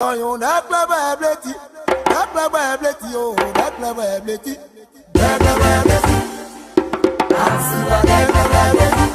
On that clever ability, oh, that clever ability, that clever ability. I see what that clever ability.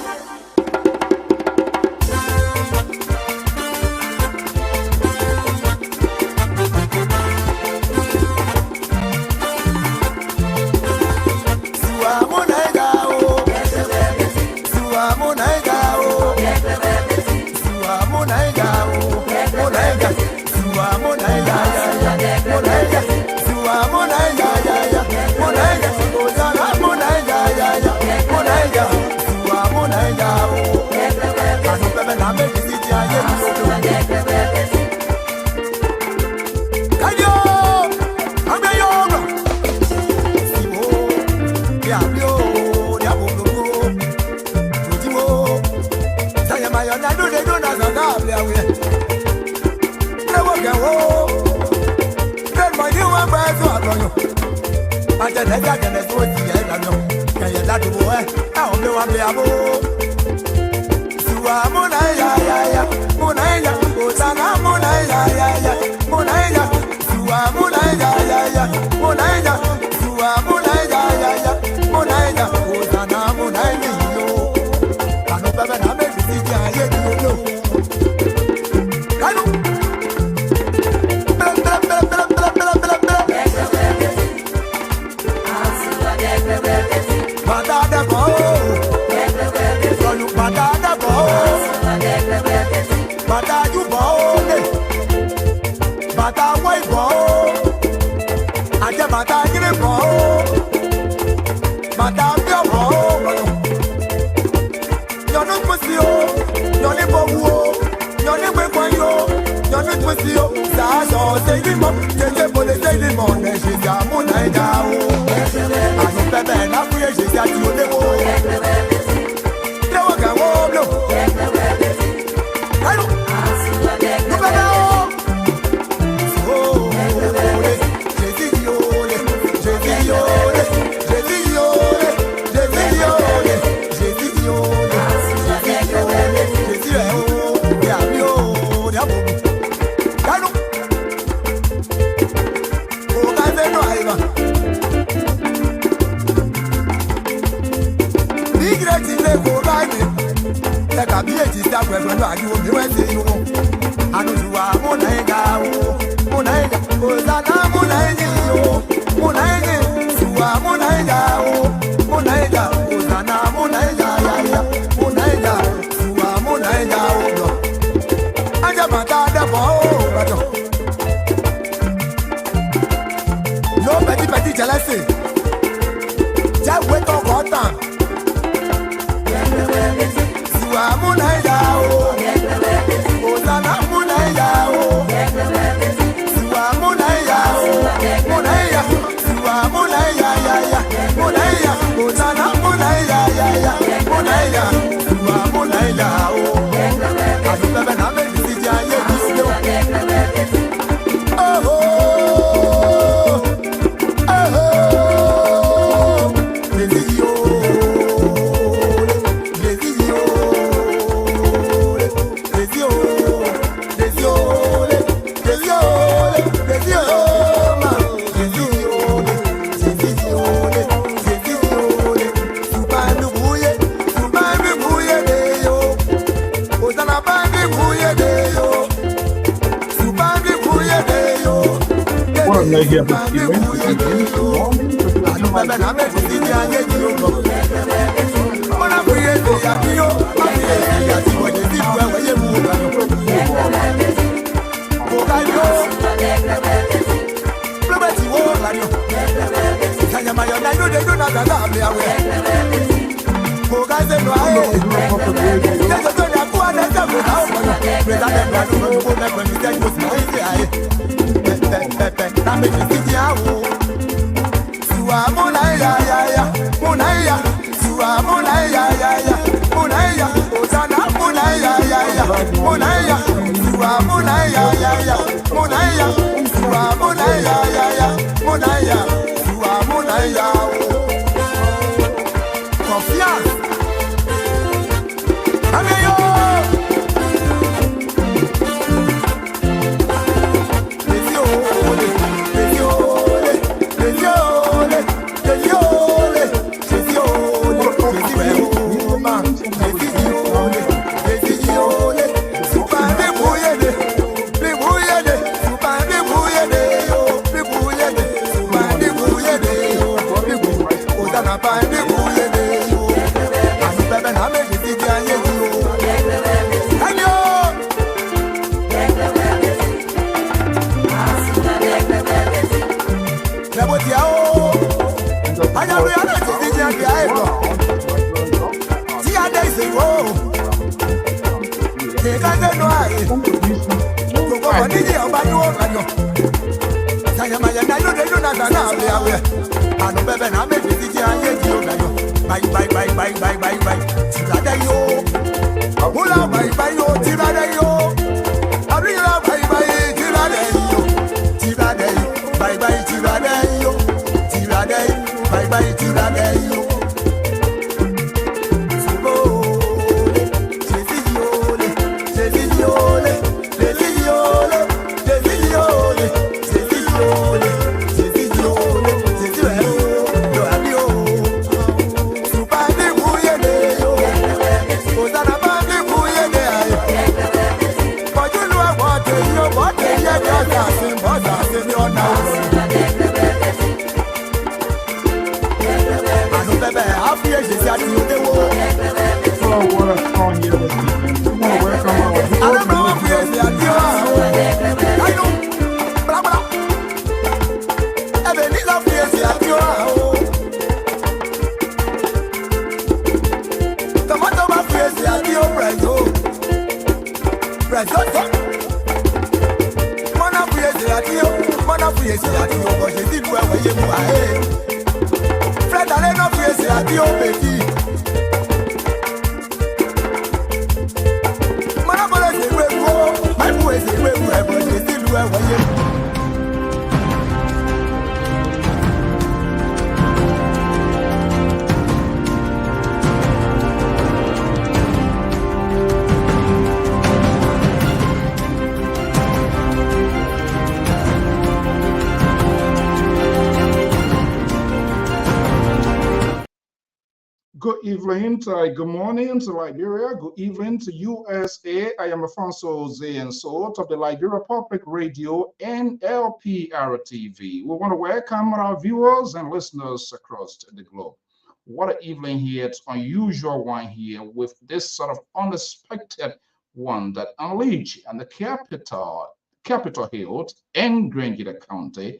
Good evening, good morning to Liberia. Good evening to USA. I am Afonso Zeyenso of the Liberia Public Radio and LPR-TV. We want to welcome our viewers and listeners across the globe. What an evening here. It's unusual one here with this sort of unexpected one that unleashed and the Capitol Hill in Grangeda County.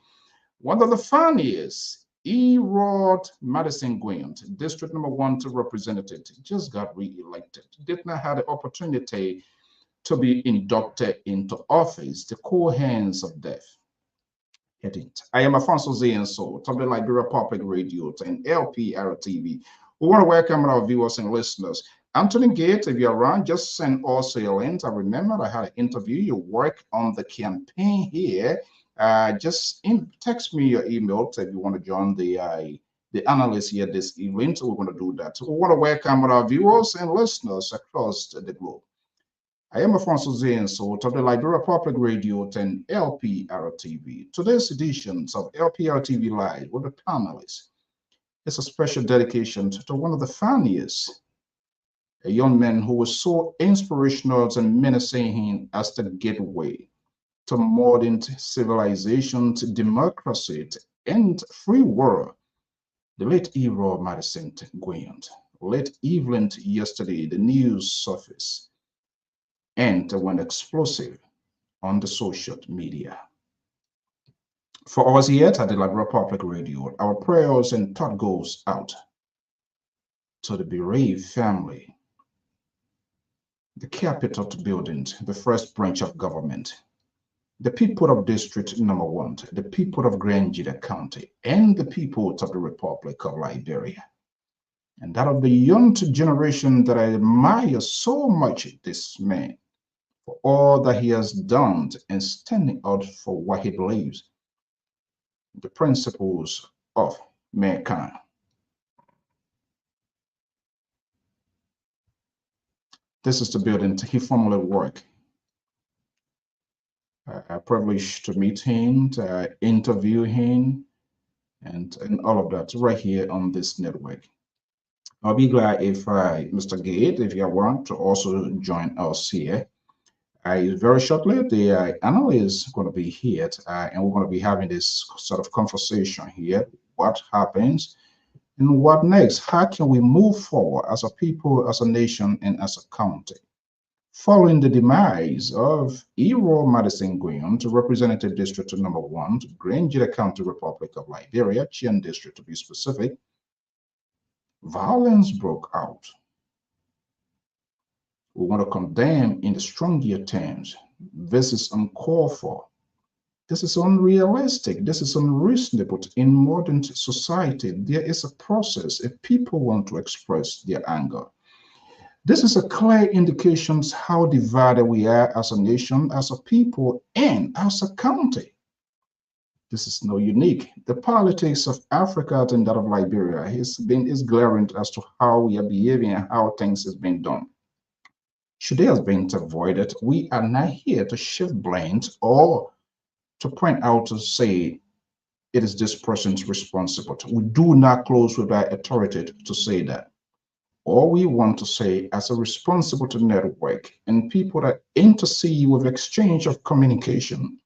One of the funniest, Erol Madison Gwion, District Number 1 representative, just got re-elected. Did not have the opportunity to be inducted into office. The cool hands of death. Hit it. I am Afonso Zeyenso, of the Liberia Public Radio and LPR-TV. We want to welcome our viewers and listeners. Anthony Gate, if you're around, just send us a link. I remember I had an interview. You work on the campaign here. Just text me your email if you want to join the analysts here this evening. So we're going to do that. So we want to welcome our viewers and listeners across the globe. I am Afonso Zeyenso of the Liberia Public Radio and LPR-TV. Today's editions of LPR-TV Live with the panelists. It's a special dedication to one of the funniest, a young man who was so inspirational and menacing as the gateway to modern civilization, to democracy, and free world. The late Erol Madison Gwion. Late evening yesterday, the news surfaced and went explosive on the social media. For us here at the Liberia Public Radio, our prayers and thought goes out to the bereaved family, the Capitol building, the first branch of government, the people of District Number 1, the people of Grangeda County, and the people of the Republic of Liberia. And that of the young generation that I admire so much this man for all that he has done and standing out for what he believes, the principles of mankind. This is the building he formerly worked. Privileged to meet him, to interview him, and all of that right here on this network. I'll be glad if Mr. Gate, if you want to also join us here. Very shortly, the analyst is going to be here, and we're going to be having this sort of conversation here. What happens and what next? How can we move forward as a people, as a nation, and as a county? Following the demise of Erol Madison Gwion to Representative District Number 1, to Grangeda County, Republic of Liberia, Chien District to be specific, violence broke out. We want to condemn in the strongest terms This is uncalled for. This is unrealistic. This is unreasonable. In modern society, there is a process if people want to express their anger. This is a clear indication how divided we are as a nation, as a people, and as a country. This is no unique. The politics of Africa and that of Liberia is glaring as to how we are behaving and how things has been done. Should they have been avoided, we are not here to shift blame or to point out to say it is this person's responsibility. We do not close with our authority to say that. All we want to say as a responsible to network and people that intercede with exchange of communication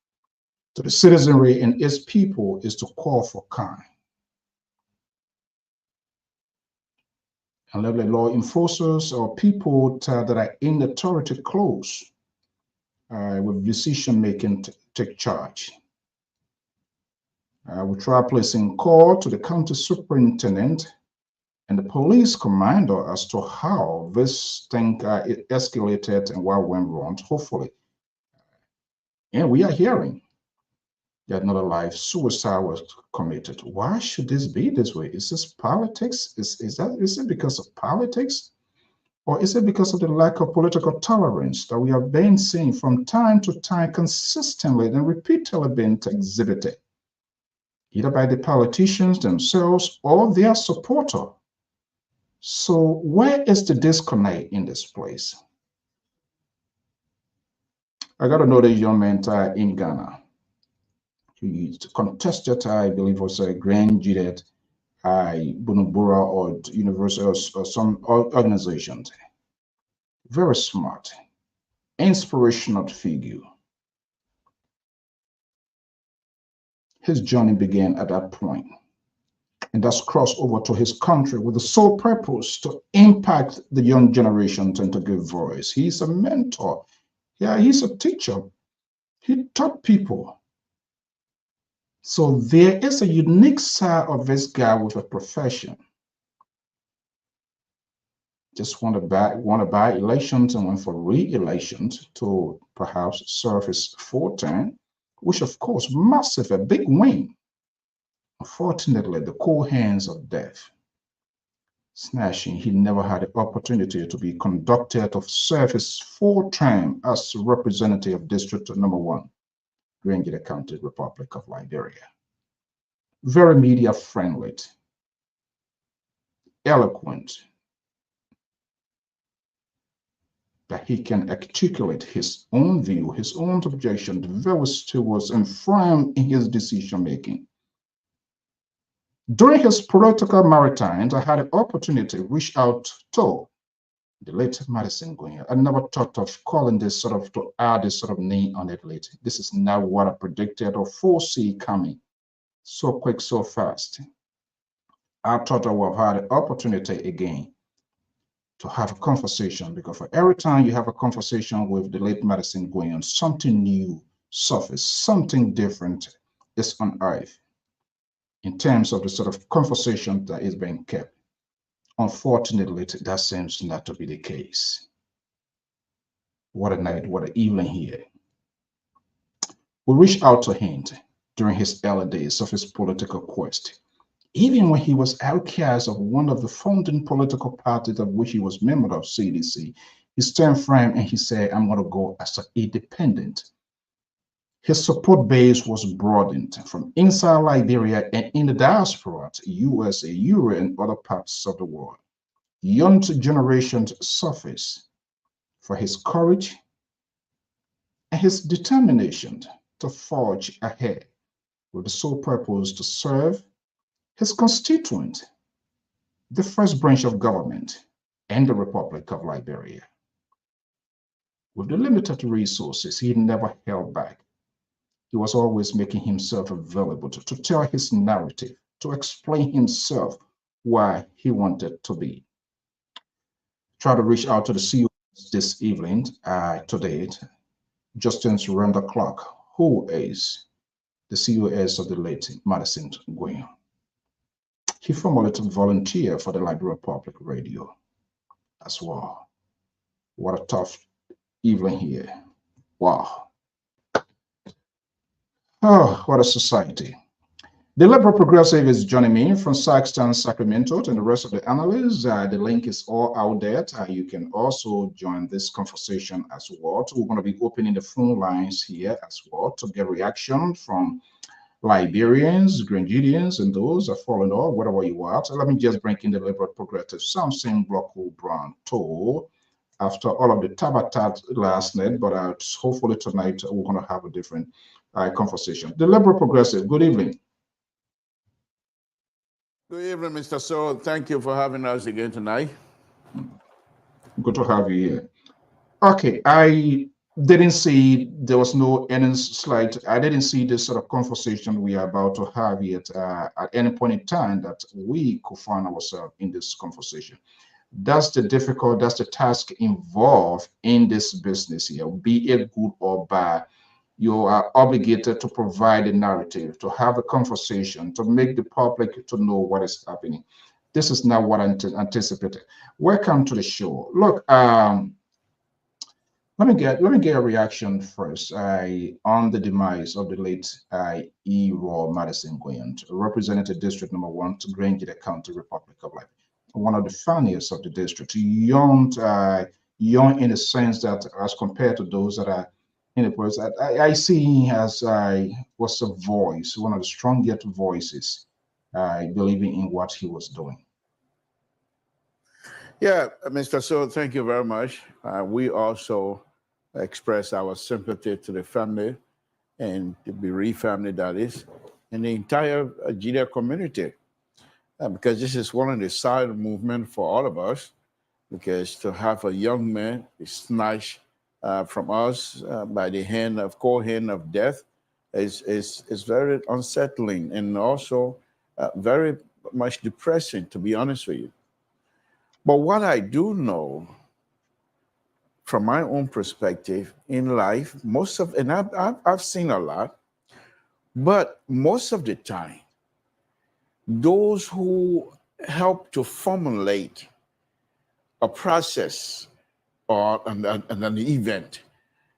to the citizenry and its people is to call for kind. And let the law enforcers or people that are in authority close with decision making take charge. We try placing call to the county superintendent and the police commander as to how this thing escalated and what went wrong, hopefully. And we are hearing that another life suicide was committed. Why should this be this way? Is this politics? Is it because of politics? Or is it because of the lack of political tolerance that we have been seeing from time to time consistently and repeatedly being exhibited, either by the politicians themselves or their supporter? So where is the disconnect in this place? I got to know the young man in Ghana. He contested, I believe, was a grand jury Bunubura or university or some organizations. Very smart, inspirational figure. His journey began at that point, and that's crossed over to his country with the sole purpose to impact the young generations and to give voice. He's a mentor. Yeah, he's a teacher. He taught people. So there is a unique side of this guy with a profession. Just want to buy elections and went for re-elections to perhaps serve his full term, which of course massive, a big win. Unfortunately, the cold hands of death snatching, he never had the opportunity to be conducted of serve his full term as representative of District Number 1, Gwion County, Republic of Liberia. Very media friendly, eloquent, that he can articulate his own view, his own objection, very stewards and firm in his decision making. During his political maritimes, I had an opportunity to reach out to the late Madison Gwion. I never thought of calling this sort of to add this sort of name on it later. This is not what I predicted or foresee coming so quick, so fast. I thought I would have had the opportunity again to have a conversation, because for every time you have a conversation with the late Madison Gwion, something new surfaces, something different is unearthed in terms of the sort of conversation that is being kept. Unfortunately, that seems not to be the case. What a night, what an evening here. We reached out to him during his early days of his political quest. Even when he was outcast of one of the founding political parties of which he was member of, CDC, he stand firm and he said, I'm going to go as an independent. His support base was broadened from inside Liberia and in the diaspora to USA, Europe, and other parts of the world. Young generations surface for his courage and his determination to forge ahead with the sole purpose to serve his constituent, the first branch of government, and the Republic of Liberia. With the limited resources, he never held back. He was always making himself available to tell his narrative, to explain himself why he wanted to be. Try to reach out to the COS this evening, today, Justin around the clock, who is the COS of the late Madison Gwion. He formerly volunteered for the Liberia Public Radio as well. What a tough evening here. Wow. Oh, what a society. The Liberal Progressive is joining me from Saxton, Sacramento, and the rest of the analysts. The link is all out there. You can also join this conversation as well. So we're going to be opening the phone lines here as well to get reaction from Liberians, Grenadians, and those that follow all, wherever you are. So let me just bring in the Liberal Progressive, Samson Blocko Brown Toll. After all of the tabatat last night, but hopefully tonight we're going to have a different conversation. The Liberal Progressive, good evening. Good evening, Mr. So. Thank you for having us again tonight. Good to have you here. Okay, I didn't see, there was no any slide. I didn't see this sort of conversation we are about to have yet at any point in time that we could find ourselves in this conversation. That's the task involved in this business here, be it good or bad. You are obligated to provide a narrative, to have a conversation, to make the public to know what is happening. This is not what I anticipated. Welcome to the show. Look, let me get a reaction first on the demise of the late Erol Madison Gwion, represented District Number 1 to Grange County, Republic of Liberia, one of the funniest of the district, young in the sense that as compared to those that are in the place, I see him as was a voice, one of the strongest voices, believing in what he was doing. Yeah, Mr. So, thank you very much. We also express our sympathy to the family and the bereaved family, that is, and the entire Judea community, because this is one of the side movement for all of us, because to have a young man be snatched from us by the cold hand of death is very unsettling and also very much depressing, to be honest with you. But what I do know from my own perspective in life, and I've seen a lot, but most of the time, those who help to formulate a process or an event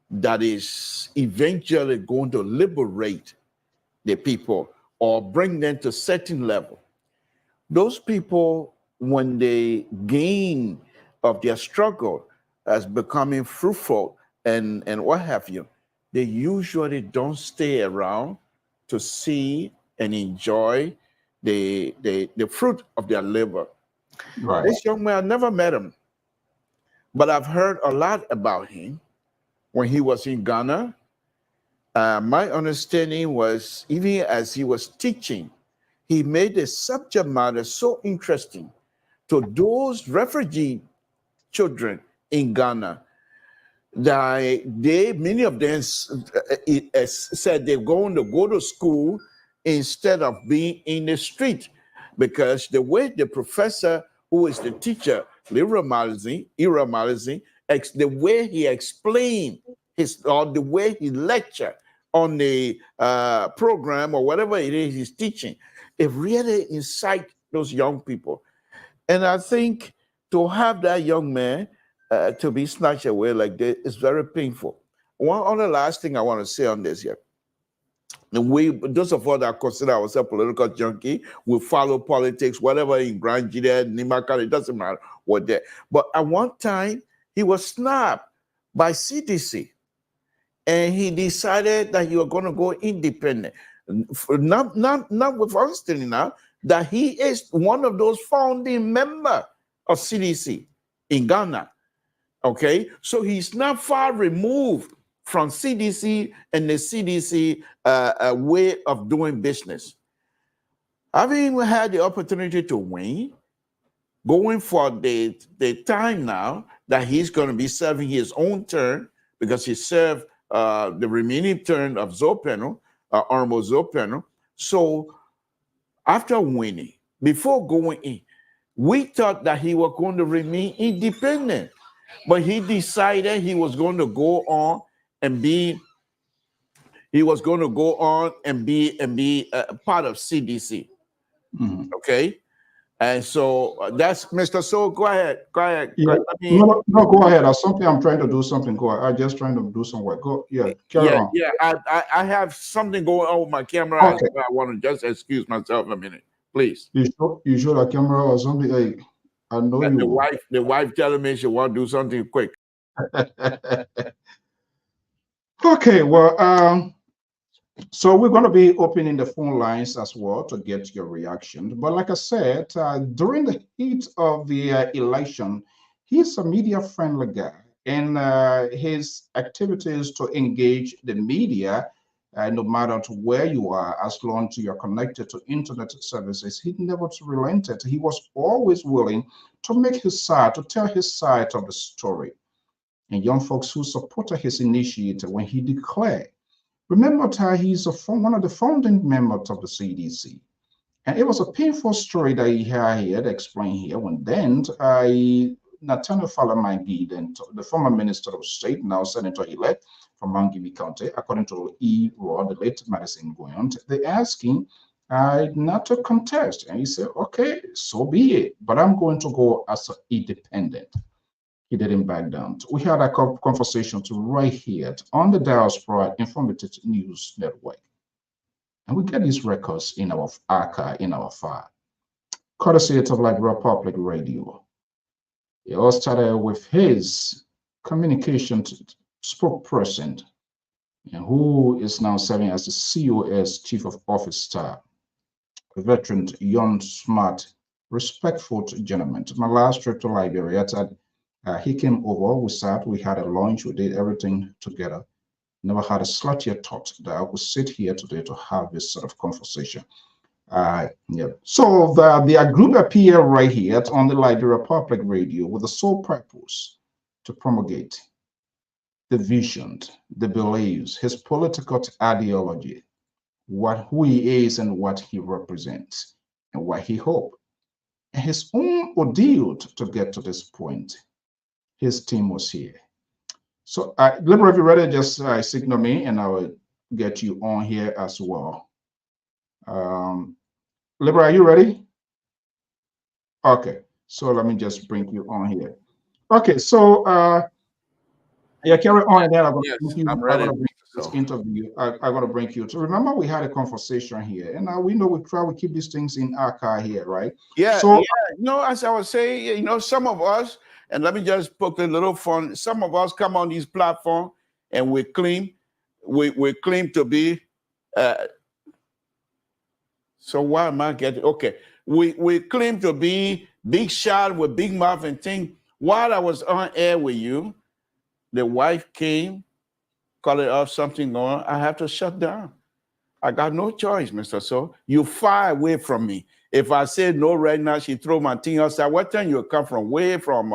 that is eventually going to liberate the people or bring them to a certain level, those people, when they gain of their struggle as becoming fruitful and what have you, they usually don't stay around to see and enjoy the fruit of their labor. Right. This young man, I never met him, but I've heard a lot about him when he was in Ghana. My understanding was, even as he was teaching, he made the subject matter so interesting to those refugee children in Ghana that many of them said they're going to go to school instead of being in the street, because the way the professor, who is the teacher, Erol Malzi, the way he explained or the way he lectured on the program or whatever it is he's teaching, it really incites those young people. And I think to have that young man to be snatched away like this is very painful. One other last thing I want to say on this here. Those of us that consider ourselves political junkie, we follow politics, whatever in Grand Judea, Nimaka, it doesn't matter what there. But at one time, he was snapped by CDC. And he decided that he was going to go independent. Not with understanding now that he is one of those founding members of CDC in Ghana. Okay, so he's not far removed from CDC and the CDC way of doing business. Having had the opportunity to win, going for the time now that he's going to be serving his own term, because he served the remaining term of Zopeno, Honorable Zopeno. So after winning, before going in, we thought that he was going to remain independent, but he decided he was going to go on and be part of CDC. Mm-hmm. Okay. And so that's Mr. So. Go ahead. Go ahead. Yeah. Let me, No, go ahead. I'm trying to do something. Go ahead. I'm just trying to do some work. Go. Yeah. Carry on. yeah. I have something going on with my camera. Okay. I want to just excuse myself a minute, please. You show the camera or something? Hey, I know And you. the wife telling me she want to do something quick. Okay. Well, so we're going to be opening the phone lines as well to get your reaction. But like I said, during the heat of the election, he's a media-friendly guy, and his activities to engage the media, no matter to where you are, as long as you're connected to internet services, he never relented. He was always willing to make his side, to tell his side of the story. And young folks who supported his initiative when he declared. Remember, Ty, he's one of the founding members of the CDC. And it was a painful story that he had here to explain here. When then Nathaniel Fowler Mangi, then the former Minister of State, now Senator-elect from Mangibi County, according to Erol, the late Madison Gwion, they asked him not to contest. And he said, okay, so be it, but I'm going to go as an independent. He didn't back down. We had a conversation right here on the Diaspora Informative News Network. And we get these records in our archive, in our file, courtesy of Liberia Public Radio. It all started with his communication spokesperson, and who is now serving as the COS Chief of Office Staff, a veteran, young, smart, respectful gentleman. My last trip to Liberia, he came over, we sat, we had a lunch, we did everything together. Never had a slightest thought that I would sit here today to have this sort of conversation. Yeah. So the group appear right here on the Liberia Public Radio with the sole purpose to promulgate the vision, the beliefs, his political ideology, who he is and what he represents, and what he hopes. And his own ordeal to get to this point. His team was here. So, Liberal, if you're ready, just signal me and I will get you on here as well. Liberal, are you ready? Okay, so let me just bring you on here. Okay, so yeah, carry on, and then I'm going to bring this interview. I'm going to bring you to. Remember, we had a conversation here, and we know we try to keep these things in archive here, right? Yeah. So, yeah. As I was saying, some of us. And let me just poke a little fun. Some of us come on these platforms and we claim to be. So why am I getting okay? We claim to be big shot with big mouth and thing. While I was on air with you, the wife came, called it off something on. I have to shut down. I got no choice, Mr. So. You far away from me. If I say no right now, she throw my thing outside. What time you come from? Way from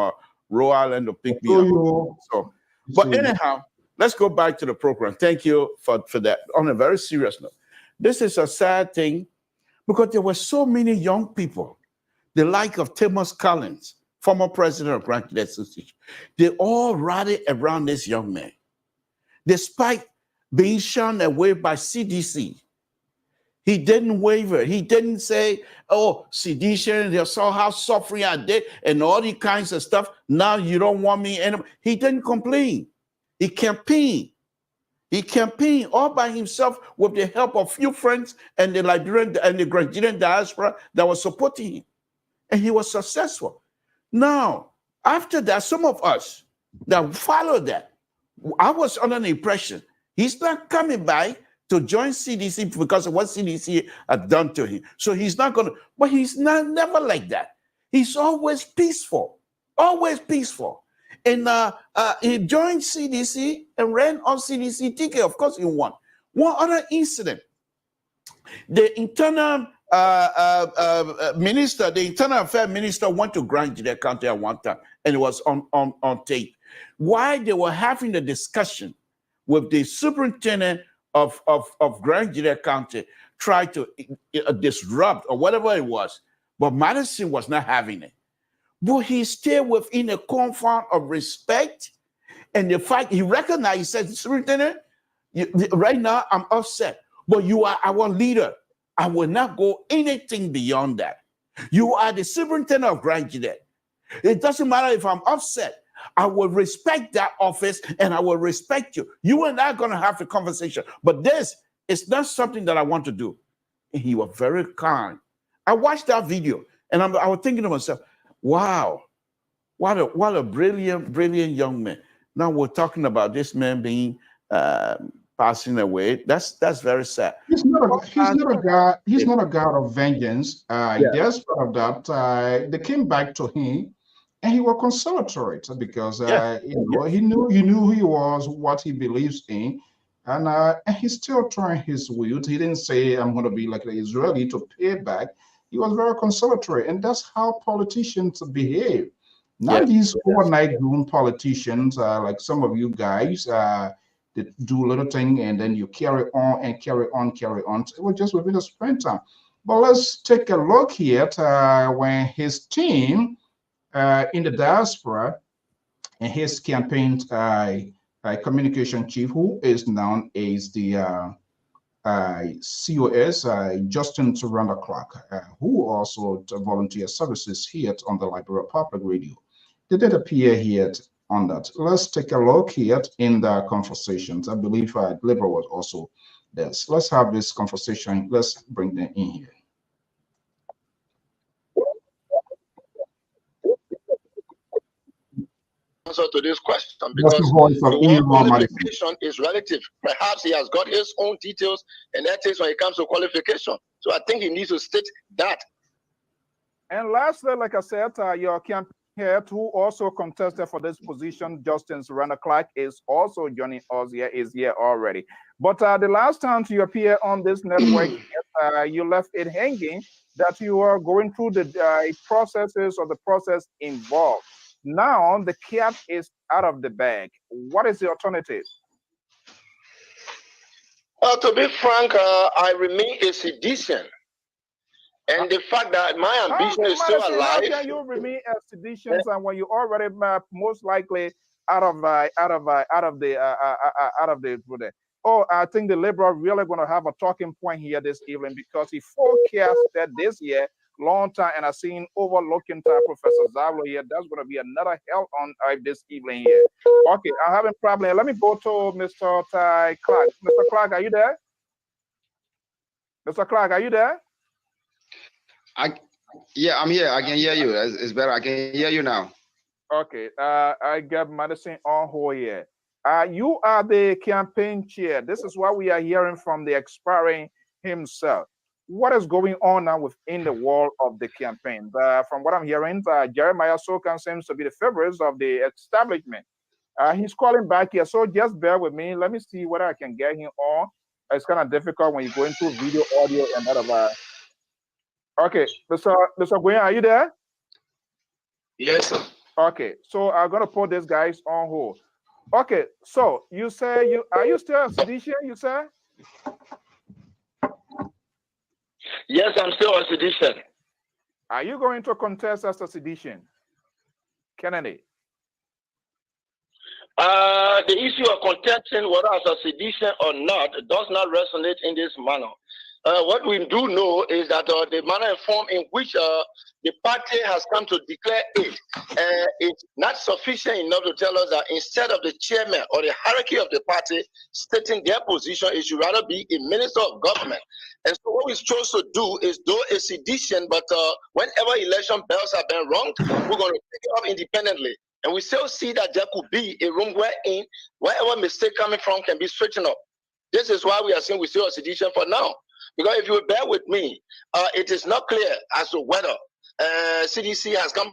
Rhode Island to pick me up. So, but anyhow, let's go back to the program. Thank you for that. On a very serious note, this is a sad thing because there were so many young people, the like of Thomas Collins, former president of Grand Association. They all rallied around this young man, despite being shunned away by CDC. He didn't waver. He didn't say, oh, sedition, they saw how suffering I did and all these kinds of stuff. Now you don't want me anymore. He didn't complain. He campaigned. He campaigned all by himself with the help of few friends and the Liberian and the Ghanaian diaspora that was supporting him. And he was successful. Now, after that, some of us that followed that, I was under the impression he's not coming by to join CDC because of what CDC had done to him. So he's not going to, but he's never like that. He's always peaceful, always peaceful. And he joined CDC and ran on CDC ticket. Of course, he won. One other incident, the internal minister, the internal affairs minister went to Grand County at one time, and it was on tape. While they were having the discussion with the superintendent of Grand County, tried to disrupt or whatever it was, but Madison was not having it. But he stayed within a confine of respect, and the fact he recognized, he said, Superintendent, right now I'm upset, but you are our leader. I will not go anything beyond that. You are the superintendent of Gwion. It doesn't matter if I'm upset. I will respect that office and I will respect you. You and I are going to have a conversation. But this is not something that I want to do. And he was very kind. I watched that video and I was thinking to myself, wow, what a brilliant young man. Now we're talking about this man being passing away. That's very sad. He's not a god. He's not a god of vengeance. Despite of that, they came back to him, and he was consolatory because he knew who he was, what he believes in, and he's still trying his will. He didn't say, "I'm going to be like the Israeli to pay back." He was very consolatory, and that's how politicians behave. Not these overnight grown politicians like some of you guys. They do little thing and then you carry on and carry on. It was just within a sprint time. But let's take a look here at when his team in the diaspora and his campaign communication chief, who is known as the COS, Justin Surrender Clark, who also volunteer services here on the Liberia Public Radio. They did appear here on that. Let's take a look here in the conversations. I believe Liberal was also there. So let's have this conversation. Let's bring them in here. Answer to this question because the qualification is relative. Perhaps he has got his own details and ethics when it comes to qualification. So I think he needs to state that. And lastly, like I said, your campaign head who also contested for this position, Justin Surrender Clark, is also joining us here, is here already. But the last time you appear on this network, you left it hanging that you are going through the processes or the process involved. Now the cat is out of the bag. What is the alternative? Well, to be frank, I remain a sedition. And the fact that my ambition is still alive. How can you remain a sedition and when you already most likely out of the oh, I think the Liberal really going to have a talking point here this evening because he forecasted this year long time, and I seen overlooking Professor Zablo here. That's going to be another hell on this evening here. Okay, I'm having problem. Let me go to Mr. Clark. Mr. Clark, are you there? Mr. Clark, are you there? Yeah, I'm here. I can hear you. It's better. I can hear you now. Okay. I got Madison on hold here. You are the campaign chair. This is what we are hearing from the expiring himself. What is going on now within the world of the campaign? From what I'm hearing, Jeremiah Sokan seems to be the favorites of the establishment. He's calling back here, so just bear with me. Let me see whether I can get him on. It's kind of difficult when you go into video, audio, and that of Okay, Mr. Gwion, are you there? Yes, sir. Okay, so I'm gonna put these guys on hold. Okay, so you say are you still a sedition? You say? Yes, I'm still a sedition. Are you going to contest as a sedition, Kennedy? The issue of contesting whether as a sedition or not does not resonate in this manner. What we do know is that the manner and form in which the party has come to declare it is not sufficient enough to tell us that instead of the chairman or the hierarchy of the party stating their position, it should rather be a minister of government. And so what we chose to do is do a sedition, but whenever election bells have been rung, we're going to pick it up independently. And we still see that there could be a room wherein wherever mistake coming from can be straightened up. This is why we are saying we still a sedition for now. Because if you will bear with me, it is not clear as to whether CDC has come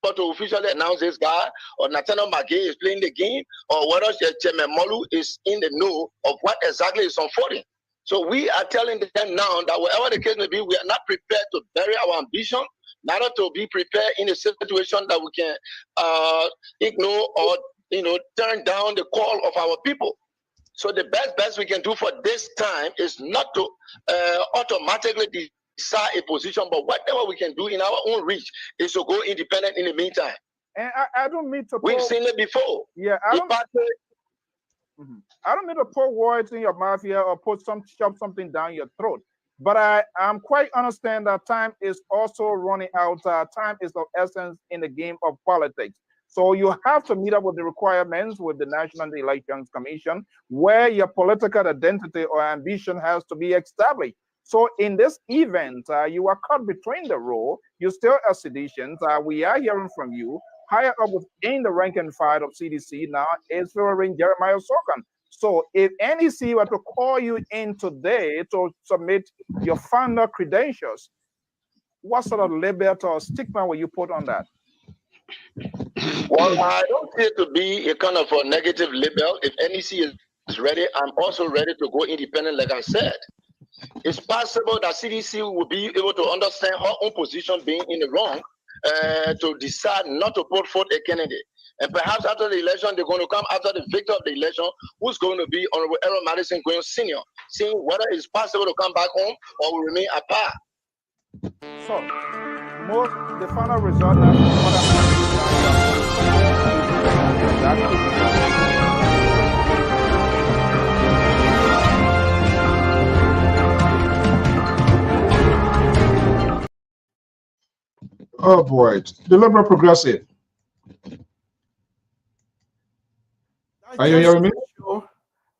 to officially announce this guy, or Nathaniel McGay is playing the game, or whether Chairman Molu is in the know of what exactly is unfolding. So we are telling them now that whatever the case may be, we are not prepared to bury our ambition, neither to be prepared in a situation that we can ignore or turn down the call of our people. So the best we can do for this time is not to automatically decide a position, but whatever we can do in our own reach is to go independent in the meantime. And I don't mean to. We've seen it before. Yeah, I don't mean to pour words in your mouth here or shove something down your throat. But I'm quite understand that time is also running out. Time is of essence in the game of politics. So you have to meet up with the requirements with the National Elections Commission, where your political identity or ambition has to be established. So in this event, you are caught between the role. You're still a sedition. We are hearing from you. Higher up within the rank and file of CDC now is Reverend Jeremiah Sokan. So if NEC were to call you in today to submit your founder credentials, what sort of label or stigma will you put on that? Well, I don't see it to be a kind of a negative label. If NEC is ready, I'm also ready to go independent, like I said. It's possible that CDC will be able to understand her own position being in the wrong to decide not to put forth a candidate. And perhaps after the election, they're going to come after the victor of the election, who's going to be Honorable Erol Madison Gwion Sr., seeing whether it's possible to come back home or will remain apart. So, the final result now Oh boy, the Liberal Progressive. Are you hearing me?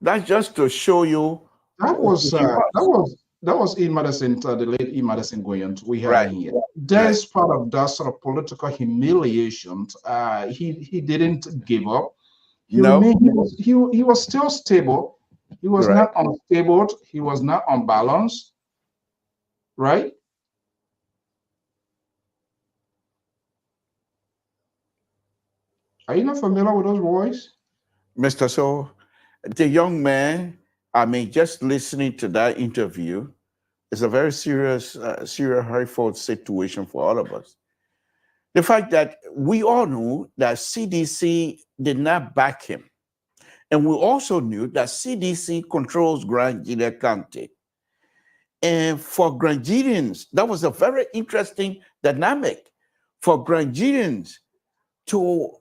That's just to show you. That was E. Madison, the late E. Madison Gwion we had Right. here. That's part of that sort of political humiliation. He didn't give up. He was still stable. He was not unstable. He was not unbalanced. Right? Are you not familiar with those boys? Mr. So, the young man, I mean, just listening to that interview is a very serious, hurtful situation for all of us. The fact that we all knew that CDC did not back him. And we also knew that CDC controls Grand Gwion County. And for Grand Gwionians, that was a very interesting dynamic for Grand Gwionians to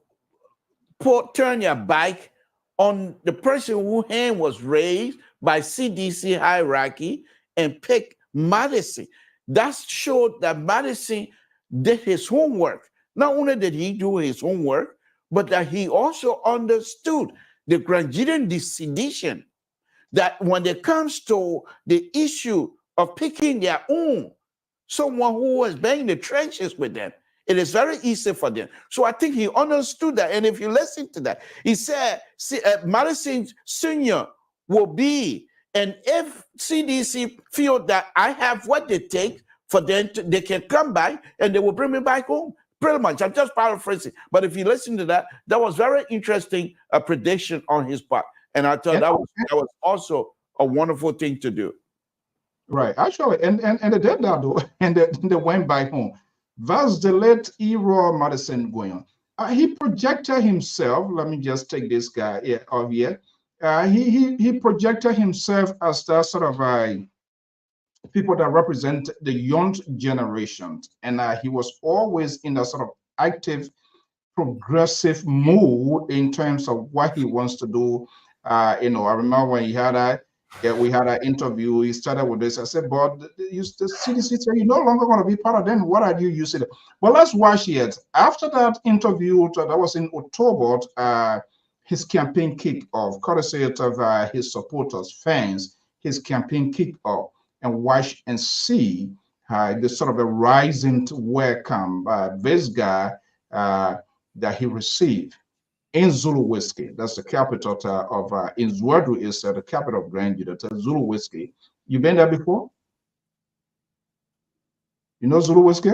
turn your back on the person whose hand was raised by CDC hierarchy and pick Madison. That showed that Madison did his homework. Not only did he do his homework, but that he also understood the Grand Gwion sedition, that when it comes to the issue of picking their own, someone who was banging the trenches with them, it is very easy for them. So I think he understood that. And if you listen to that, he said, Madison Sr. will be, and if CDC feel that I have what they take for them, they can come back and they will bring me back home. Pretty much, I'm just paraphrasing. But if you listen to that, that was very interesting prediction on his part. And I thought that was also a wonderful thing to do. Right, actually, and they did that though, and they went back home. That's the late Erol Madison Gwion. He projected himself. Let me just take this guy here. He projected himself as the sort of people that represent the young generation, and he was always in a sort of active, progressive mood in terms of what he wants to do. I remember when he had we had an interview. He started with this. I said, "But the CDC said you're no longer going to be part of them. What are you using?" Well, let's watch it. After that interview, that was in October, his campaign kicked off, courtesy of his supporters, fans. His campaign kicked off, and watch and see the sort of a rising welcome by this guy that he received in Zulu Whiskey. That's the capital of Nzwadu is the capital of Grand Gwion. That's Zulu Whiskey. You been there before? You know Zulu Whiskey?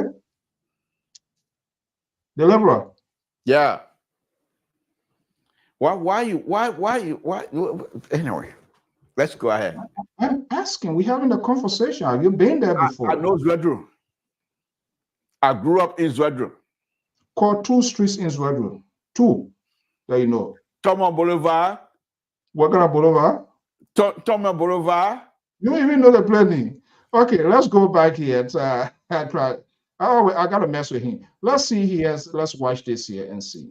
The Liberal. Yeah. Why? Anyway, let's go ahead. I'm asking. We're having a conversation. Have you been there before? I know Zwedru. I grew up in Zwedru. Call 2 streets in Zwedru. 2. That you know. Thomas Boulevard. What kind of boulevard? Thomas Boulevard. You don't even know the planning. Okay, let's go back here. I gotta mess with him. Let's see here. Let's watch this here and see.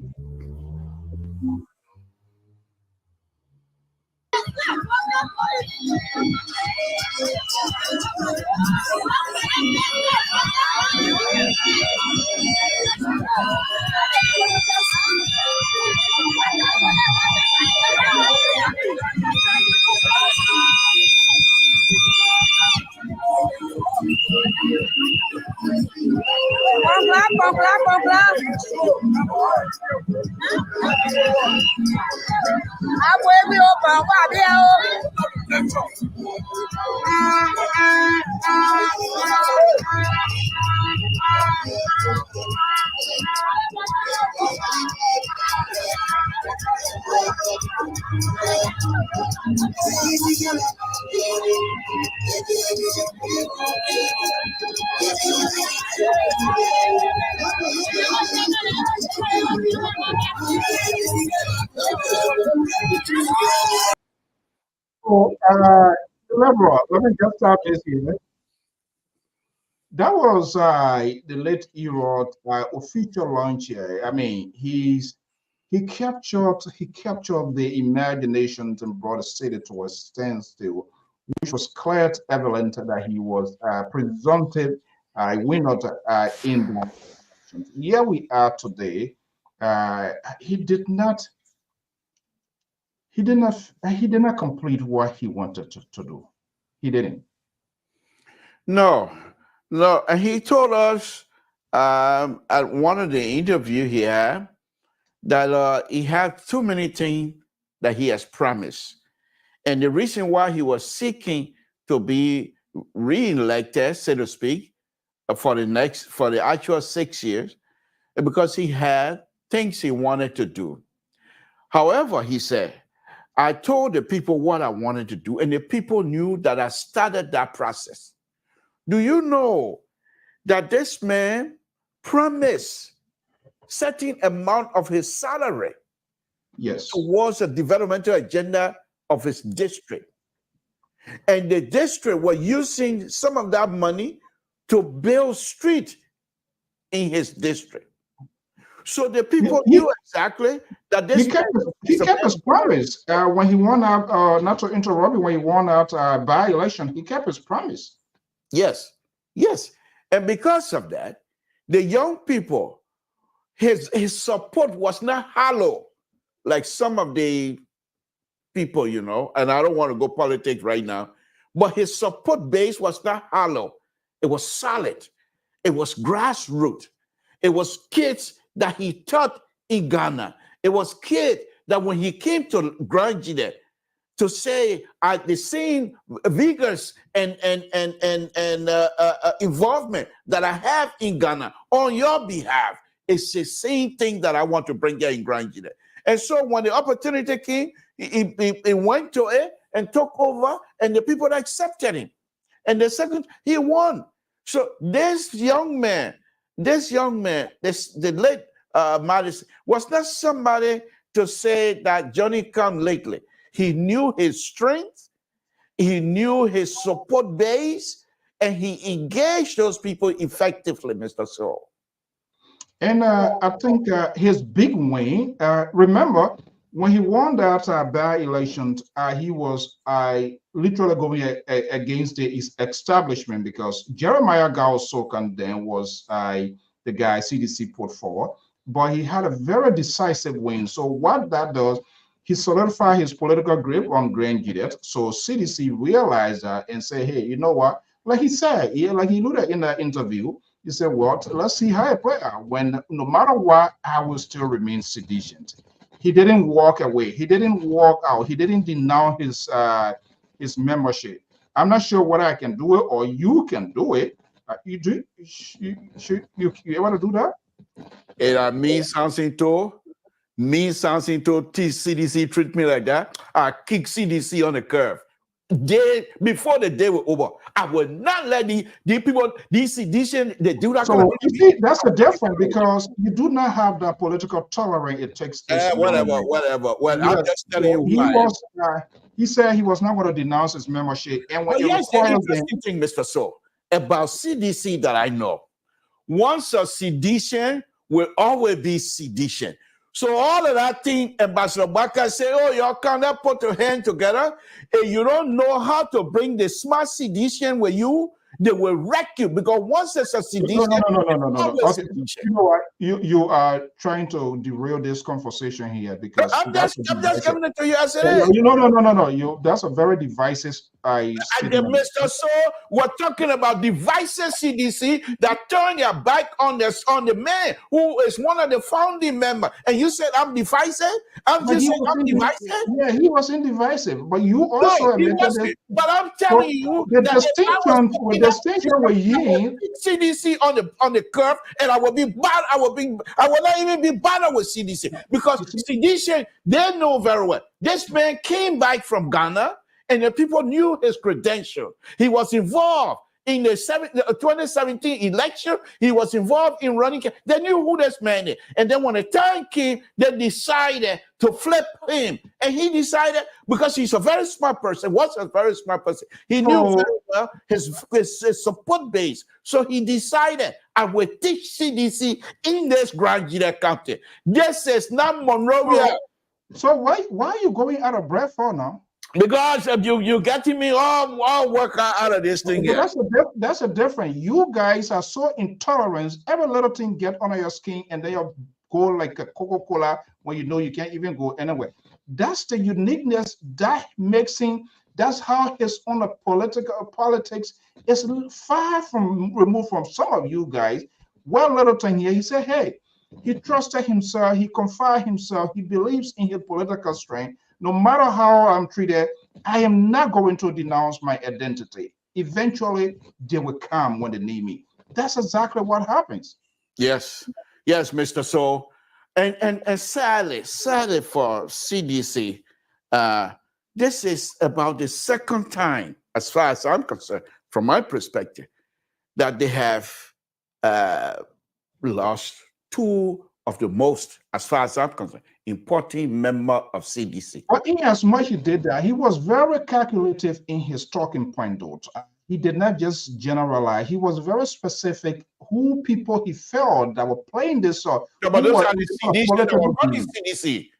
So, let me just start this here. That was the late Erol official launch here. I mean, he captured the imaginations and brought the city to a standstill, which was clear evident that he was presumptive winner in that. Here we are today. He did not complete what he wanted to do. He didn't. No. And he told us at one of the interviews he had that he had too many things that he has promised. And the reason why he was seeking to be re-elected, so to speak, for the actual 6 years, because he had things he wanted to do. However, he said, I told the people what I wanted to do, and the people knew that I started that process. Do you know that this man promised certain amount of his salary towards the developmental agenda of his district? And the district were using some of that money to build street in his district. So the people knew exactly that this he kept his promise when he won out, not to interrupt you, when he won out by election, he kept his promise. Yes. And because of that, the young people, his support was not hollow like some of the people, you know, and I don't want to go politics right now, but his support base was not hollow. It was solid. It was grassroots. It was kids that he taught in Ghana. It was kids that when he came to Gwion to say the same vigorous and involvement that I have in Ghana on your behalf, it's the same thing that I want to bring here in Gwion. And so when the opportunity came, he went to it and took over, and the people accepted him. And the second, he won. So this young man, the late Madison, was not somebody to say that Johnny come lately. He knew his strength, he knew his support base, and he engaged those people effectively, Mr. Searle. And I think his big win, remember, when he won that by-election, he was literally going against the establishment, because Jeremiah Gao-Sokan then was the guy CDC put forward, but he had a very decisive win. So what that does, he solidified his political grip on Gwion. So CDC realized that and said, hey, you know what? Like he said, like he alluded in the interview, he said, well, let's see how I play out. When no matter what, I will still remain sedient. He didn't walk away. He didn't walk out. He didn't denounce his membership. I'm not sure whether I can do it or you can do it. You do? You want to do that? It means something to CDC treat me like that. I kick CDC on the curve. Before the day was over, I would not let the people, these sedition, they do that. So you see, that's the difference, because you do not have the political tolerance it takes. Whatever. Well, yes. I'm just telling you he said he was not going to denounce his membership. And when here's the interesting thing, Mr. So, about CDC that I know, once a sedition will always be sedition. So all of that thing, Ambassador Baka say, oh, y'all cannot put your hand together, and you don't know how to bring the smart sedition with you, they will wreck you, because once there's a sedition, no. Okay, you know what? You are trying to derail this conversation here because I'm just coming to you. I said, hey. No. That's a very divisive. Mr. So we're talking about divisive CDC that turn your back on the man who is one of the founding members, and you said I'm divisive. I'm just saying I'm divisive. Yeah, he was indivisive, but you also admitted that. But I'm telling you the distinction with you CDC on the curve, and I will be bad. I will not even be bothered with CDC, because CDC, they know very well. This man came back from Ghana, and the people knew his credential. He was involved in the 2017 election. He was involved in running. They knew who this man is. And then when the time came, they decided to flip him. And he decided, because he's a very smart person, was a very smart person, he knew very well his support base. So he decided, I will teach CDC in this Grand Gila County. This is not Monrovia. So why are you going out of breath for now? Because you getting me all work out of this thing. Yeah. That's a different. You guys are so intolerant. Every little thing get under your skin, and they go like a Coca-Cola when you know you can't even go anywhere. That's the uniqueness that makes him. That's how his own politics is far from removed from some of you guys. One little thing here, he said, hey, he trusted himself, he confided himself, he believes in his political strength. No matter how I'm treated, I am not going to denounce my identity. Eventually, they will come when they need me. That's exactly what happens. Yes, Mr. So, and sadly for CDC, this is about the second time, as far as I'm concerned, from my perspective, that they have lost two of the most, as far as I'm concerned, important member of CDC. But in as much he did that, he was very calculative in his talking point, though. He did not just generalize. He was very specific who people he felt that were playing this song. Yeah, but those are the CDC that were running CDC.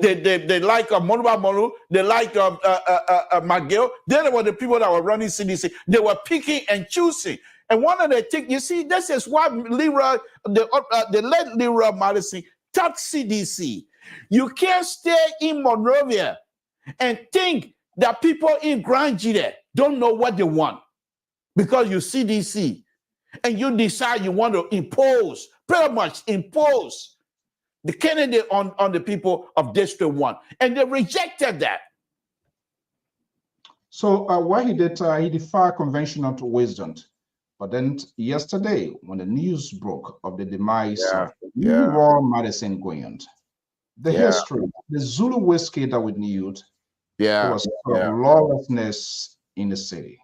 They like Monuba Molu, they like McGill. They were the people that were running CDC. They were picking and choosing. And one of the things, you see, this is what the late Leroy Madison taught CDC. You can't stay in Monrovia and think that people in Grand Gila don't know what they want because you CDC and you decide you want to pretty much impose the candidate on the people of District 1. And they rejected that. So what he did, he defied conventional wisdom. But then yesterday, when the news broke of the demise of Erol Madison Gwion, the history, the Zulu whiskey that we knew, was lawlessness in the city.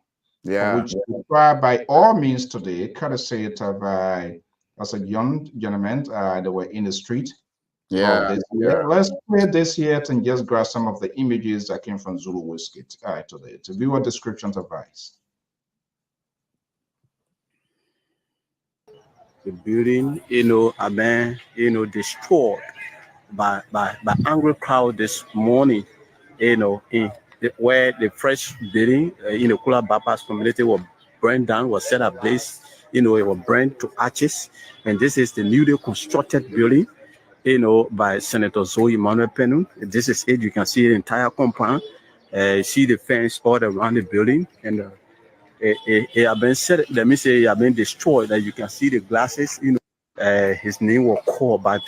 Which is required by all means today, courtesy by as a young gentleman that were in the street. Let's play this here and just grab some of the images that came from Zulu whiskey today. To view a description advice. The building, have been, destroyed by angry crowd this morning, where the fresh building, Kula Bypass community was burned down, was set ablaze, it was burned to ashes. And this is the newly constructed building, by Senator Zoe Emmanuel Penun. This is it. You can see the entire compound, see the fence all around the building, and it have been said, let me say, it have been destroyed. That you can see the glasses, his name was called, but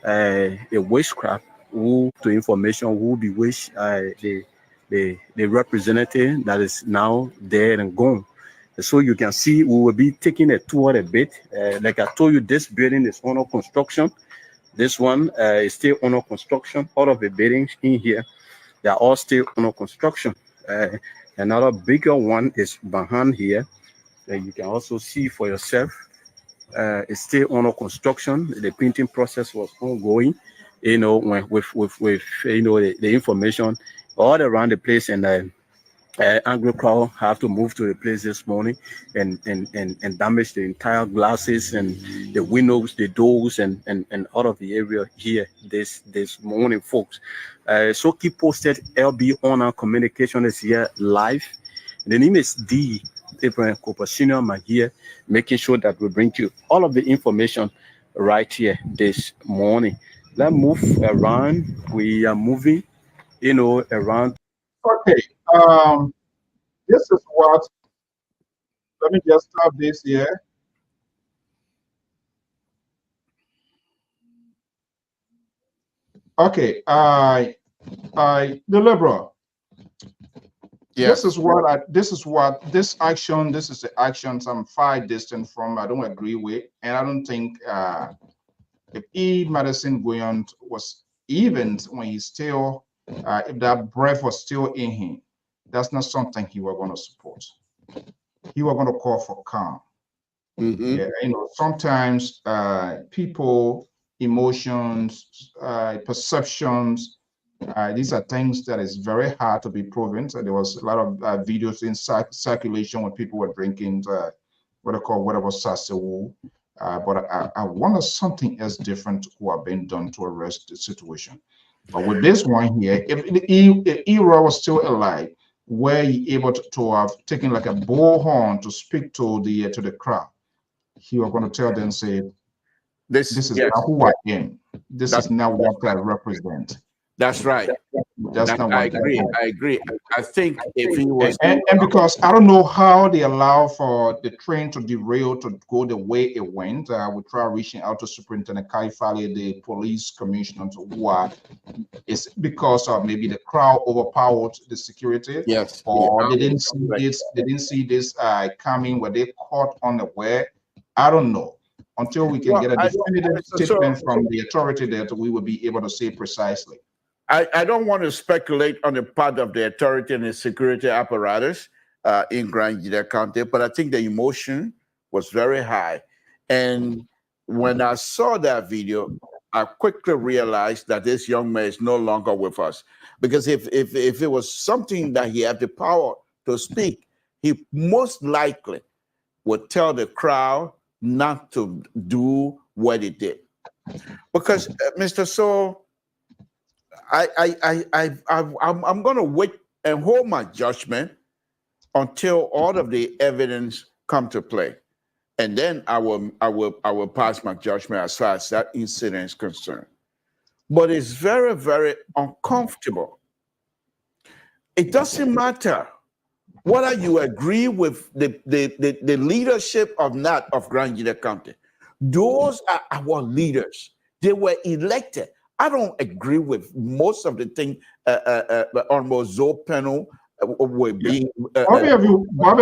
a witchcraft who to information who bewitch the representative that is now dead and gone. So you can see we will be taking a tour a bit. Like I told you, this building is under construction. This one is still under construction. All of the buildings in here, they are all still under construction. Another bigger one is behind here that you can also see for yourself. It's still under construction. The painting process was ongoing, with the information all around the place, and angry crowd have to move to the place this morning and damage the entire glasses and the windows, the doors, and out of the area here this morning, folks. So keep posted. LB Honor Communication is here live. The name is D. Abraham Cooper Senior. I'm here making sure that we bring you all of the information right here this morning. Let's move around. We are moving, around. Okay. This is what. Let me just stop this here. Okay. The liberal. Yes. This is this is the actions I'm far distant from. I don't agree with, and I don't think if Madison Gwion was even when he's still if that breath was still in him, that's not something he was going to support. He was going to call for calm. Yeah, sometimes people, emotions, perceptions. These are things that is very hard to be proven. So there was a lot of videos in circulation when people were drinking what I call whatever sasewu. But I wanted something else different who have been done to arrest the situation. But with this one here, if Erol was still alive, were he able to have taken like a bullhorn to speak to the crowd, he was going to tell them, say, this is not who I am. This is not what I represent. That's right. I agree. I think if he was and because I don't know how they allow for the train to derail to go the way it went. We try reaching out to Superintendent Kaifali, the police commissioner, who are it's because of maybe the crowd overpowered the security. Yes. Or they didn't see this. They didn't see this coming. Were they caught unaware? I don't know. Until we can get a definitive statement from the authority that we will be able to say precisely. I don't want to speculate on the part of the authority and the security apparatus in Gwion County, but I think the emotion was very high. And when I saw that video, I quickly realized that this young man is no longer with us. Because if it was something that he had the power to speak, he most likely would tell the crowd not to do what he did. Because Mr. So, I'm going to wait and hold my judgment until all of the evidence come to play, and then I will pass my judgment as far as that incident is concerned. But it's very, very uncomfortable. It doesn't matter whether you agree with the leadership of not of Gwion County. Those are our leaders. They were elected. I don't agree with most of the thing almost Zoe panel will be. Bobby,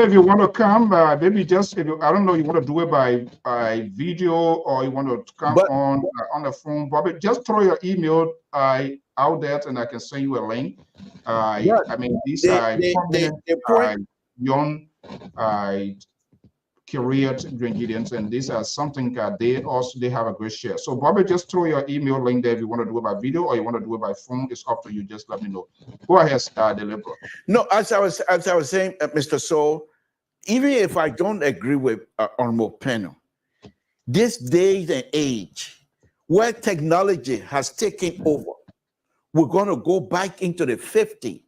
if you want to come, maybe just if you, I don't know, you want to do it by video or you want to come on the phone. Bobby, just throw your email out there and I can send you a link. I mean, these are young career ingredients, and these are something that they have a great share. So Bobby, just throw your email link there if you want to do it by video or you want to do it by phone. It's up to you. Just let me know. Go ahead, deliver. No, as I was saying, Mr. Soul, even if I don't agree with Honorable Panel, this day and age where technology has taken over, we're going to go back into the 50s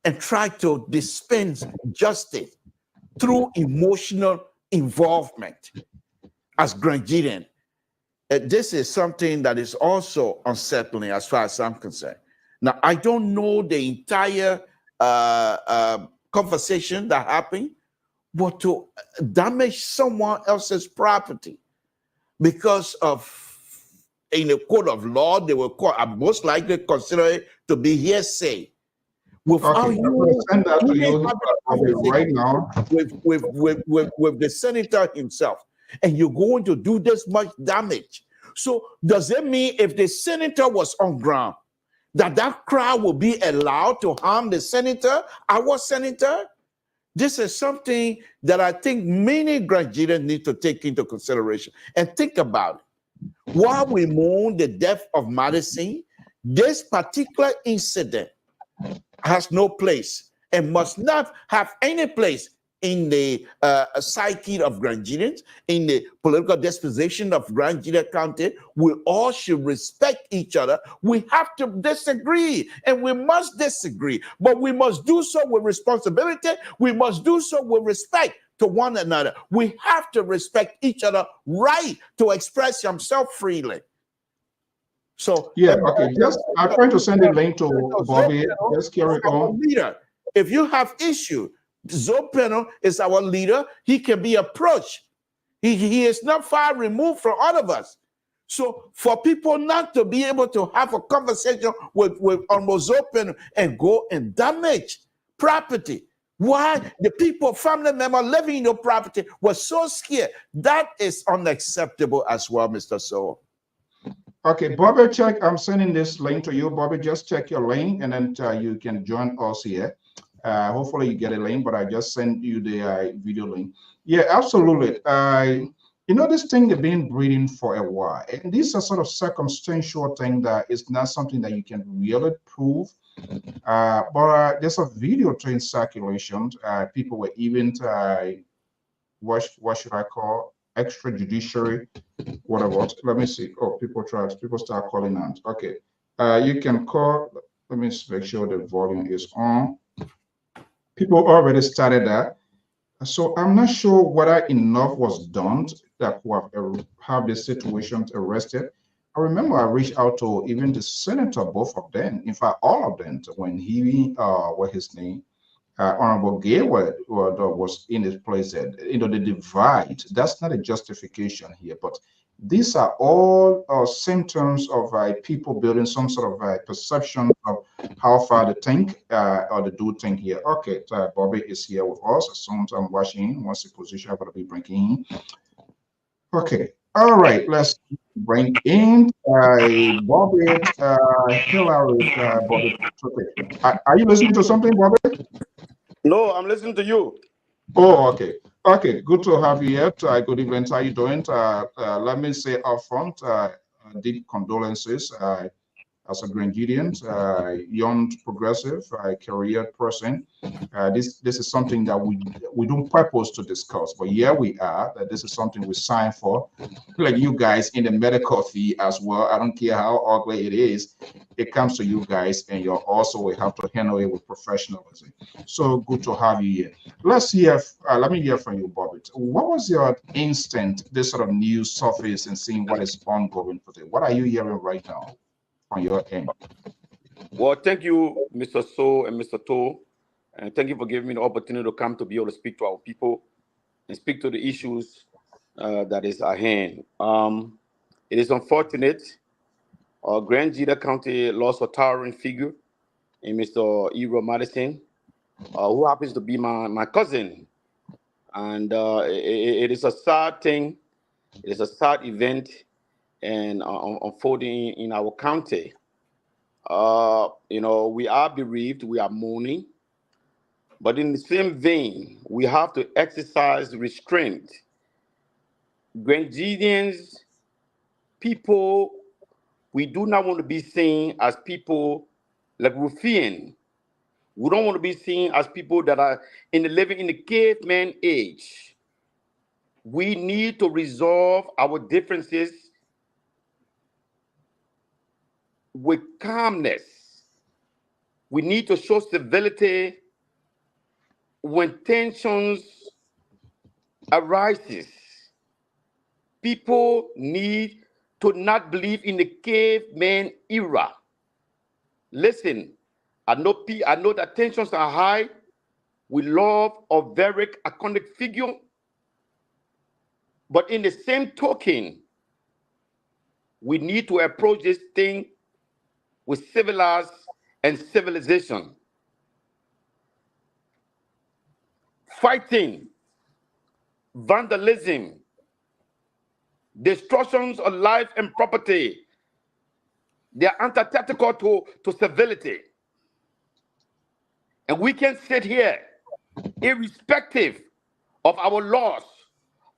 and try to dispense justice through emotional involvement as Gwion. This is something that is also unsettling as far as I'm concerned. Now, I don't know the entire conversation that happened, but to damage someone else's property because of, in a court of law, they will most likely consider it to be hearsay. Without you send that to you right now with the senator himself, and you're going to do this much damage. So does it mean if the senator was on ground, that crowd will be allowed to harm the senator, our senator? This is something that I think many Gwion need to take into consideration and think about it. While we mourn the death of Madison, this particular incident has no place. and must not have any place in the psyche of Grandians, in the political disposition of Grandia County. We all should respect each other. We have to disagree, and we must disagree, but we must do so with responsibility. We must do so with respect to one another. We have to respect each other right to express himself freely. So yeah, okay. Just I'm trying to send a link to Bobby. Just carry on. Leader, if you have issue, Zopeno is our leader. He can be approached. He is not far removed from all of us. So for people not to be able to have a conversation with almost Zopeno and go and damage property, why the people, family member living in your property was so scared, that is unacceptable as well, Mr. So. Okay, Bobby, check. I'm sending this link to you, Bobby. Just check your link, and then you can join us here. Hopefully you get a link, but I just sent you the video link. Yeah, absolutely. You know, this thing has been breeding for a while, and this is a sort of circumstantial thing that is not something that you can really prove. But there's a video in circulation. People were even what should I call extrajudiciary, whatever. Let me see. Oh, people start calling out. Okay, you can call. Let me make sure the volume is on. People already started that. So I'm not sure whether enough was done that would have the situation arrested. I remember I reached out to even the senator, both of them, in fact, all of them, when he, what his name, Honorable Gwion was in his place. You know, the divide, that's not a justification here, but these are all symptoms of people building some sort of perception of how far they think or they do think here. Okay, Bobby is here with us. As soon as I'm watching, once the position I'm going to be bringing in. Okay, all right, let's bring in Bobby, Hillary, Bobby. Are you listening to something, Bobby? No, I'm listening to you. Oh, okay. Okay, good to have you here. Good evening. How you doing? Let me say upfront, deep condolences as a Grandian, young progressive, career person. This is something that we don't purpose to discuss, but here we are. That this is something we signed for, like you guys in the medical fee as well. I don't care how ugly it is. It comes to you guys, and you also will have to handle it with professionalism. So good to have you here. Let's hear. Let me hear from you, Bobby. What was your instinct? This sort of news surface and seeing what is ongoing for today. What are you hearing right now on your end? Well, thank you, Mr. So and Mr. To, and thank you for giving me the opportunity to come to be able to speak to our people and speak to the issues that is at hand. It is unfortunate. Grand Gwion County lost a towering figure in Mr. Erol Madison, who happens to be my cousin. And it is a sad thing. It is a sad event and unfolding in our county. You know, we are bereaved, we are mourning, but in the same vein, we have to exercise restraint. Grandians, people, we do not want to be seen as people like ruffian. We don't want to be seen as people that are living in the caveman age. We need to resolve our differences with calmness. We need to show civility when tensions arises. People need to not believe in the caveman era. Listen, I know that tensions are high. We love a very iconic figure. But in the same token, we need to approach this thing with civilized and civilization. Fighting, vandalism, destructions of life and property, they are antithetical to civility. And we can sit here, irrespective of our laws,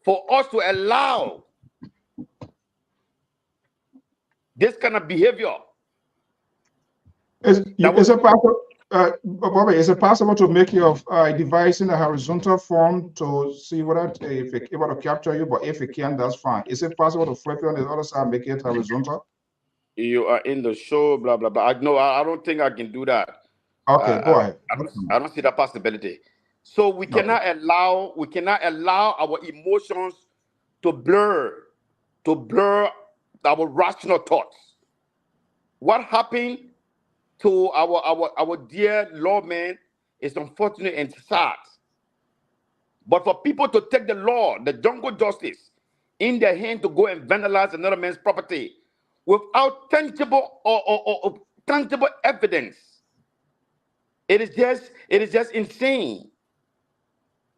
for us to allow this kind of behavior. Is it possible? Bobby, is it possible to make your device in a horizontal form to see whether if it's able to capture you? But if it can, that's fine. Is it possible to flip it on the other side and make it horizontal? You are in the show, blah blah blah. I don't think I can do that. Okay, go ahead. I don't see that possibility. So we cannot allow our emotions to blur our rational thoughts. What happened to our dear lawman is unfortunate and sad. But for people to take the law, the jungle justice, in their hand to go and vandalize another man's property without tangible or tangible evidence, it is just insane.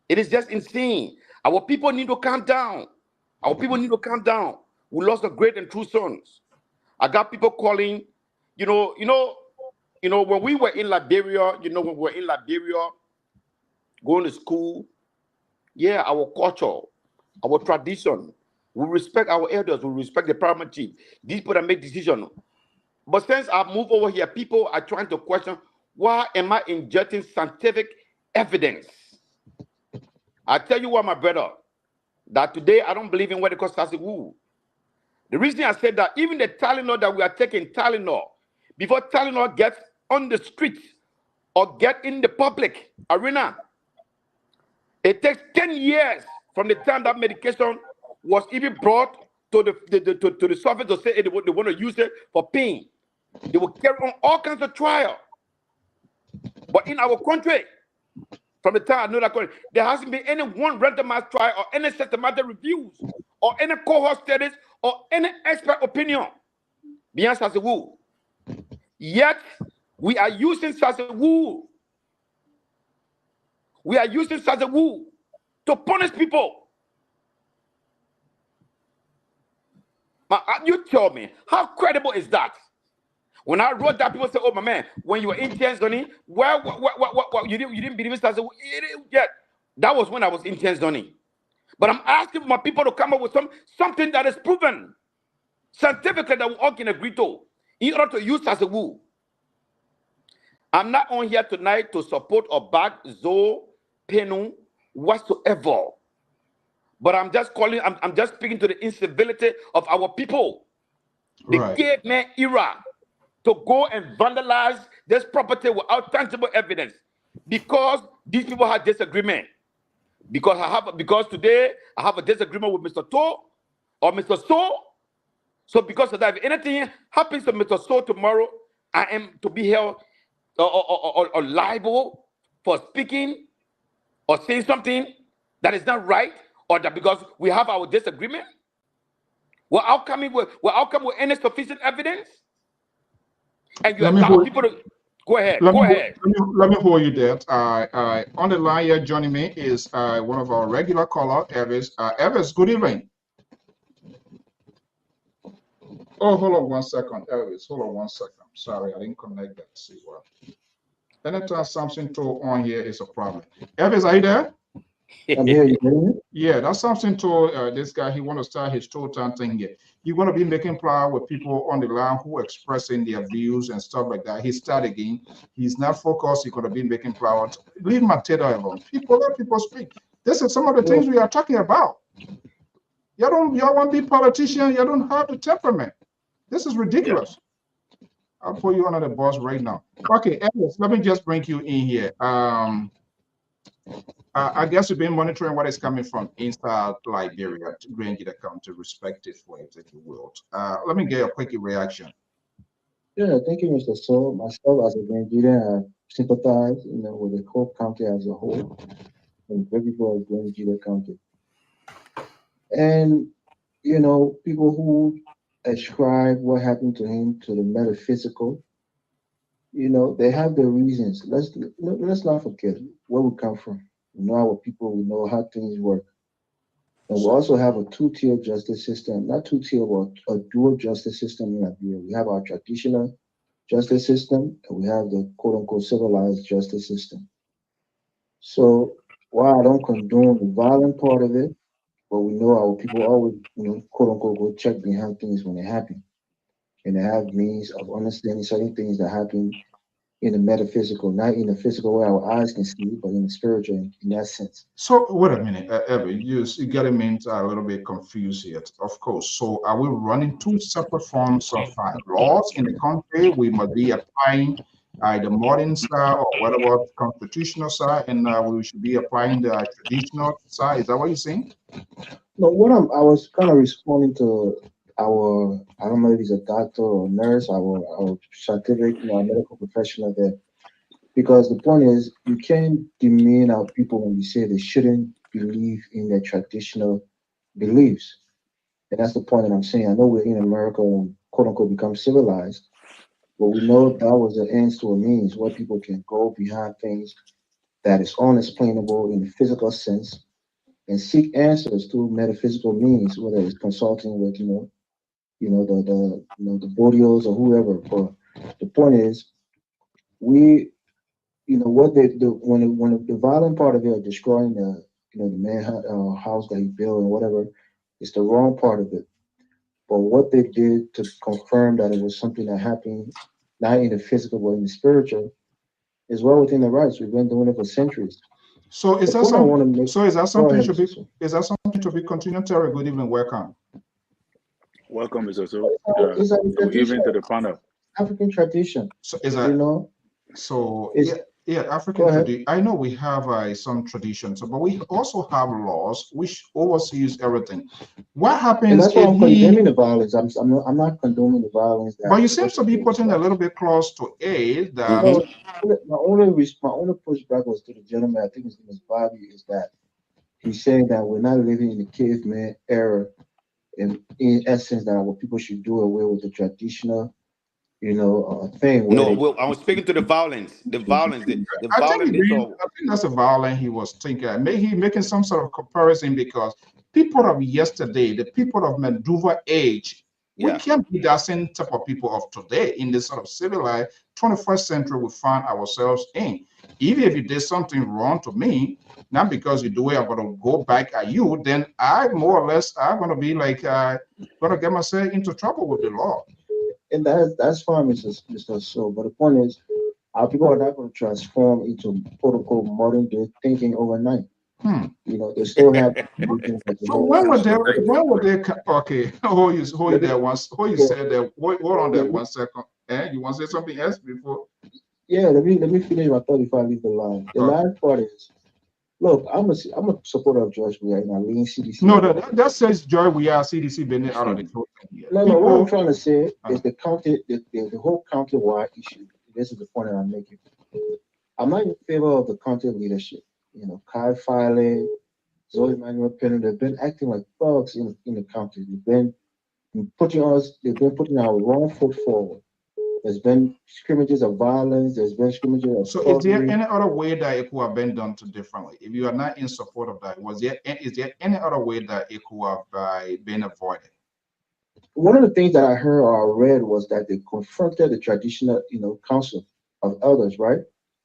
It is just insane. Our people need to calm down. Our people need to calm down. We lost a great and true sons. I got people calling, when we were in Liberia, going to school, yeah, our culture, our tradition, we respect our elders, we respect the paramount chief. These people that make decisions. But since I moved over here, people are trying to question, why am I injecting scientific evidence? I tell you what, my brother, that today I don't believe in what they call Sasewu. The reason I said that, even the Tylenol that we are taking, Tylenol, before Tylenol gets on the streets or get in the public arena, it takes 10 years from the time that medication was even brought to the surface to say they want to use it for pain. They will carry on all kinds of trial. But in our country, from the time I know that country, there hasn't been any one randomized trial or any systematic reviews or any cohort studies or any expert opinion beyond Sasewu. Yet, we are using Sasewu. We are using Sasewu to punish people. You tell me, how credible is that? When I wrote that, people say, "Oh my man, when you were in Tanzania, you didn't believe in Sasewu?" Yeah, that was when I was in Tanzania. But I'm asking my people to come up with something that is proven scientifically that we all can agree to in order to use Sasewu. I'm not on here tonight to support or back Zoe, Penu, whatsoever. But I'm just I'm just speaking to the incivility of our people. The caveman era, to go and vandalize this property without tangible evidence because these people had disagreement. Because today I have a disagreement with Mr. To or Mr. So. So because of that, if anything happens to Mr. So tomorrow, I am to be held or liable for speaking or saying something that is not right, or that because we have our disagreement. We're outcoming with any sufficient evidence, and you allow people to go ahead. Go ahead. Let me hold you there. On the line here, joining me is one of our regular caller, Elvis. Elvis, good evening. Oh, hold on one second, Elvis. Hold on one second. Sorry, I didn't connect that. See what? Anytime something to on here is a problem. Elvis, are you there? I'm here. You hear me? Yeah, that's something to this guy. He want to start his total thing here. You want to be making power with people on the line who are expressing their views and stuff like that. He start again. He's not focused. He's going to be making power. Leave Mateta alone. Let people speak. This is some of the things we are talking about. Y'all want to be politicians. You don't have the temperament. This is ridiculous. Yeah. I'll put you under the bus right now. Okay, Ellis, let me just bring you in here. I guess you've been monitoring what is coming from inside Liberia to bring it account to respective ways, if you will. Let me get a quick reaction. Yeah, thank you, Mr. So. Myself, as a Nigerian, I sympathize, with the whole county as a whole, and the people of Nigeria County. And people who ascribe what happened to him to the metaphysical, they have their reasons. Let's not forget where we come from. We know our people, we know how things work. And we also have a two-tier justice system, not two-tier, but a dual justice system in Liberia. We have our traditional justice system, and we have the quote-unquote civilized justice system. So while I don't condone the violent part of it, but we know our people always, quote-unquote, go check behind things when they happen. And they have means of understanding certain things that happen in the metaphysical, not in the physical way our eyes can see, but in the spiritual in that sense. So wait a minute, Evan, you getting me into a little bit confused here. Of course. So are we running two separate forms of laws in the country? We must be applying the modern side or whatever constitutional side, and we should be applying the traditional side. Is that what you're saying? No, I was kind of responding to our, I don't know if he's a doctor or nurse, our scientific, our medical professional there. Because the point is, you can't demean our people when you say they shouldn't believe in their traditional beliefs. And that's the point that I'm saying. I know we're in America and quote unquote become civilized, but we know that was the ends to a means where people can go behind things that is unexplainable in the physical sense and seek answers through metaphysical means, whether it's consulting with, the Bodios or whoever. But the point is, we, what they do when the violent part of it are destroying the man house that he built and whatever, it's the wrong part of it. But what they did to confirm that it was something that happened, not in the physical but in the spiritual, is well within the rights. We've been doing it for centuries. So is that something? So is that something ahead, to be continued? Terry, good evening, welcome. Welcome, Mr. So. Good evening to the panel. African tradition. So is that So yeah, African tradition. I know we have some traditions, but we also have laws which oversees everything. What happens? And that's why I'm condemning the violence. I'm not condoning the violence. But you seem to be putting a little bit close to it. My only pushback was to the gentleman. I think his name is Bobby. Is that he's saying that we're not living in the caveman era, in essence, that what people should do away with the traditional. Thing. No, well, I was speaking to the violence. The violence. The violence. I think that's the violence he was thinking. Maybe he making some sort of comparison because people of yesterday, the people of medieval age, we can't be that same type of people of today in this sort of civilized 21st century we find ourselves in. Even if you did something wrong to me, not because you do it, I'm going to go back at you, then I'm going to be like, going to get myself into trouble with the law. And that's fine, Mr. So. But the point is, our people are not going to transform into quote-unquote modern day thinking overnight. They still have. So when would they? Okay, hold you there once. Hold you said that. Hold on there 1 second. You want to say something else before? Yeah, let me finish my thought before I leave the line. The last part is, look, I'm a supporter of George Weah and I lean CDC. No, that says George Weah CDC been out of the whole thing. No, what I'm trying to say is the whole county-wide issue. This is the point that I'm making. I'm not in favor of the county leadership. Kai Filey, Zoe Manuel Penn, they've been acting like thugs in the county. They've been putting our wrong foot forward. There's been scrimmages of violence. There's been scrimmages of. So, is there any other way that it could have been done differently? If you are not in support of that, is there any other way that it could have been avoided? One of the things that I heard or read was that they confronted the traditional, council of elders, right?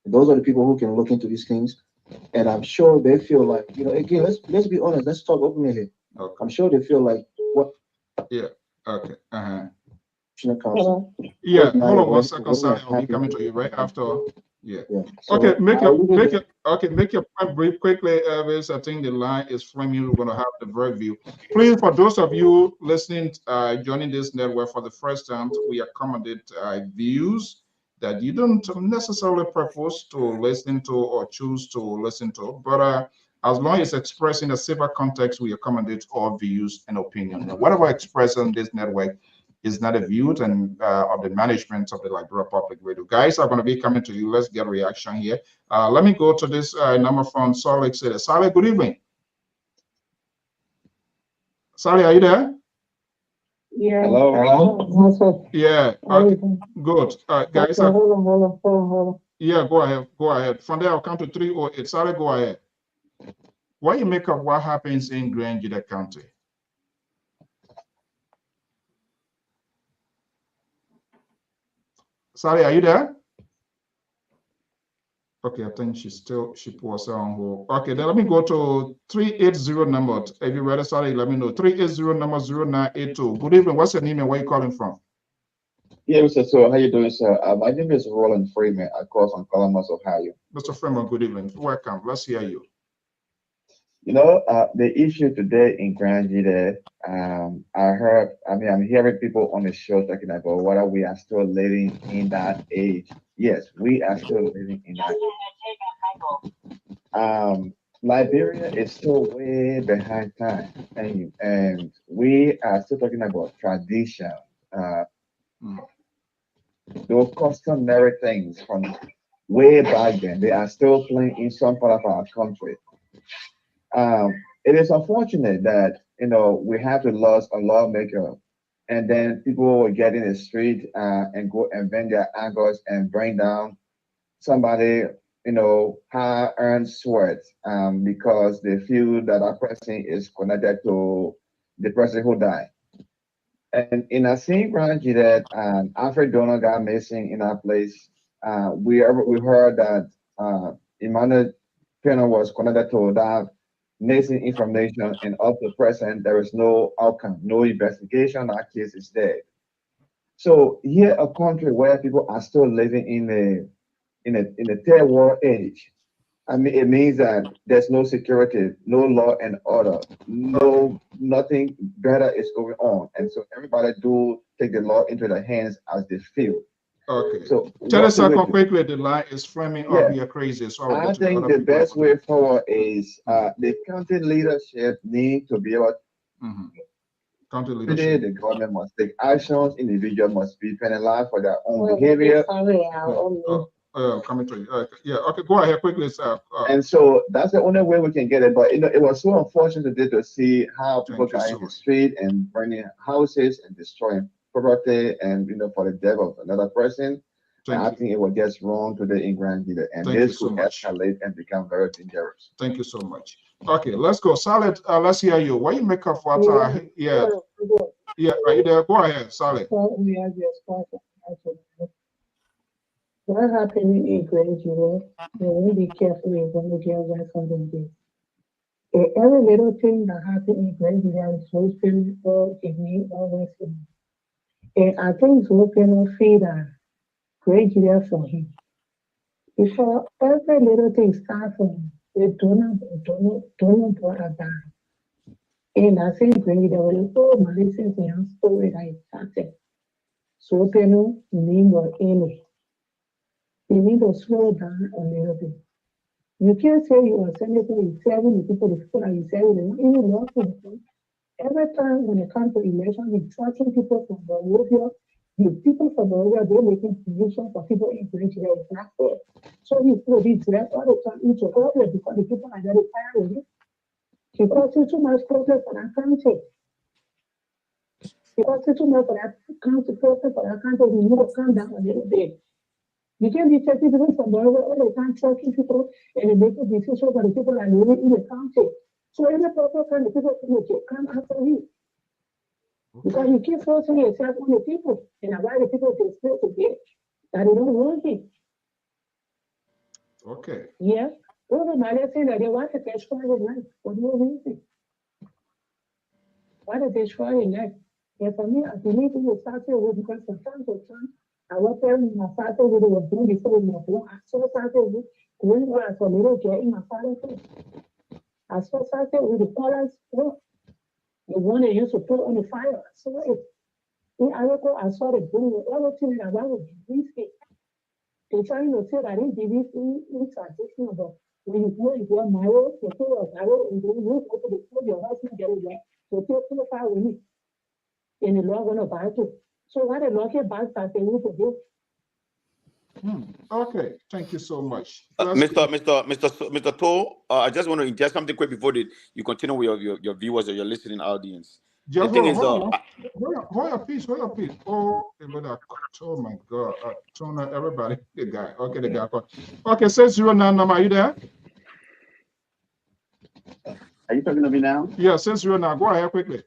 And those are the people who can look into these things, and I'm sure they feel like, again, let's be honest. Let's talk openly here. Okay. I'm sure they feel like what. Yeah. Okay. Council. Yeah, hold on 1 second, sorry, I'll be coming to you right after. Yeah. So, okay, make your point brief quickly, Elvis. I think the line is from you. We're gonna have the very view. Please, for those of you listening, joining this network for the first time, we accommodate views that you don't necessarily propose to listen to or choose to listen to, but as long as expressing a civil context, we accommodate all views and opinions. Whatever expressed on this network is not a view and of the management of the Liberia Public Radio. Guys are going to be coming to you. Let's get a reaction here. Let me go to this number from Salt Lake City. Sally, good evening. Sally, are you there? Yeah. Hello. Yeah. Okay. Good. Guys. Hold on. Yeah, go ahead. Go ahead. From there, I'll count to 308. Sally, go ahead. What do you make of what happens in Gwion County? Sally, are you there? Okay, I think she paused on hold. Okay, then let me go to 380 number. If you ready, Sally, let me know. 380 number 0982. Good evening. What's your name and where you calling from? Yeah, Mr. So, how you doing, sir? My name is Roland Freeman. I call from Columbus, Ohio. Mr. Freeman, good evening. Welcome. Let's hear you. The issue today in Granjide, I'm hearing people on the show talking about whether we are still living in that age. Yes, we are still living in that. Liberia is still way behind time, and we are still talking about tradition. Uh, those customary things from way back then, they are still playing in some part of our country. It is unfortunate that we have to lose a lawmaker, and then people will get in the street and go and vent their angers and bring down somebody, hard-earned sweat because they feel that that person is connected to the person who died. And in a same branch that Alfred Donald got missing in our place, we heard that Emmanuel Pena was connected to that missing information, and up to present there is no outcome, no investigation. That case is dead. So here, a country where people are still living in a third world age. I mean, it means that there's no security, no law and order, nothing better is going on, and so everybody do take the law into their hands as they feel. Okay. So Tell what us do we how do? quickly the line is framing up Yeah, here crazy. So I will I get to the think other the people. best way forward is the county leadership need to be able. Mm-hmm. County Today, leadership. the government must take actions. Individuals must be penalized for their own Well, behavior. sorry, Coming to you. Yeah. Okay. Go ahead quickly, sir. And so that's the only way we can get it. But it was so unfortunate today to see how people Thank you got so in the much. street and burning houses and destroying property, and for the death of another person. And Thank I you. think it was just wrong today in Grand Leader, and Thank you this so could much. escalate and become very dangerous. Thank you so much. Okay, let's go. Salad, let's hear you. What you make of what? Yeah. Are you there? Go ahead, Salad. What happened in Nigeria? We need to be careful when we get away from this. Every little thing that happened in Nigeria is so spiritual, it means always. And I think so people feel that Nigeria for him. Because every little thing starts from him. They don't know about. And I think Nigeria will go Madison and story that is started. So people need more in it. You need to slow down a little bit. You can't say you are a senator, you're serving the people that you serve, they even love you. Every time when it comes to election, you're tracking people from Bolivia, the people from Bolivia, they're making positions for people in Nigeria. It's not fair. So you put these dress all the time into order because the people are very tired of it. Because it's too much process for that country. Because it's too much for that country, process for that country, we need to calm down a little bit. You can't be taking people from Bolivia all the time, tracking people and making decisions for the people that are living in the country. So every proper kind of people come after you. Because you keep forcing yourself on the people and allow the people to still forget that they don't want it. Okay. Yeah. Everybody is saying that they want to destroy your life for no reason. Why to destroy your life? And for me, I believe it will start with because from time to time, I was telling my father what it was doing before we were born. I saw something going on for little girl in my father's face. I saw something with the colors, the one they used to put on the fire. I saw it. In Arabic, I saw the video, everything that I was believing. They're trying to say that in believe in tradition, but when you go and get married, you feel like married, and then you go to the school, your husband get away. So take to the fire with me. And the Lord going to buy it. So what the Lord can buy that they need to do. Okay, thank you so much. Mr. Toll, I just want to interject something quick before you continue with your viewers or your listening audience. Just the thing is, hold your peace. Oh, oh my God, Tona, everybody, the guy. Okay, the guy. Okay, 609 number. Are you there? Are you talking to me now? Yeah, 609. Go ahead quickly.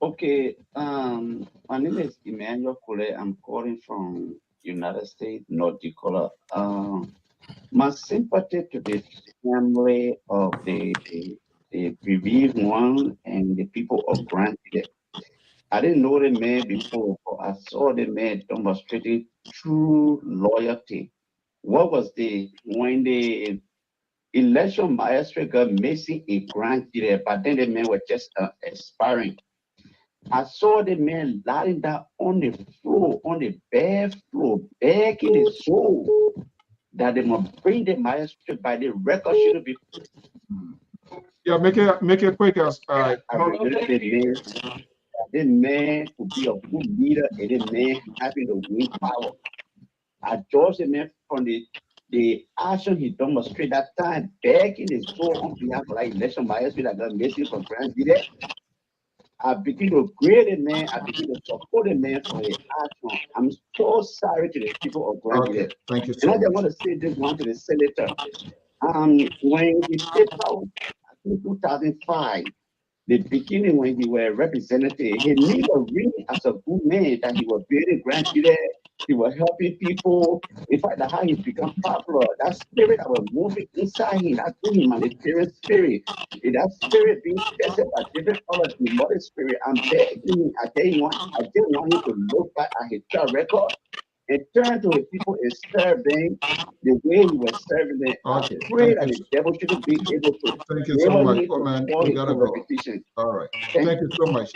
Okay. My name is Emmanuel Kule. I'm calling from United States, North Dakota. My sympathy to the family of the bereaved one and the people of Granted. I didn't know the man before, but I saw the man demonstrating true loyalty. What was when the election magistrate got missing a grandchildren, but then the man was just expiring. I saw the man lying down on the floor, on the bare floor, begging his soul that they must bring the magistrate by the record shouldn't be. Yeah, make it quick as I the man to be a good leader and the man having the win power. I judge the man from the action he demonstrated that time, begging his soul on behalf of like election magistrate that got missing from grand leader. I begin to grade the man. I begin to support the man for his action. I'm so sorry to the people of Grand Okay, thank you and so I just much. want to say this one to the senator. When he picked out, I think 2005, the beginning when he was representative, he made a ring as a good man that he was building grandchildren, he was helping people. In fact, that's how he became popular. That spirit that was moving inside him, that good humanitarian spirit, and that spirit being tested by different other demonic spirit. I'm begging him, I didn't want him to look back at his track record and turn to his people and serve them the way he was serving them. Okay, I pray that thank the you. devil shouldn't be able to Thank you so favor much. him Oh to man, spoil we his gotta own go. reputation. All right. Thank you so much.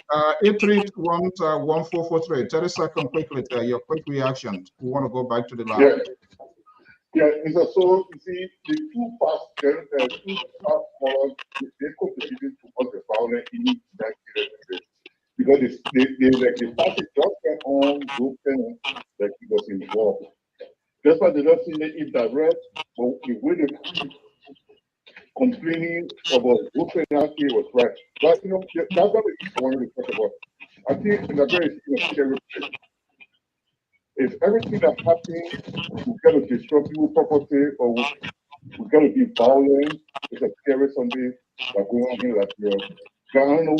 831-1443. 30 seconds quickly. Your quick reaction. We want to go back to the line. Yeah, so you see the two past models, they contributed to all the violence in that because the party just went on looking like he was involved. That's why they don't see the indirect, but the way they complaining about who penalty was right. But that's not what I wanted to talk about. I think in a very scary place. If everything that happens, we got to destroy people's property or we got to be violent, it's a scary something that going on here like here. But I don't know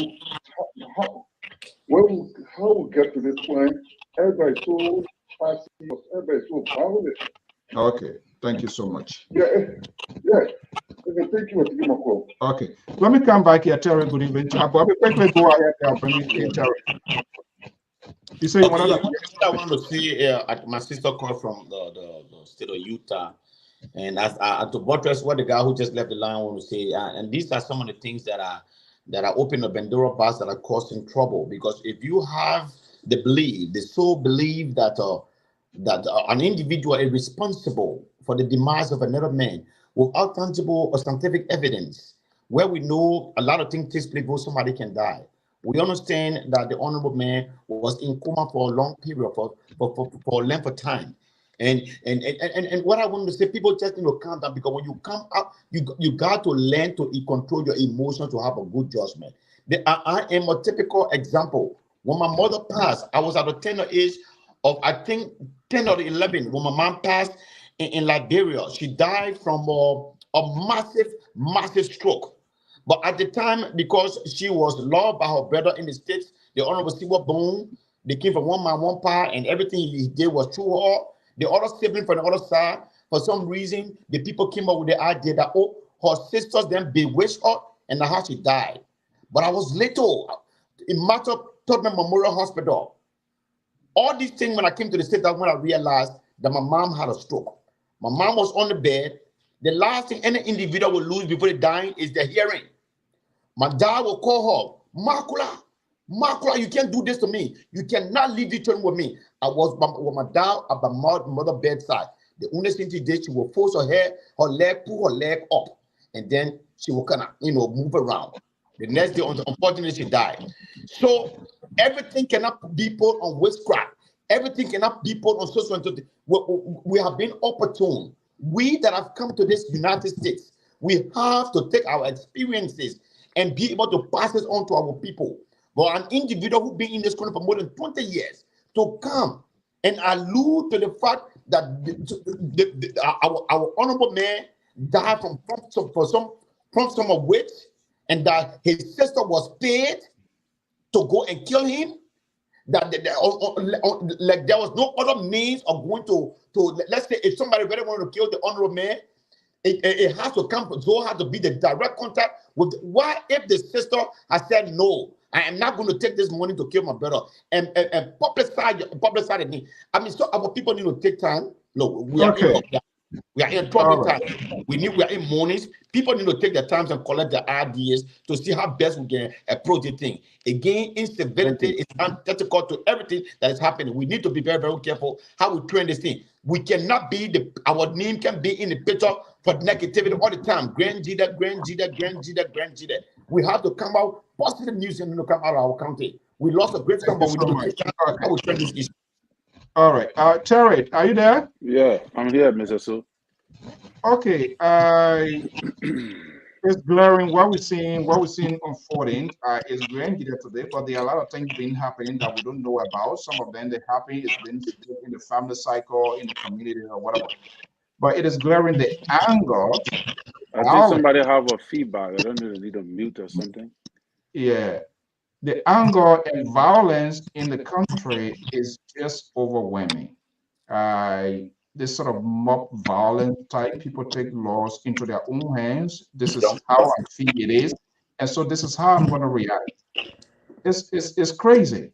how we get to this point. Everybody's so passive, everybody's so violent. Okay, thank you so much. Yeah. Thank you for taking my call. Okay, let me come back here, Terry. Good evening. But we quickly go ahead, bring in Terry. You say one other. One thing I want to say, my sister called from the state of Utah, and as to buttress what the guy who just left the line want to say, and these are some of the things that are open the Bandura bars that are causing trouble. Because if you have the sole belief that an individual is responsible for the demise of another man without tangible or scientific evidence, where we know a lot of things takes place before somebody can die. We understand that the honorable man was in coma for a long period, for a length of time. And what I want to say, people just need to calm down, because when you come up, you got to learn to control your emotions to have a good judgment. I am a typical example. When my mother passed, I was at the tender age of, I think, 10 or 11 when my mom passed in Liberia. She died from a massive stroke. But at the time, because she was loved by her brother in the States, the Honorable Siwa Bone, they came from one man, one part, and everything he did was through her. The other sibling from the other side, for some reason, the people came up with the idea that, oh, her sisters then bewitched her, and that's how she died. But I was little in Tottenham Memorial Hospital. All these things, when I came to the States, that's when I realized that my mom had a stroke. My mom was on the bed. The last thing any individual will lose before they die is their hearing. My dad will call her, Makula, you can't do this to me. You cannot leave this children with me. I was with my dad at my mother's bedside. The only thing she did, she will force her leg, pull her leg up, and then she will kind of, move around. The next day, unfortunately, she died. So everything cannot be put on witchcraft. Everything cannot be put on social entity. We have been opportune. We that have come to this United States, we have to take our experiences and be able to pass it on to our people. But an individual who's been in this country for more than 20 years to come and allude to the fact that our honorable man died from some of which, and that his sister was paid to go and kill him, that like there was no other means of going to let's say if somebody really wanted to kill the honorable man, it has to come. Zoe has to be the direct contact with. Why, if the sister has said no, I am not going to take this money to kill my brother and publicize me. I mean, so our people need to take time. Look, we are in trouble time. We are in mornings. People need to take their time and collect their ideas to see how best we can approach the thing. Again, instability is antithetical to everything that is happening. We need to be very, very careful how we train this thing. We cannot be our name can be in the picture for negativity all the time. Grand Jida. We have to come out positive news and come out of our country. We lost a great time, but we need to take time how we train this issue. All right. Terry, are you there? Yeah, I'm here, Mr. So. Okay. It's glaring what we're seeing unfolding is grand here today, but there are a lot of things being happening that we don't know about. Some of them, the happening is being in the family cycle, in the community, or whatever. But it is glaring the anger. I think somebody have a feedback. I don't know, they need a mute or something. Yeah. The anger and violence in the country is just overwhelming. This sort of mob violence type, people take laws into their own hands. This is how I feel it is. And so this is how I'm going to react. It's crazy.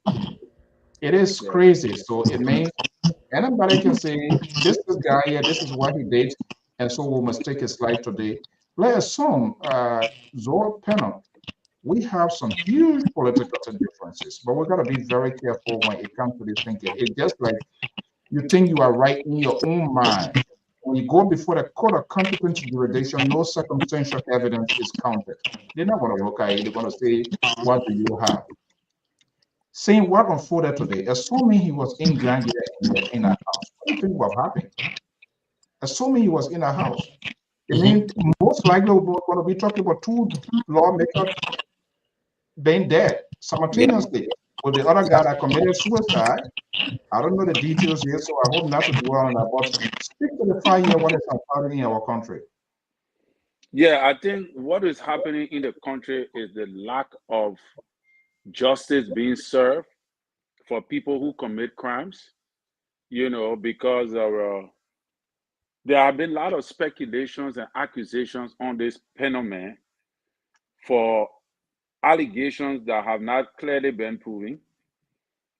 It is crazy. So it means anybody can say, this guy here, this is what he did, and so we must take his life today. Let's assume Zoe Pennon, we have some huge political differences, but we've got to be very careful when it comes to this thinking. It's just like you think you are right in your own mind. When you go before the court of competent jurisdiction, no circumstantial evidence is counted. They're not going to look at it. They're going to say, what do you have? Seeing what unfolded today, assuming he was in Grand in a house, what do you think would have happened? Assuming he was in a house, it means most likely we're going to be talking about two lawmakers being dead simultaneously with the other guy that committed suicide. I don't know the details here, so I hope not to dwell on that. But speak to the fire what is happening in our country. Yeah, I think what is happening in the country is the lack of justice being served for people who commit crimes, because there have been a lot of speculations and accusations on this Pennon man for allegations that have not clearly been proven,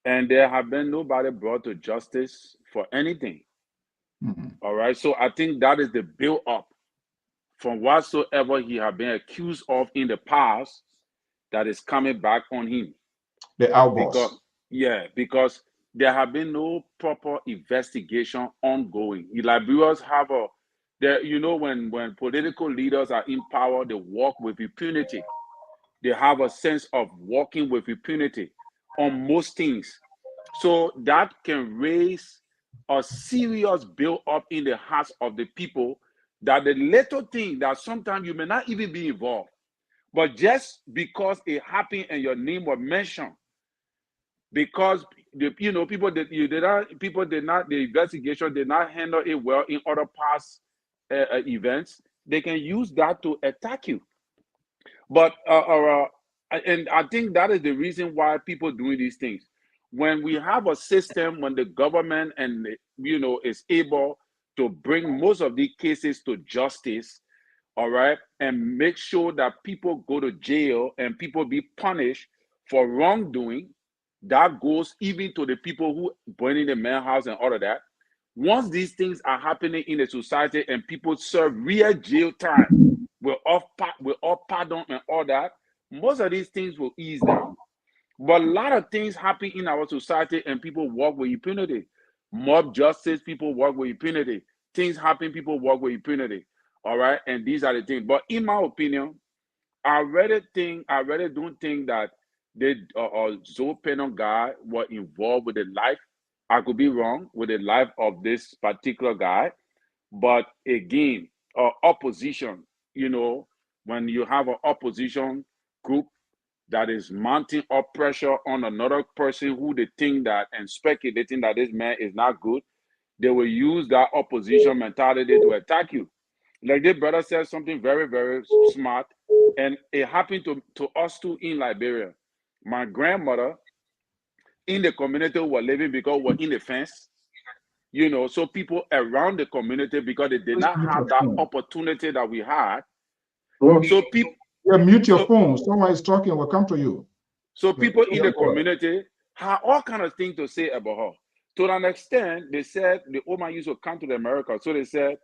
and there have been nobody brought to justice for anything. All right, so I think that is the build up from whatsoever he had been accused of in the past that is coming back on him. The outburst. Because there have been no proper investigation ongoing. Liberians have when political leaders are in power, they walk with impunity. They have a sense of walking with impunity on most things. So that can raise a serious build up in the hearts of the people that the little thing that sometimes you may not even be involved, but just because it happened and your name was mentioned, because the investigation did not handle it well in other past events, they can use that to attack you. But and I think that is the reason why people doing these things. When we have a system, when the government is able to bring most of these cases to justice, all right, and make sure that people go to jail and people be punished for wrongdoing, that goes even to the people who burning the man's house and all of that. Once these things are happening in the society and people serve real jail time with all pardon and all that, most of these things will ease down. But a lot of things happen in our society and people walk with impunity. Mob justice, people walk with impunity. Things happen, people walk with impunity. All right, and these are the things. But in my opinion, I really don't think that the Zoe Pennon guy was involved with the life. I could be wrong with the life of this particular guy, but again, opposition. When you have an opposition group that is mounting up pressure on another person who they think that and speculating that this man is not good, they will use that opposition mentality to attack you. Like this brother said something very, very smart, and it happened to us too in Liberia. My grandmother in the community were living because we're in the fence, so people around the community, because they did not have that opportunity that we had. So people mute your phone. Someone is talking, will come to you. So people in the community had all kind of things to say about her. To an extent, they said the woman used to come to America. So they said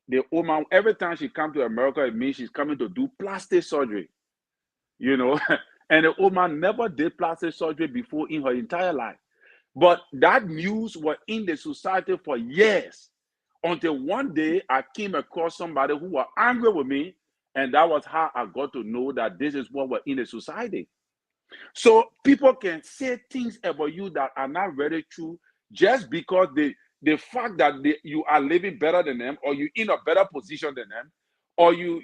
the woman, every time she comes to America, it means she's coming to do plastic surgery. You know, and the woman never did plastic surgery before in her entire life. But that news was in the society for years until one day I came across somebody who was angry with me, and that was how I got to know that this is what was in the society. So people can say things about you that are not very true just because the fact that you are living better than them, or you in a better position than them, or you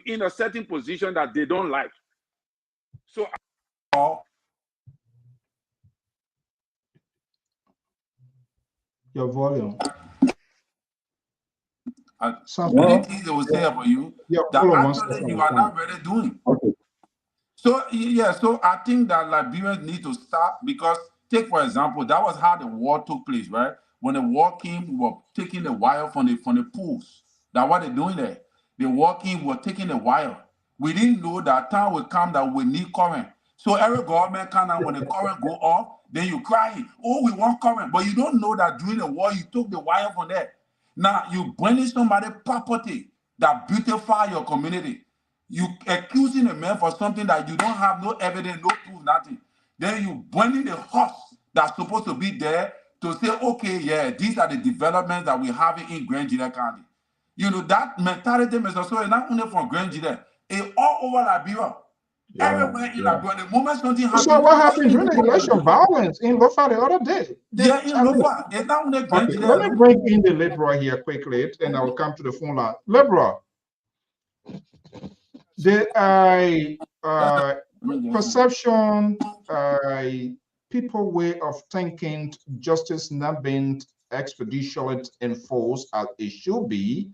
in a certain position that they don't like. So your volume. Many things they will say about you that actually you are not really doing. Okay. So yeah, so I think that Liberians need to stop, because take for example, that was how the war took place, right? When the war came, we were taking the wire from the pools. That's what they're doing there. The war came, we were taking the wire. We didn't know that time would come that we need current. So every government kind of, when the current go off, then you cry, oh, we want current. But you don't know that during the war, you took the wire from there. Now you bringing somebody property that beautify your community. You accusing a man for something that you don't have no evidence, no proof, nothing. Then you bringing the horse that's supposed to be there to say, okay, yeah, these are the developments that we have in Grand Gila County. You know, that mentality, Mr. So, is not only from Grand Gila, it's all over Liberia. Everywhere in Liberia, the moment something happens. So what happened during the election violence in Lofa the other day? Yeah, in Lofa. It's not only Grand Gila. Let me bring in the liberal here quickly, and I will come to the phone line. Liberal. The perception, people way of thinking, justice not being expeditiously enforced as it should be.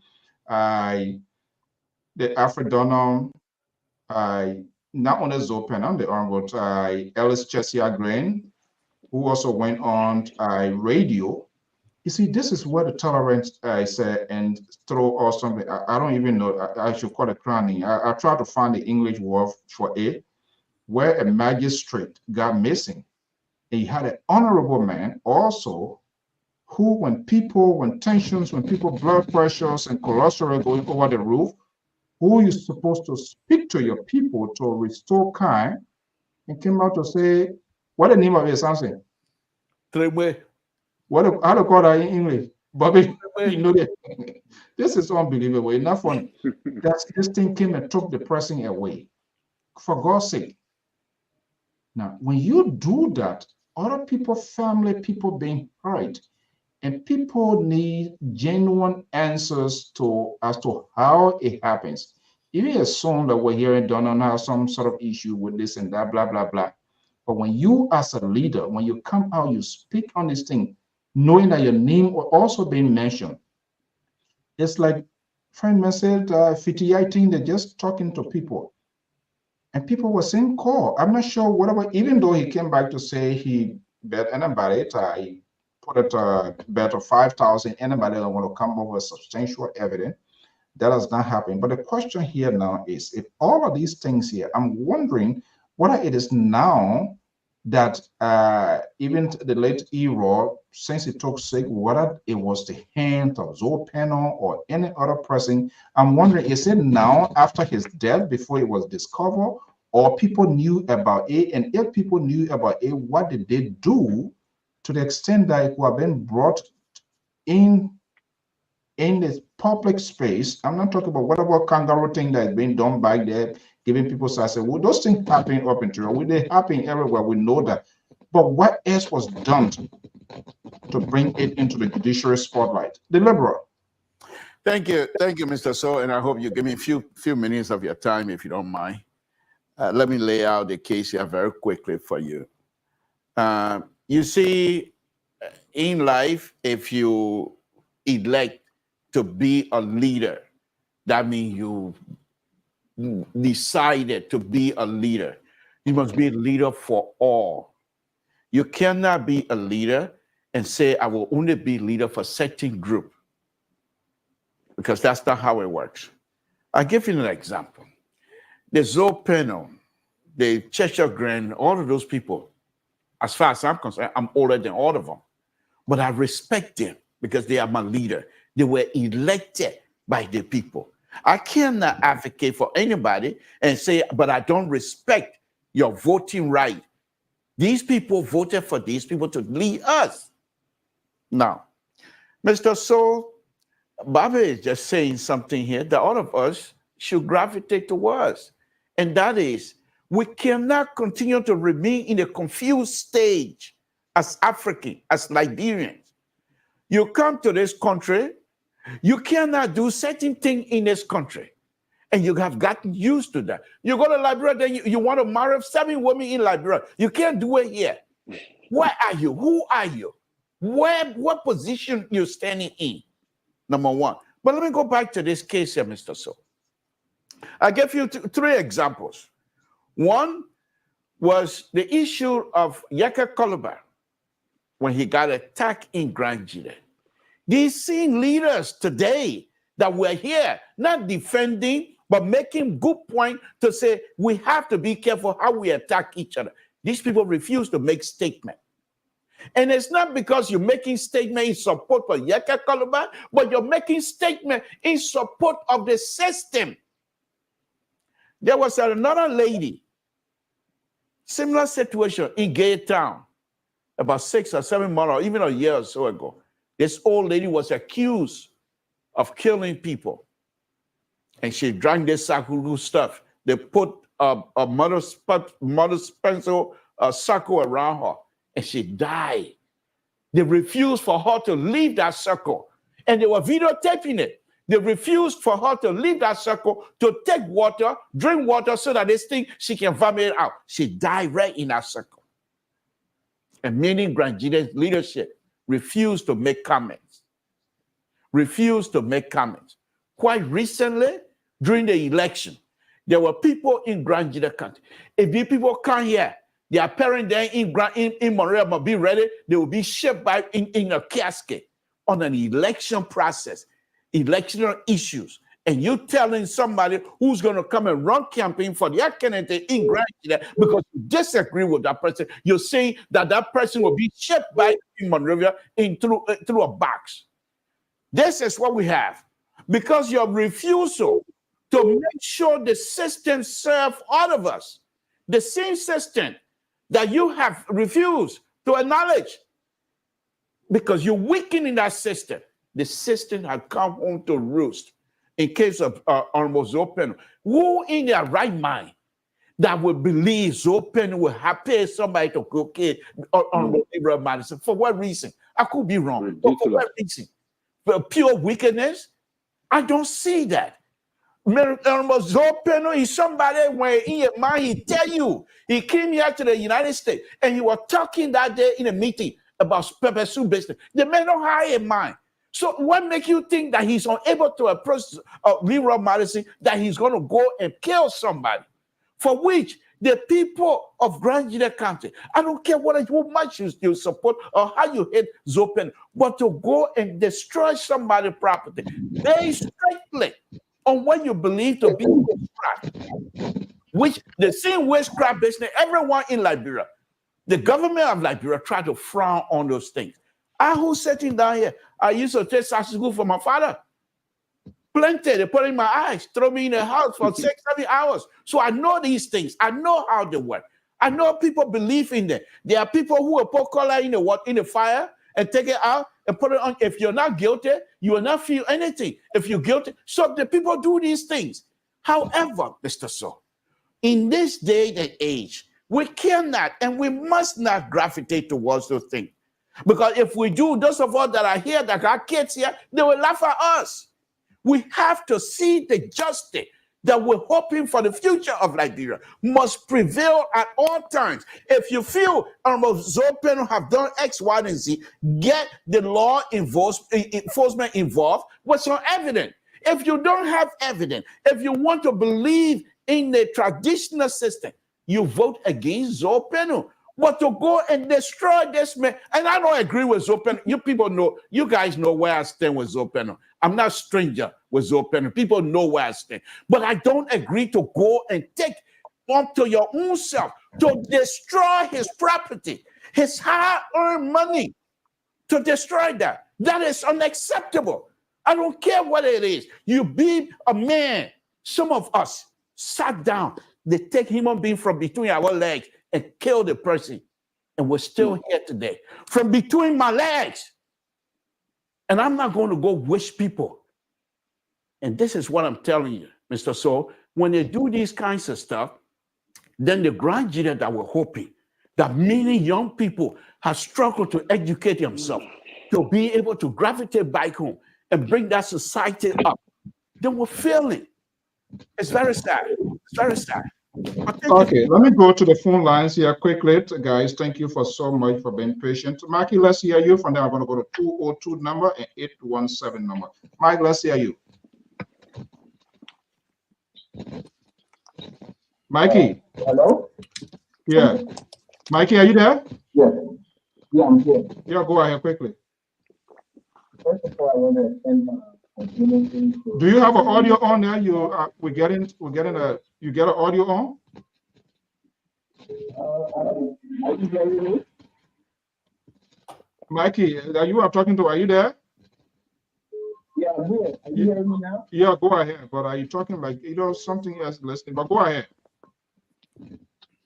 The Afridonum, not only Zopen on the arm, but Ellis Chesia Grain, who also went on radio. You see, this is where the tolerance is, and throw or something. I don't even know. I should call it crowning. I try to find the English word for it, where a magistrate got missing. He had an honorable man also, who, when tensions, when people blood pressures and cholesterol going over the roof, who is supposed to speak to your people to restore kind, and came out to say, what the name of it, something? How to call that in English? Bobby, you know that. This is unbelievable. Enough funny. This thing came and took the pressing away. For God's sake. Now, when you do that, other people, family, people being hurt, and people need genuine answers as to how it happens. Even assume that we're hearing Donald have some sort of issue with this and that, blah, blah, blah. But when you, as a leader, when you come out, you speak on this thing, knowing that your name will also being mentioned. It's like friend said, I think they're just talking to people. And people were saying call. I'm not sure whatever, even though he came back to say he bet anybody, he put it a bet of 5,000, anybody that want to come up with substantial evidence. That has not happened. But the question here now is, if all of these things here, I'm wondering whether it is now that even the late Erol, since he took sick, whether it was the hand of Zopeno or any other person, I'm wondering, is it now after his death, before it was discovered, or people knew about it? And if people knew about it, what did they do to the extent that it would have been brought in this public space? I'm not talking about whatever kangaroo thing that is being done back there, giving people say, well, those things happen up in Toronto. They happen everywhere. We know that. But what else was done to bring it into the judiciary spotlight? The liberal. Thank you, Mr. So, and I hope you give me a few minutes of your time, if you don't mind. Let me lay out the case here very quickly for you. You see, in life, if you elect to be a leader, that means you decided to be a leader. You must be a leader for all. You cannot be a leader and say, I will only be leader for certain group, because that's not how it works. I'll give you an example. The Zopeno, the Cheshire Grand, all of those people, as far as I'm concerned, I'm older than all of them. But I respect them because they are my leader. They were elected by the people. I cannot advocate for anybody and say, but I don't respect your voting right. These people voted for these people to lead us. Now, Mr. So, Bobby is just saying something here that all of us should gravitate towards. And that is, we cannot continue to remain in a confused stage as Africans, as Liberians. You come to this country, you cannot do certain things in this country. And you have gotten used to that. You go to Liberia, then you want to marry 7 women in Liberia. You can't do it here. Where are you? Who are you? What position you're standing in? Number one. But let me go back to this case here, Mr. So. I gave you 3 examples. One was the issue of Yaka Koluba when he got attacked in Grand Gide. These same leaders today that were here, not defending, but making good point to say we have to be careful how we attack each other. These people refuse to make statement. And it's not because you're making statement in support for Yaka Koluba, but you're making statement in support of the system. There was another lady, similar situation in Gay Town, about 6 or 7 months or even a year or so ago. This old lady was accused of killing people. And she drank this Sakuru stuff. They put a mother's pencil circle around her, and she died. They refused for her to leave that circle. And they were videotaping it. They refused for her to leave that circle to take water, drink water, so that this thing, she can vomit it out. She died right in that circle. And many Grand Gide's leadership refused to make comments. Refused to make comments. Quite recently, during the election, there were people in Grand Gide country. If these people come here, their parents there in Monrovia must be ready. They will be shipped by in a casket on an election process, electional issues. And you telling somebody who's going to come and run campaign for their candidate in Grand Gide because you disagree with that person, you're saying that that person will be shipped by in Monrovia through a box. This is what we have. Because your refusal to make sure the system serves all of us, the same system that you have refused to acknowledge, because you're weakening that system, the system has come home to roost. In case of Honorable Zopen, who in their right mind that would believe Zopen will have paid somebody to go kill Honorable Erol Madison? For what reason? I could be wrong. But for what reason? For pure wickedness? I don't see that. Honorable Zopen is somebody when in your mind he tell you he came here to the United States and he was talking that day in a meeting about pepper soup business. The man don't have a mind. So what makes you think that he's unable to approach Erol Madison, that he's going to go and kill somebody? For which the people of Grand Gide County, I don't care how much you support or how you hate Zopen, but to go and destroy somebody's property based strictly on what you believe to be witchcraft, which the same witchcraft business, everyone in Liberia, the government of Liberia tried to frown on those things. I who's sitting down here, I used to take sausage school for my father. Plenty, they put in my eyes, throw me in the house for 6, 7 hours. So I know these things. I know how they work. I know people believe in them. There are people who will put color in the fire and take it out and put it on. If you're not guilty, you will not feel anything. If you're guilty, so the people do these things. However, Mr. So, in this day and age, we cannot and we must not gravitate towards those things. Because if we do, those of us that are here, that are kids here, they will laugh at us. We have to see the justice that we're hoping for the future of Liberia must prevail at all times. If you feel Zopen have done X, Y, and Z, get the law enforcement involved with some evidence. If you don't have evidence, if you want to believe in the traditional system, you vote against Zopen. But to go and destroy this man, and I don't agree with Zopen. You people know, you guys know where I stand with Zopen. I'm not a stranger with Zopen. People know where I stand. But I don't agree to go and take unto your own self, to destroy his property, his hard-earned money, to destroy that. That is unacceptable. I don't care what it is. You be a man. Some of us sat down. They take human being from between our legs and kill the person. And we're still here today. From between my legs. And I'm not going to go wish people. And this is what I'm telling you, Mr. So, when they do these kinds of stuff, then the graduate that we're hoping that many young people have struggled to educate themselves to be able to gravitate back home and bring that society up, then we're failing. It's very sad. It's very sad. Okay, let me go to the phone lines here quickly, guys. Thank you for so much for being patient. Mike, let's hear you. From there, I'm going to go to 202 number and 817 number. Mike, let's hear you. Mikey. Hello? Yeah. Mikey, are you there? Yes. Yeah, I'm here. Yeah, go ahead quickly. First of all, I want to send Do you have an audio on there? You you get an audio on? Are you hearing me? Mikey, are you I'm talking to? Are you there? Yeah, I'm here. Are you hearing me now? Yeah, go ahead. But are you talking like something else listening? But go ahead.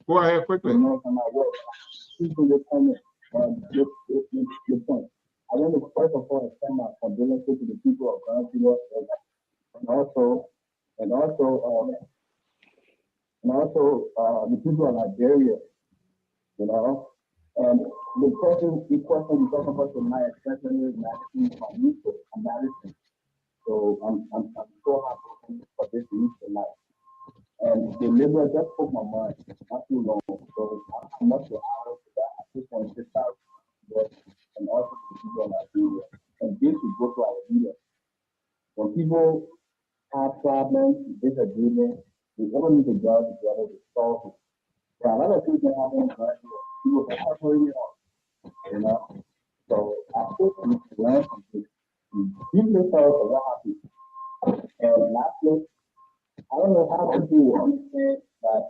Go ahead quickly. Your point. I want to first of all extend my condolences to the people of Gwion and also the people of Nigeria, you know. And the question we talk about tonight, especially Madison, my niece from Madison. So I'm so happy for this news tonight. And the liberal just spoke my mind not too long. So I'm not sure how to that. I just want to start with and also the people of Nigeria. And this will go to our leaders. When people have problems, disagreements, we all need to gather together to solve it. There are a lot of things that happen right here. People are separating off, you know. So I think we need to learn from this. Deeply sorry for what happened. And lastly, I don't know how people understand that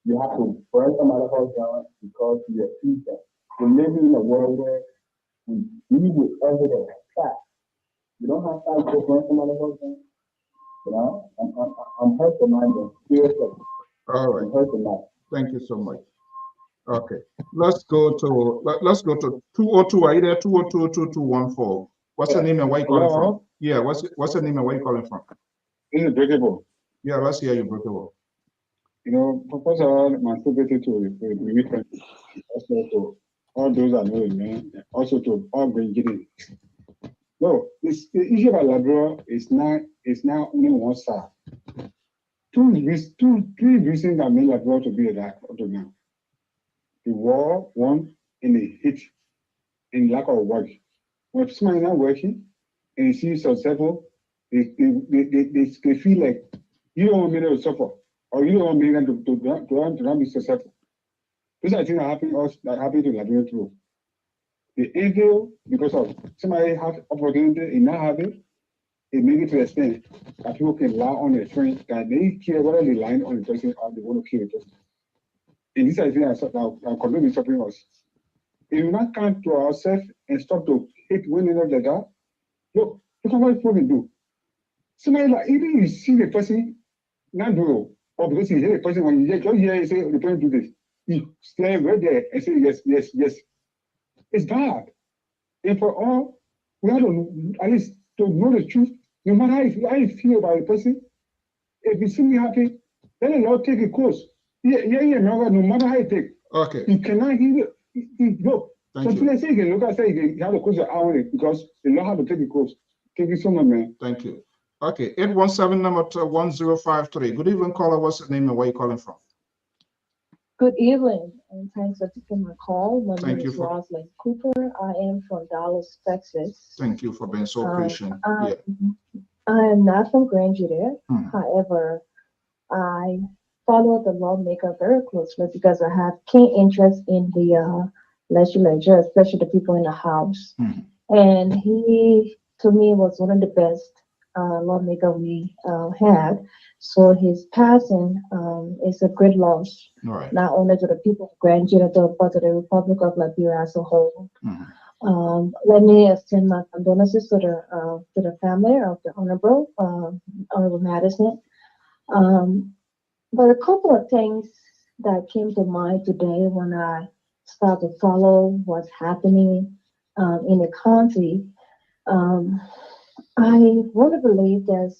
you have to burn somebody else down because you're a teacher. We're living in a world where we deal with evidence, facts. You don't have time to burn somebody else down. You know, I'm hurt tonight, seriously. All right. I'm hurt tonight. Thank you so much. Okay, let's go to 202. Are you there? 202-2214. What's your name and where you calling from? Yeah, what's your name and where you calling from? This is breakable. Yeah, let's hear you, breakable. You know, first of all, my sympathy to the weekend, also to all those that know me, also to all Gwion. No, the issue of Labrador is now only one side. Three reasons that made Labrador to be like up to now. The war, one, in the heat, in lack of work. When somebody not working and you see successful, they feel like you don't want me to suffer or you don't want me to not be successful. These are things that happen to Labrador too. The evil, because of somebody has opportunity in not having, it make it to the extent that people can lie on the train that they care whether they lie on the person or they want to kill the person. And these are things that continue stopping us. If we not come to ourselves and stop to hate one another like that, look at what people do. Somebody like, even you see the person not do, or because you hear the person, when you hear you say, the person do this, you stand right there and say, yes, yes, yes. It's bad. And for all, we have to at least to know the truth, no matter how you feel about a person. If you see me happy, let the Lord take a course. No matter how you take. Okay. You cannot hear it. Look. So I say again, look, I say again, you have to close your eye on it because the Lord have to take a course. Thank you so much, man. Thank you. Okay, 817 number 1053. Good evening, caller. What's your name and where you calling from? Good evening, and thanks for taking my call. My Thank name you is for- Rosalind Cooper. I am from Dallas, Texas. Thank you for being so patient. I am not from Grand Judah. Hmm. However, I follow the lawmaker very closely because I have keen interest in the legislature, especially the people in the House. Hmm. And he, to me, was one of the best lawmaker we had. So his passing is a great loss, Right. not only to the people of Grand Junta, but to the Republic of Liberia as a whole. Let me extend my condolences to the family of the Honorable Madison. But a couple of things that came to mind today when I started to follow what's happening in the country. I want to believe there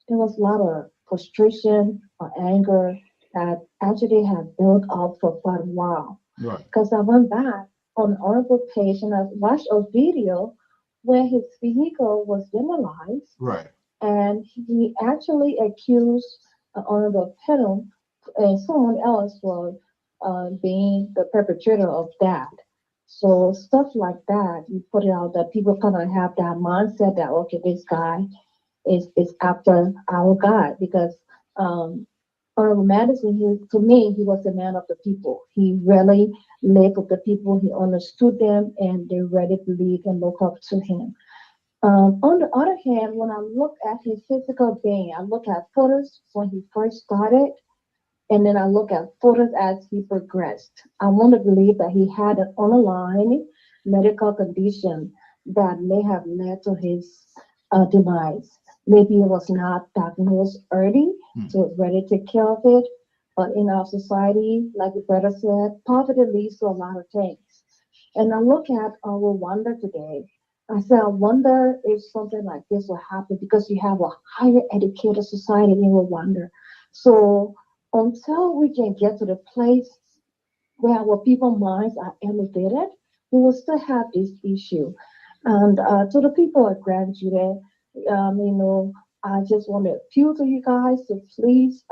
was a lot of frustration or anger that actually had built up for quite a while. Right. Because I went back on the article page and I watched a video where his vehicle was vandalized, Right. and he actually accused Honorable Penham and someone else for being the perpetrator of that. So stuff like that, you put it out that people kind of have that mindset that okay, this guy is after our God because Honorable Madison, to me, he was a man of the people. He really lived with the people. He understood them, and they really believed and look up to him. On the other hand, when I look at his physical being, I look at photos when he first started, and then I look at photos as he progressed. I want to believe that he had an underlying medical condition that may have led to his demise. Maybe it was not diagnosed early, so it's ready to take care of it. But in our society, like the brother said, poverty leads to a lot of things. And I look at our wonder today. I said, I wonder if something like this will happen because you have a higher educated society in Rwanda. So until we can get to the place where our people's minds are elevated, we will still have this issue. And to the people at Grand Judah, I just want to appeal to you guys to please,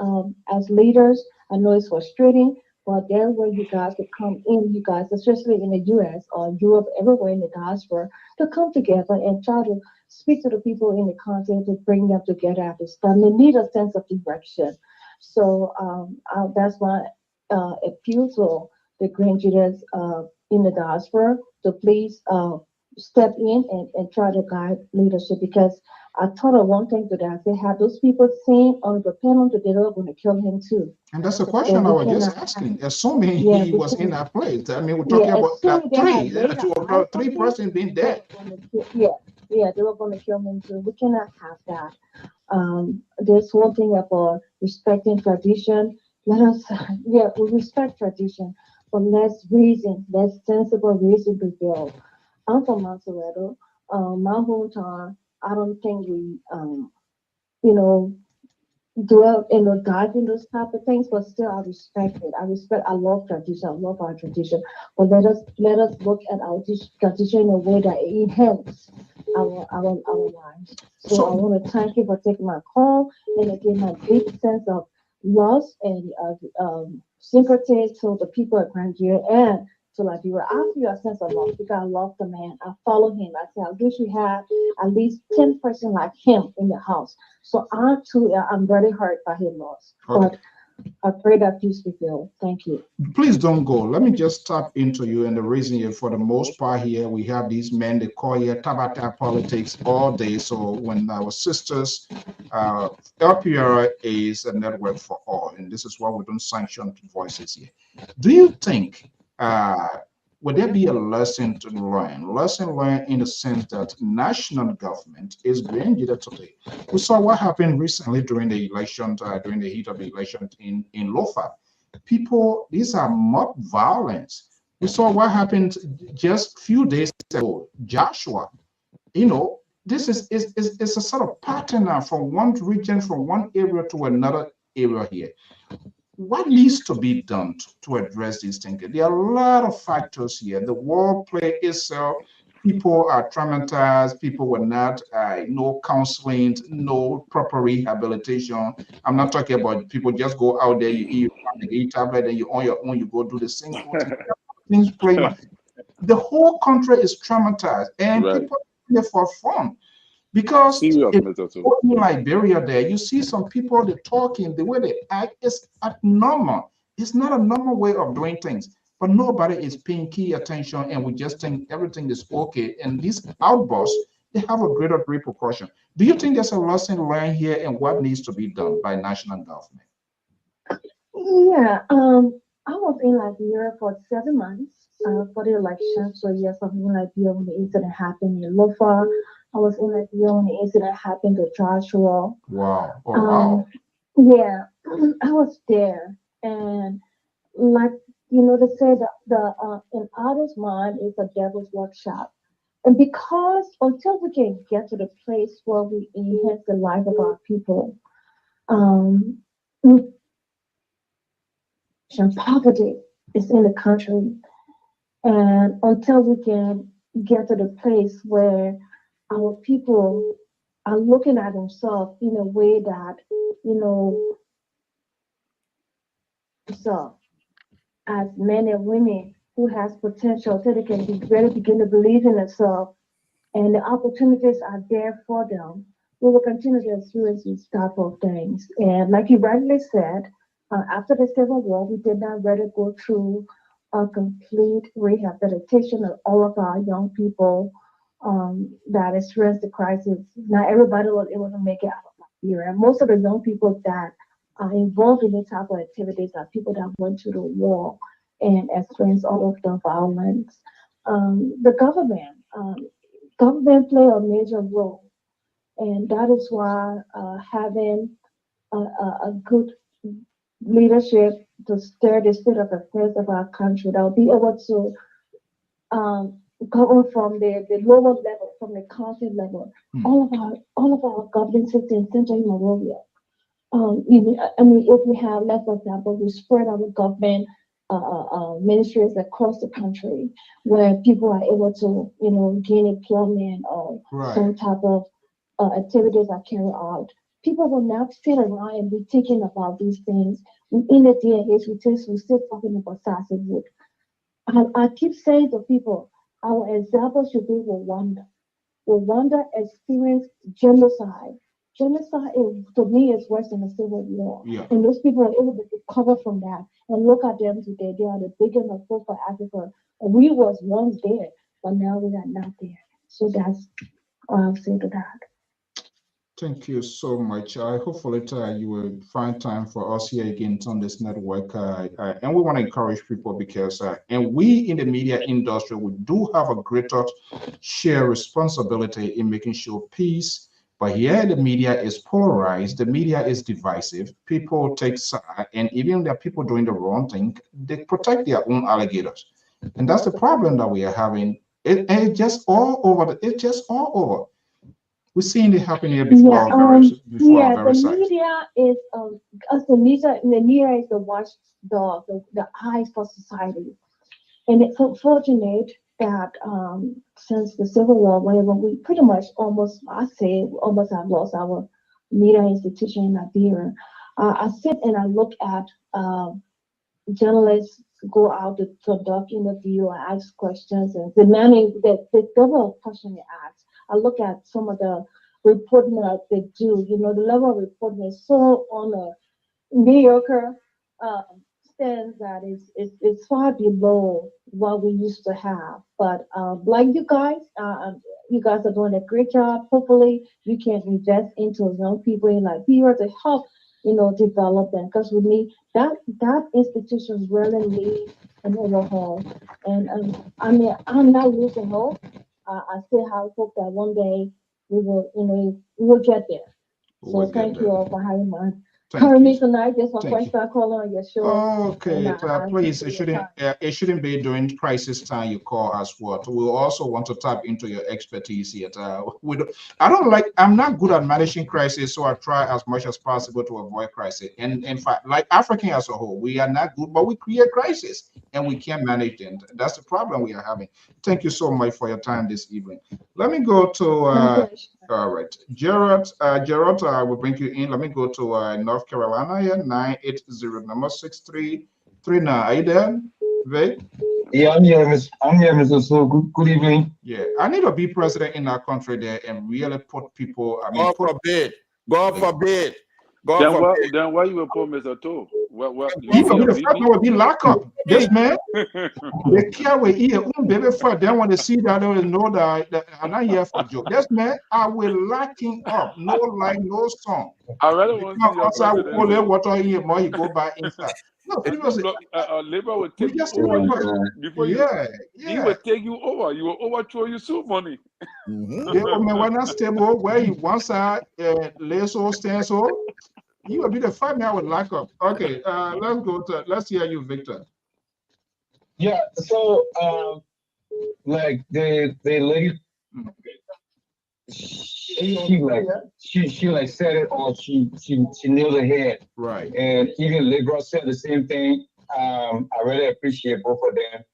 as leaders, I know it's frustrating, but there where you guys to come in, you guys, especially in the US or Europe, everywhere in the diaspora, to come together and try to speak to the people in the continent to bring them together at this time. They need a sense of direction. So that's my appeal to the Grand Judahs in the diaspora to please step in and try to guide leadership because I thought of one thing today. I said, have those people seen on the panel that they were going to kill him too? And that's the question I was just asking. Assuming he was in that place, I mean, we're talking about three persons being dead. They were going to kill him too. We cannot have that. There's one thing about respecting tradition. Let us, we respect tradition, but let's sensible reason prevail. I'm from Monterey, my hometown. I don't think we, dwell dive in those type of things, but still I respect it. I love tradition. I love our tradition. But let us look at our tradition in a way that it enhances our lives. So I want to thank you for taking my call and again my deep sense of loss and sympathy to the people at Grand Judah and to Liberia. I feel a sense of love because I love the man. I follow him. I say I wish we had at least 10 person like him in the house. So I too I'm very hurt by his loss. Okay. But I pray that peace prevail. Thank you. Please don't go. Let me just tap into you. And the reason here, for the most part here, we have these men, they call here tabata politics all day. So when our sisters, LPR is a network for all. And this is why we don't sanction voices here. Do you think, would there be a lesson to learn? Lesson learned in the sense that national government is being needed today. We saw what happened recently during the election, during the heat of the election in Lofa. People, these are mob violence. We saw what happened just a few days ago. Joshua, this is a sort of pattern now from one region, from one area to another area here. What needs to be done to address these things? There are a lot of factors here. The war play itself, people are traumatized, people were not, no counseling, no proper rehabilitation. I'm not talking about people just go out there, you eat tablet, and you on your own, you go do the same things play. The whole country is traumatized, and people are here for fun. Because in Liberia there, you see some people, they're talking, the way they act is abnormal. It's not a normal way of doing things, but nobody is paying key attention, and we just think everything is okay. And these outbursts they have a greater repercussion. Do you think there's a lesson learned here and what needs to be done by national government? Yeah, I was in Liberia for 7 months for the election. So yes, I was in Liberia when the incident happened in Lofa. I was in Liberia when the incident happened to Joshua. Wow. Oh, wow. Yeah, I was there, and like they said, the an artist's mind is a devil's workshop. And because until we can get to the place where we enhance the life of our people, um, poverty is in the country. And until we can get to the place where our people are looking at themselves in a way that, so as men and women who has potential so they can really begin to believe in themselves and the opportunities are there for them, we will continue to experience these type of things. And like you rightly said, after the Civil War, we did not really go through a complete rehabilitation of all of our young people that experienced the crisis. Not everybody was able to make it out of Liberia. Most of the young people that are involved in this type of activities are people that went to the war and experienced all of the violence. The government play a major role, and that is why having a good leadership to steer the state of affairs of our country that will be able to govern from the lower level, from the county level. All of our governing systems center in Monrovia. If we have, let's for example, we spread our government ministries across the country where people are able to, gain employment or some type of activities are carried out. People will not sit around and be thinking about these things. In the day and age, we still talking about sausage. I keep saying to people, our example should be Rwanda. Rwanda experienced genocide. Genocide, to me, is worse than a civil war. Yeah. And those people are able to recover from that. And look at them today. They are the biggest of hope for Africa. And we was once there, but now we are not there. So that's all I'll say to that. Thank you so much. Hopefully you will find time for us here again on this network. And we want to encourage people because, and we in the media industry, we do have a greater share responsibility in making sure peace. But here the media is polarized, the media is divisive, people take side, and even the people doing the wrong thing, they protect their own alligators. And that's the problem that we are having. It's just all over. It's just all over. We've seen it happen here before. The media is the media is the watchdog, the eyes for society, and it's unfortunate that since the Civil War, whenever we pretty much almost have lost our media institution in Liberia. I sit and I look at journalists go out to conduct interview and ask questions and demanding that the double question they ask. I look at some of the reporting that they do. The level of reporting is so on a mediocre stance that it's far below what we used to have. But like you guys are doing a great job. Hopefully, you can invest into young people in Liberia to help develop them, because we need that institution really needs an overhaul. And I'm not losing hope. I still have hope that one day we will get there. So thank you all for having me tonight. This is my first time calling on your show. Okay, please, it shouldn't be during crisis time you call us. What we also want to tap into your expertise here. I'm not good at managing crisis, so I try as much as possible to avoid crisis. And in fact, like African as a whole, we are not good, but we create crisis and we can't manage them. That's the problem we are having. Thank you so much for your time this evening. Let me go to all right, Gerald. Gerald, I will bring you in. Let me go to North Carolina here, 980 number 6339. Are you there, Vic? Yeah, I'm here, Mr. So. Good evening. Yeah, I need to be president in our country there and really put people. God forbid. God forbid. God Then forbid. why you will put Mr. Toe? What He will be the first one will be locked up. This man, they care with ear baby for them when they see that they will know that I'm not here for joke. This man, I will lock him up. No light, no song. I really want to see your outside with presidency. only water in your mouth, you go back inside. No, seriously. Labor will We take you just see over what before he he will take you over. You will overthrow you so money. The old man was not stable where he one side lays so stands so. You will be the 5 man with lock up. Okay, let's hear you, Victor. Yeah, so like the lady, she like said it, or she nailed it head. Right. And even Liberal said the same thing. I really appreciate both of them.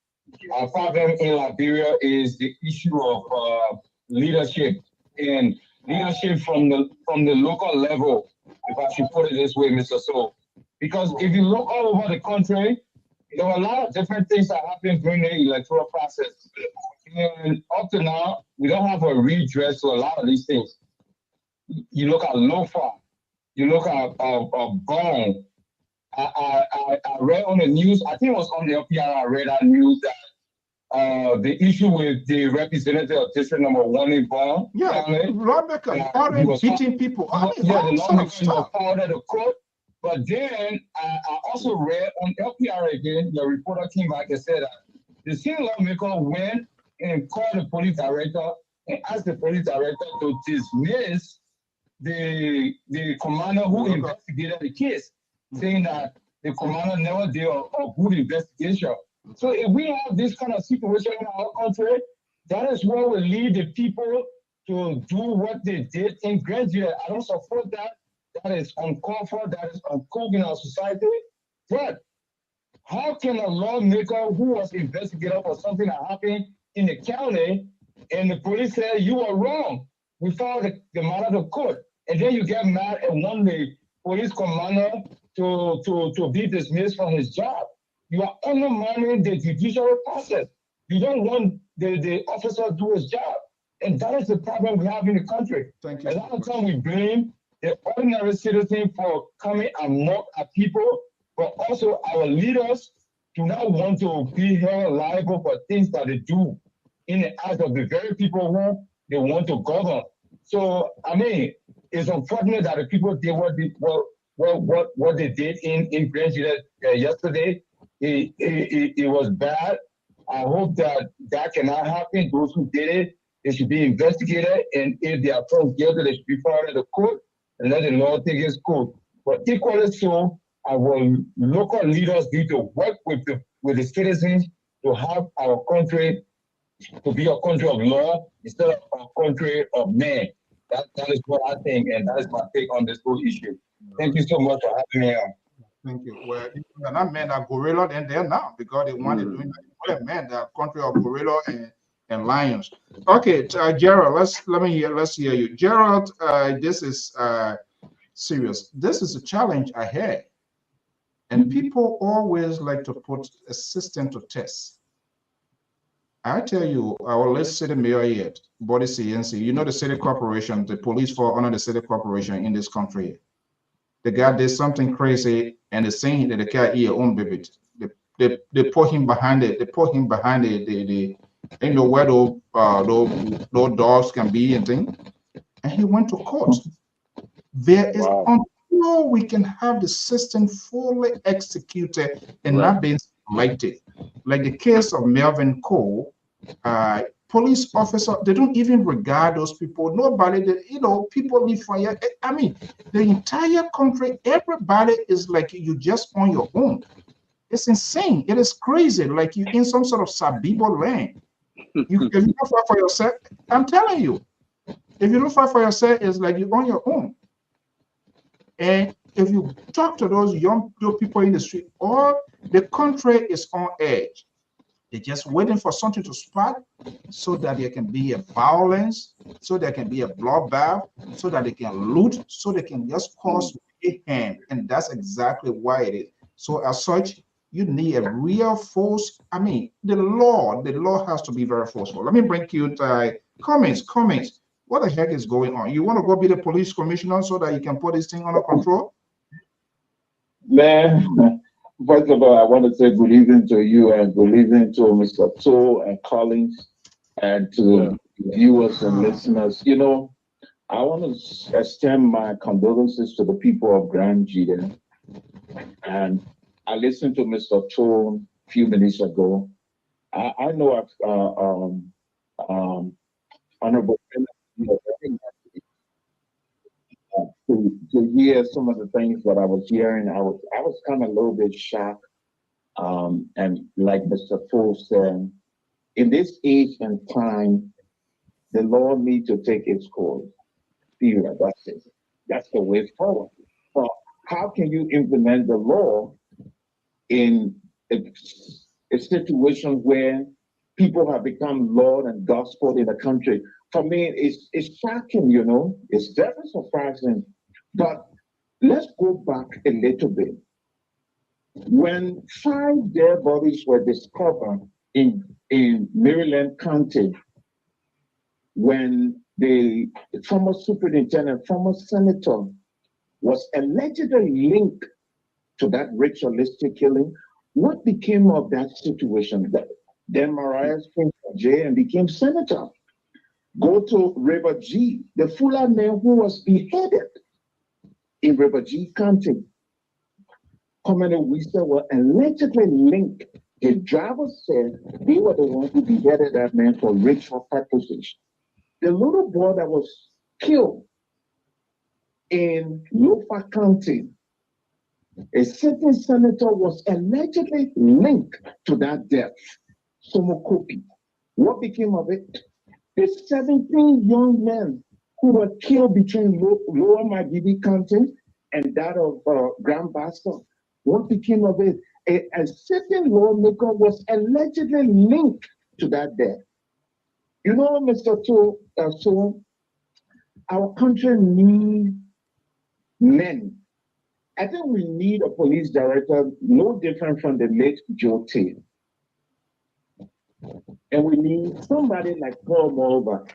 Our problem in Liberia is the issue of leadership, and leadership from the local level, if I should put it this way, Mr. So. Because if you look all over the country, there were a lot of different things that happened during the electoral process. And up to now, we don't have a redress to a lot of these things. You look at LOFA, you look at Gwion. I read on the news, I think it was on the LPR, I read that news that the issue with the representative of district number 1 in Gwion. Yeah, lawmaker, already beating people. The lawmaker was forwarded to court. But then I also read on LPR again, the reporter came back and said that the senior lawmaker went and called the police director and asked the police director to dismiss the commander who investigated the case, saying that the commander never did a good investigation. So if we have this kind of situation in our country, that is what will lead the people to do what they did in Gwion. I don't support that. That is uncalled for, that is uncalled in our society. But how can a lawmaker who was investigated for something that happened in the county and the police said you were wrong? We filed the matter to court. And then you get mad and want the police commander to be dismissed from his job. You are undermining the judicial process. You don't want the officer to do his job. And that is the problem we have in the country. Thank you. A lot of time we blame the ordinary citizen for coming amok at people, but also our leaders do not want to be held liable for things that they do in the eyes of the very people who they want to govern. So, I mean, it's unfortunate that the people did what they did in Gwion yesterday. It was bad. I hope that cannot happen. Those who did it, they should be investigated, and if they are found guilty, they should be filed in the court and let the law take its course. But equally so, our local leaders need to work with the citizens to have our country to be a country of law instead of a country of men. That is what I think, and that is my take on this whole issue. Thank you so much for having me on. Thank you. Well, they're not men that gorilla, then they're now because they want to do it. They're men that are country of gorilla and lions. Okay, Gerald, let's hear you. Gerald, this is serious. This is a challenge ahead. And people always like to put a system to test. I tell you, our late city mayor yet, body CNC, you know the city corporation, the police fall under the city corporation in this country. The guy did something crazy and they're saying that the guy eat own baby. They put him behind it, the you know where those dogs can be and things. And he went to court. There is until we can have the system fully executed and not being selected. Like the case of Melvin Cole, police officer, they don't even regard those people. Nobody, people live for you. I mean, the entire country, everybody is like you just on your own. It's insane. It is crazy. Like you in some sort of Sabibo land. If you don't fight for yourself, I'm telling you, if you don't fight for yourself, it's like you're on your own. And if you talk to those young people in the street, all the country is on edge. They're just waiting for something to spark so that there can be a violence, so there can be a bloodbath, so that they can loot, so they can just cause mayhem. And that's exactly why it is. So as such, you need a real force. I mean, the law has to be very forceful. Let me bring you comments. What the heck is going on? You want to go be the police commissioner so that you can put this thing under control? Man, first of all, I want to say good evening to you and good evening to Mr. Toll and Collins and to viewers and listeners. You know, I want to extend my condolences to the people of Grand Gwion. And I listened to Mr. Toll a few minutes ago. I know Honorable to hear some of the things that I was hearing. I was kind of a little bit shocked. And like Mr. Toll said, in this age and time, the law needs to take its course. Period. That's it. That's the way forward. So how can you implement the law in a situation where people have become Lord and gospel in the country? For me, it's shocking, you know. It's very surprising. But let's go back a little bit. When 5 dead bodies were discovered in Maryland County, when the former superintendent, former senator was allegedly linked to that ritualistic killing, what became of that situation? Then Mariah came from jail and became senator. Go to River G, the Fulani man who was beheaded in River G County. Commander Wisa were allegedly linked. The driver said they were the ones who beheaded that man for ritual purposes. The little boy that was killed in Lofa County, a certain senator was allegedly linked to that death. Somokopi. What became of it? The 17 young men who were killed between Lower Magidi County and that of Grand Bassa. What became of it? A certain lawmaker was allegedly linked to that death. You know, Mr. So our country needs men. I think we need a police director no different from the late Joe Tate. And we need somebody like Paul Mulva.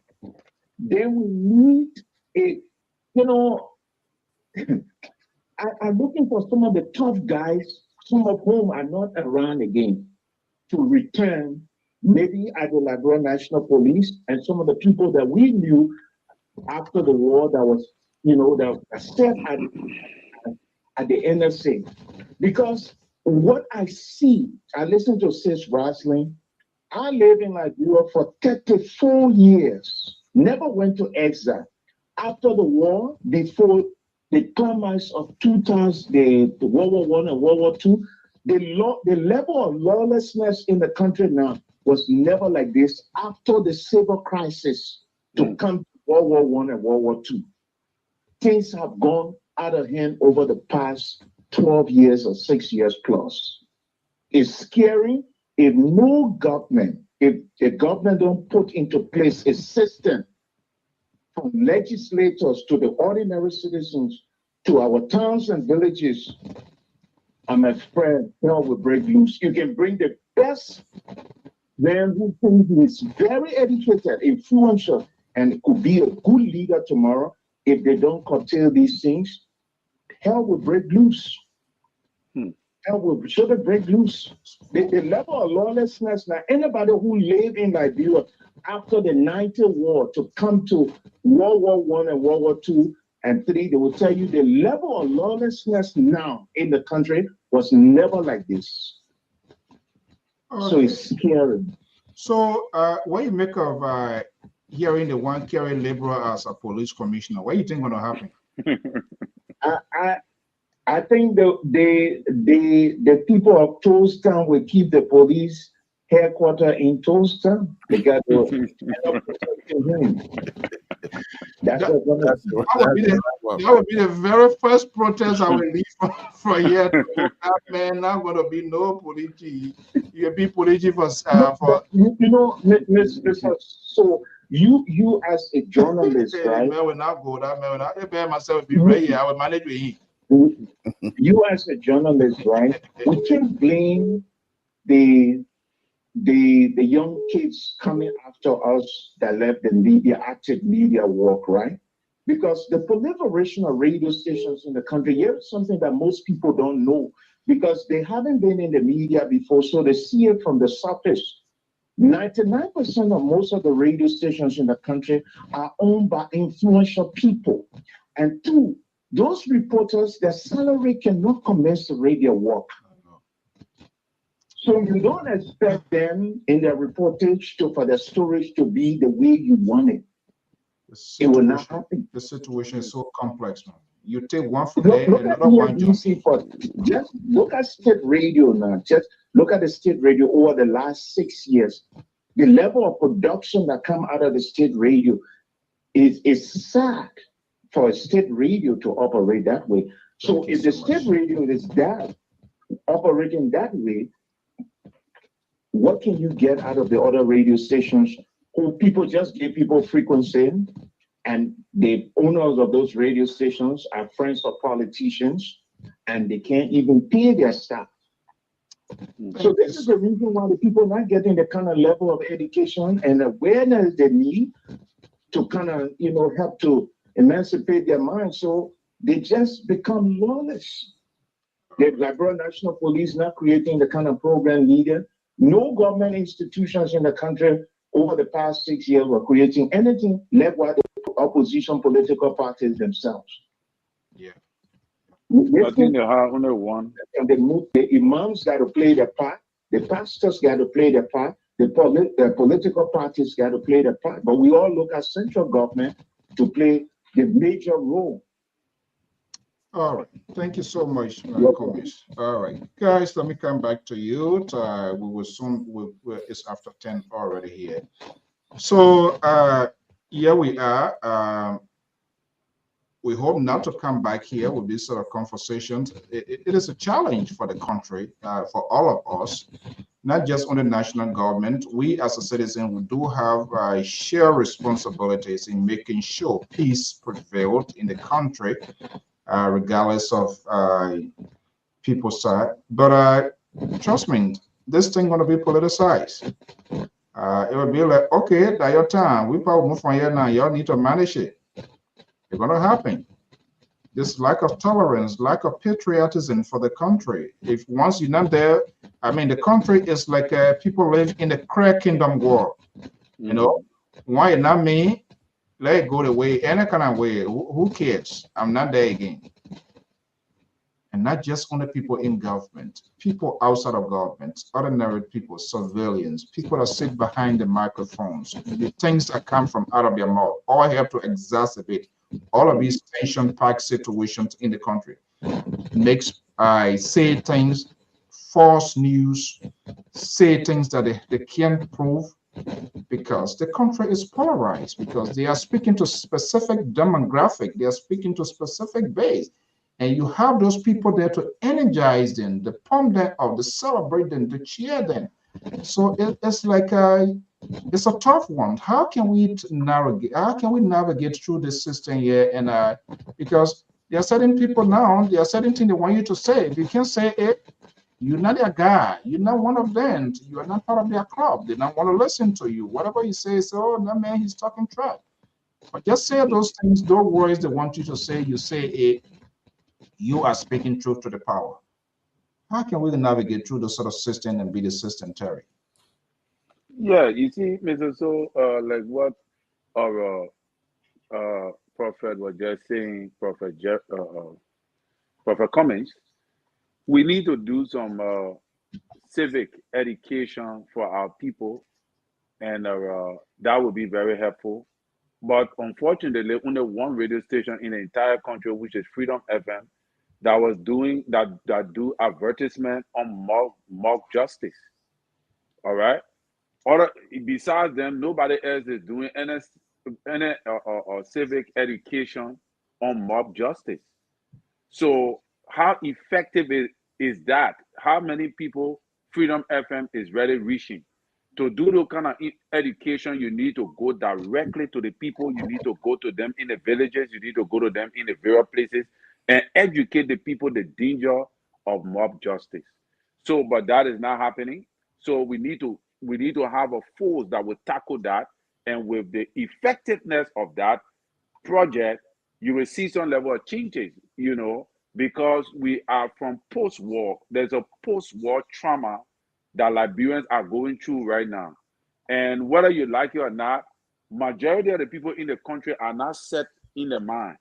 Then we need you know, I'm looking for some of the tough guys, some of whom are not around again, to return maybe at the Liberia National Police and some of the people that we knew after the war that was, you know, that set at the NSA. Because what I see, I listen to Sis Roslin. I lived in Liberia for 34 years, never went to exile. After the war, before the climax of 2000, the World War I and World War II, the level of lawlessness in the country now was never like this after the civil crisis to come to World War I and World War II. Things have gone out of hand over the past 12 years or 6 years plus. It's scary if no government, if the government don't put into place a system from legislators to the ordinary citizens to our towns and villages. I'm afraid hell will break loose. You can bring the best man who thinks he's very educated, influential, and could be a good leader tomorrow. If they don't curtail these things, hell will break loose. Hell will should break loose. The level of lawlessness now, anybody who lived in Liberia after the 90 war to come to World War I and World War II and III, they will tell you the level of lawlessness now in the country was never like this. So it's scary. So what do you make of hearing the one carry liberal as a police commissioner? What do you think going to happen? I think the people of Toasttown will keep the police headquarters in Toasttown because they will end up protecting him. That would be the very first protest I will leave for here. That man not going to be no police. You'll be police for you know, Mr. So you as a journalist, right? Man will not go. That man will not prepare myself be ready. I will manage with him. You as a journalist, right? We can't blame the young kids coming after us that left the media, active media work, right? Because the proliferation of radio stations in the country, here's something that most people don't know because they haven't been in the media before, so they see it from the surface. 99% of most of the radio stations in the country are owned by influential people. And two, those reporters, their salary cannot commence the radio work. So you don't expect them in their reportage for the stories to be the way you want it. It will not happen. The situation is so complex, man. You take one from Look, there, look at another one jumps. just look at state radio now. Just look at the state radio over the last 6 years. The level of production that come out of the state radio is sad for a state radio to operate that way. So if the state radio is that operating that way, what can you get out of the other radio stations who people just give people frequency and the owners of those radio stations are friends of politicians and they can't even pay their staff? So this is the reason why the people not getting the kind of level of education and awareness they need to kind of, help to emancipate their minds. So they just become lawless. The Liberal National Police not creating the kind of program needed. No government institutions in the country over the past 6 years were creating anything led by the opposition political parties themselves. Yeah. I think they have only one. And the imams got to play their part, the pastors got to play their part, the political parties got to play their part. But we all look at central government to play the major role. All right. Thank you so much, Komis. All right, guys, let me come back to you. We will soon, it's after 10 already here. So here we are. We hope not to come back here with this sort of conversations. It is a challenge for the country, for all of us, not just on the national government. We as a citizen, we do have shared responsibilities in making sure peace prevailed in the country, regardless of people's side. But trust me, this thing gonna be politicized. It will be like, okay, that's your time. We probably move from here now. Y'all need to manage it. It's going to happen. This lack of tolerance, lack of patriotism for the country. If once you're not there, I mean, the country is like people live in the crack kingdom world. You know, why not me? Let it go the way, any kind of way. Who cares? I'm not there again. And not just only people in government, people outside of government, ordinary people, civilians, people that sit behind the microphones, the things that come from out of their mouth, all have to exacerbate all of these tension-packed situations in the country. Makes I say things, false news, say things that they can't prove, because the country is polarized, because they are speaking to specific demographic, they are speaking to specific base. And you have those people there to energize them, to pump them up, to celebrate them, to cheer them. So it's like it's a tough one. How can we navigate? How can we navigate through this system here? And because there are certain people now, there are certain things they want you to say. If you can't say it, you're not a guy. You're not one of them. You are not part of their club. They don't want to listen to you. Whatever you say, so that man, he's talking trash. But just say those things, those words they want you to say. You say it. You are speaking truth to the power. How can we navigate through the sort of system and be the system, Terry? Yeah, you see, Mr. So, like what our prophet was just saying, Prophet Cummings, we need to do some civic education for our people, and that would be very helpful. But unfortunately, only one radio station in the entire country, which is Freedom FM, that was doing that do advertisement on mob justice. All right. Besides them, nobody else is doing any civic education on mob justice. So how effective is that? How many people Freedom FM is really reaching? To do the kind of education, you need to go directly to the people. You need to go to them in the villages. You need to go to them in the various places and educate the people the danger of mob justice. So, but that is not happening. So we need to have a force that will tackle that, and with the effectiveness of that project, you will see some level of changes, because we are from post-war. There's a post-war trauma that Liberians are going through right now. And whether you like it or not, majority of the people in the country are not set in their mind.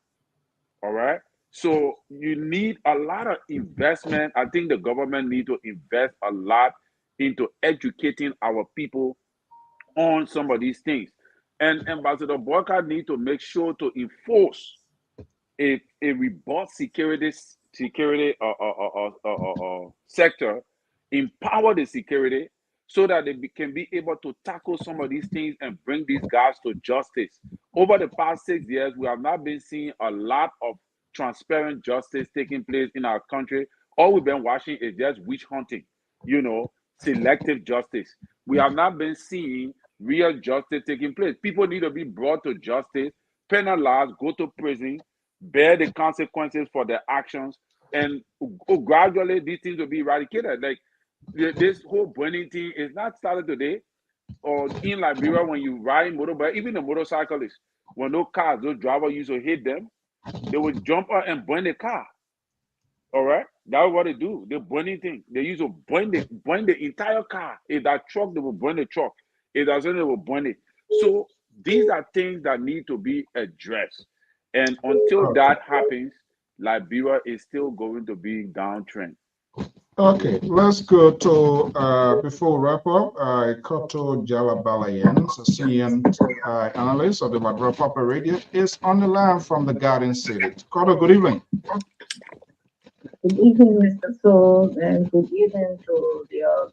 All right. So you need a lot of investment. I think the government need to invest a lot into educating our people on some of these things. And Ambassador Boycott need to make sure to enforce a robust security sector, empower the security so that they can be able to tackle some of these things and bring these guys to justice. Over the past 6 years, we have not been seeing a lot of transparent justice taking place in our country. All we've been watching is just witch hunting, selective justice. We have not been seeing real justice taking place. People need to be brought to justice, penalized, go to prison, bear the consequences for their actions, and gradually these things will be eradicated. Like this whole burning thing is not started today. Or in Liberia, when you ride motorbike, even the motorcyclists, when those drivers used to hit them, they would jump out and burn the car. All right, that's what they do. They burning thing. They used to burn the entire car. If that truck, they will burn the truck. If that's something, they will burn it. So these are things that need to be addressed. And until that happens, Liberia is still going to be downtrend. Okay, let's go to, before we wrap up, Koto Jalabalayan, senior analyst of the Liberia Public Radio, is on the line from the Garden City. Koto, good evening. Good evening, Mr. Soul, and good evening to the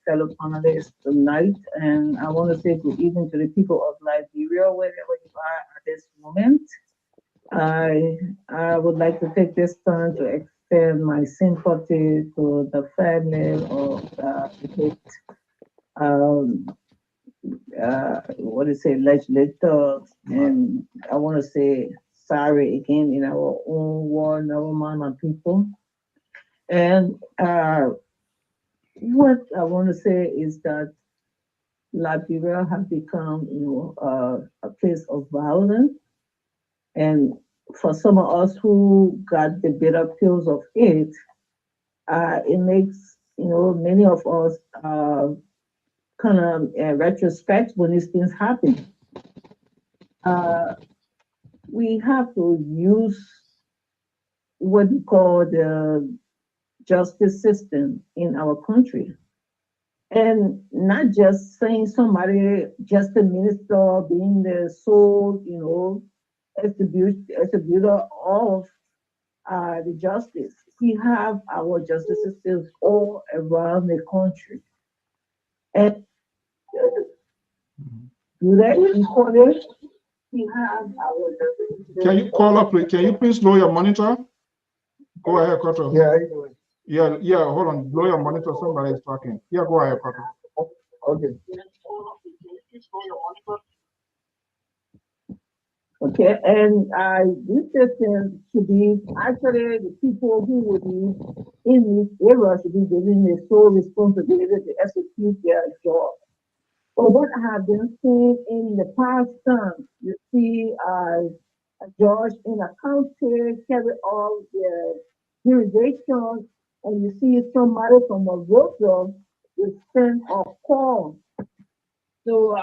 fellow panelists tonight. And I want to say good evening to the people of Liberia, wherever you are at this moment. I would like to take this time to extend my sympathy to the family of the legislators, and I want to say sorry again in our own war, our mama people. And what I want to say is that Liberia has become, a place of violence. And for some of us who got the bitter pills of it, it makes, many of us kind of retrospect when these things happen. We have to use what we call the justice system in our country. And not just saying somebody, just a minister being the sole, distributor of the justice. We have our justice systems all around the country. And do they record it? We have our justice systems. Can you call up, can you please lower your monitor? Go ahead, Koto. Yeah, hold on. Lower your monitor, somebody is talking. Yeah, go ahead, Koto. Okay. Okay, and this system should be actually the people who would be in this area should be given the sole responsibility to execute their job. But what I have been seeing in the past time, you see a judge in a county carry all the jurisdiction, and you see somebody from a road is sent a call. So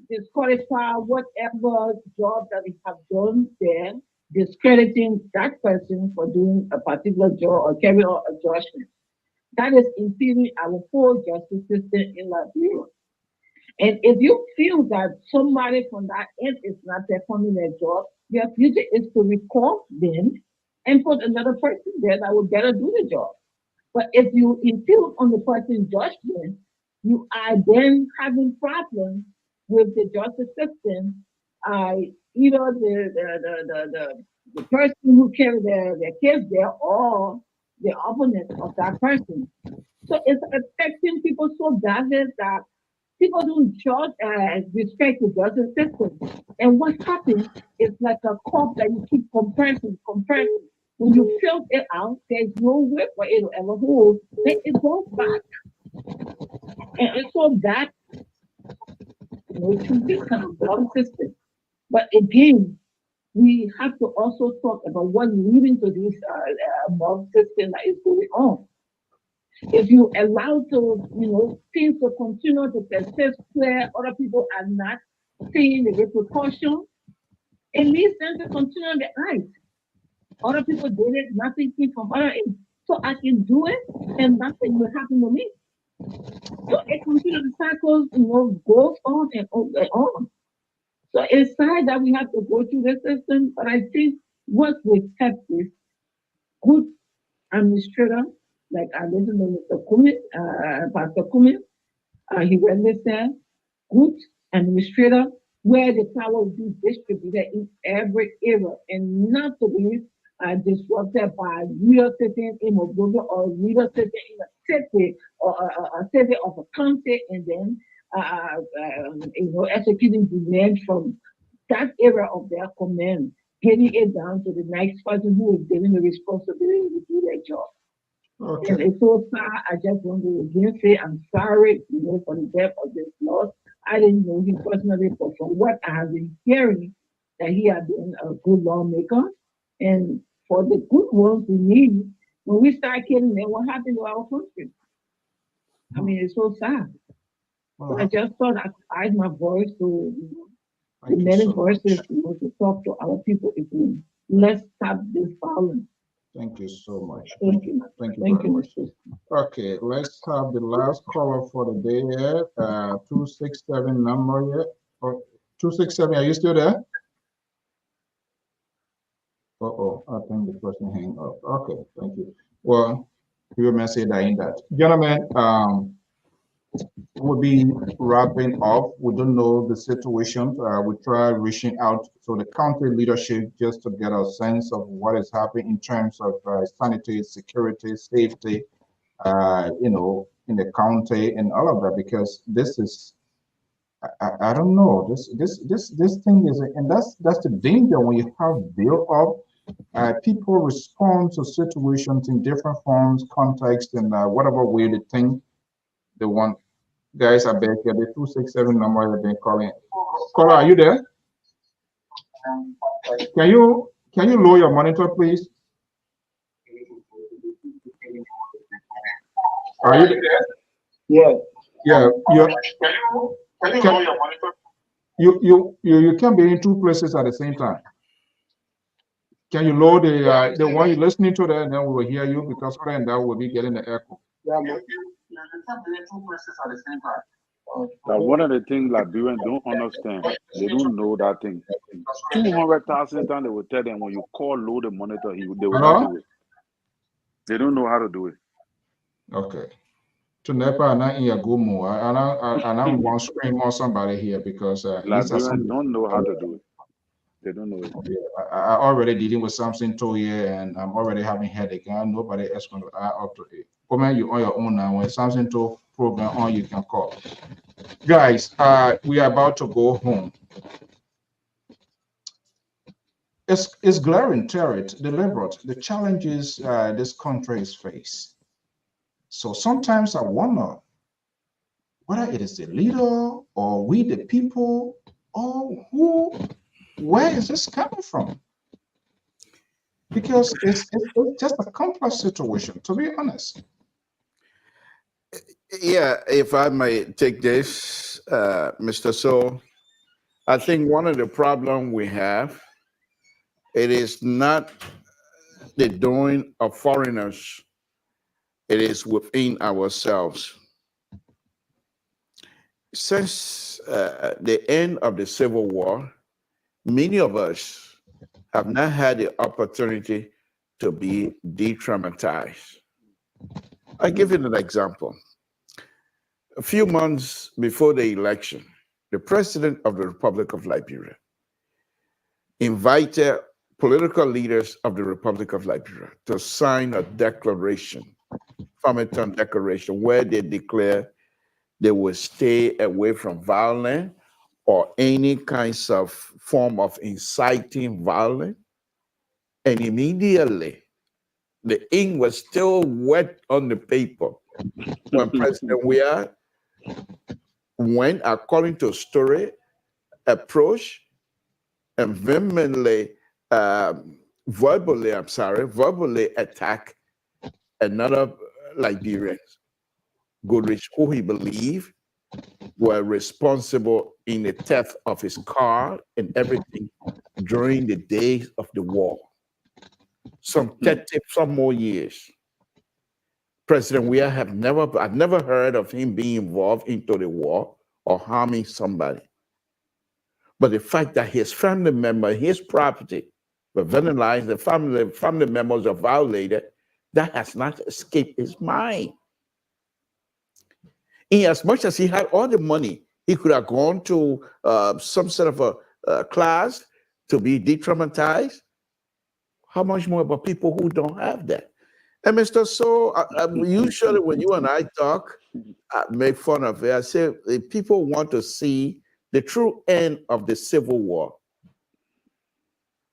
disqualify whatever job that we have done there, discrediting that person for doing a particular job or carry out a judgment. That is impeding our full justice system in Liberia. And if you feel that somebody from that end is not performing their job, your future is to recall them and put another person there that will better do the job. But if you impute on the person's judgment, you are then having problems with the justice system. Either the person who carried their case there or the opponent of that person. So it's affecting people so badly that people don't judge respect the justice system. And what happens is like a cup that you keep compressing. When you fill it out, there's no way for it to ever hold, then it goes back. And so that should be kind of one system. But again, we have to also talk about what's leading to this mob system that is going on. If you allow things to continue to persist where other people are not seeing the repercussions, it leads them to continue the act. Other people did it, nothing came from other ends. So I can do it and nothing will happen to me. So it continues, the cycle, goes on and on and on. So it's sad that we have to go through the system, but I think what we have is good administrator, like I listen to Mr. Kumin, Pastor Kumin, he really said, good administrator, where the power will be distributed in every area and not to be disrupted by leaders sitting in a building or leaders sitting in a city or a city of a county and then executing demands from that area of their command, getting it down to the next person who is given the responsibility to do their job. Okay. And it's so sad. I just want to again say I'm sorry, for the death of this loss. I didn't know him personally, but from what I have been hearing, that he has been a good lawmaker. And for the good ones we need, when we start killing them, what happened to our country? I mean, it's so sad. So I just thought I could add my voice to the many voices to talk to our people again. Let's stop this violence. Thank you so much. Thank you. Thank you Thank very you, much. Okay, let's have the last caller for the day here. 267 number here. 267, are you still there? Uh-oh, I think the person hang up. Okay, thank you. Well, you may say that in that. Gentlemen, we'll be wrapping up. We don't know the situation. We try reaching out to the county leadership just to get a sense of what is happening in terms of sanity, security, safety, in the county and all of that, because this is, I don't know, this thing is, and that's the danger when you have built up. People respond to situations in different forms, contexts, and whatever way they think they want. Guys, I beg you, the 267 number have been calling. Caller, are you there? Can you lower your monitor, please? Are you there? Yeah. Yeah. Can you lower your monitor? You can't be in two places at the same time. Can you lower the one you're listening to there, and then we will hear you, because other than that we'll be getting the echo. Yeah, you can't be in two places at the same time. Now, one of the things Liberians don't understand, they don't know that thing. 200,000 times they will tell them when you call low the monitor, they will not do it. They don't know how to do it. Okay. To Nepa and in your good mood. And I'm one scream on somebody here because Liberians don't know how to do it. They don't know it. I already dealing with something too here, and I'm already having headache. And nobody else going to add up to it. Comment you on your own now. When something to program on, you can call. Guys, we are about to go home. It's glaring, deliberate, the challenges this country is faced. So sometimes I wonder whether it is the leader or we the people, or where is this coming from? Because it's just a complex situation, to be honest. Yeah, if I may take this, Mr. So, I think one of the problems we have, it is not the doing of foreigners, it is within ourselves. Since the end of the Civil War, many of us have not had the opportunity to be de-traumatized. I'll give you an example. A few months before the election, the president of the Republic of Liberia invited political leaders of the Republic of Liberia to sign a declaration, Farmington Declaration, where they declare they will stay away from violence or any kinds of form of inciting violence. And immediately, the ink was still wet on the paper when President Weah went, according to story, approached and vehemently verbally attack another Liberian, Goodrich, who he believed were responsible in the theft of his car and everything during the days of the war. Some 30 some more years. President Weah I've never heard of him being involved into the war or harming somebody. But the fact that his family member, his property were vandalized, the family members are violated, that has not escaped his mind. In as much as he had all the money, he could have gone to some sort of a class to be de-traumatized. How much more about people who don't have that? And Mr. So, usually when you and I talk, I make fun of it. I say people want to see the true end of the Civil War.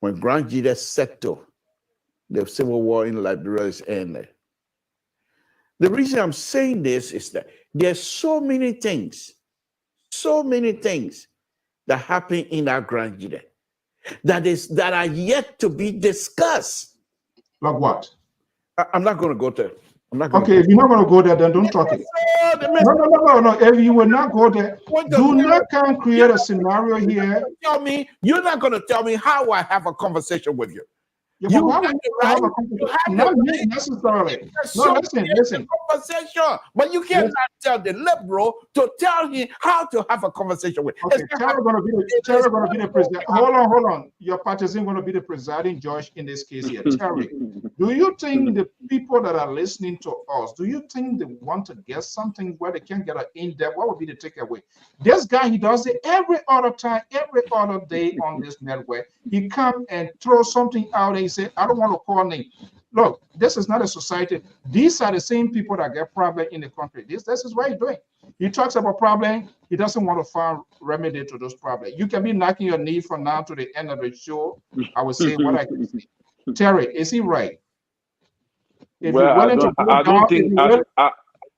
When Grand Jide settled, the Civil War in Liberia is ended. The reason I'm saying this is that there's so many things that happen in our Grand Jide that are yet to be discussed. Like what? I'm not going to go there. I'm not going okay, if you're not going to go there, then don't talk it. No. If you will not go there, do not come create a scenario here. You're not going to tell me how I have a conversation with you. Yeah, you have a not necessarily. No, listen. Conversation, but you cannot tell the liberal to tell him how to have a conversation with. Okay, Terry going to be the president. Hold on. Your partisan going to be the presiding judge in this case here. Terry, do you think the people that are listening to us, do you think they want to get something where they can get an in-depth? What would be the takeaway? This guy, he does it every other time, every other day on this network. He come and throw something out and he say, I don't want to call name. Look, this is not a society. These are the same people that get problem in the country. This is what he's doing. He talks about problem. He doesn't want to find remedy to those problems. You can be knocking your knee from now to the end of the show. I will say what I can say. Terry, is he right? If well,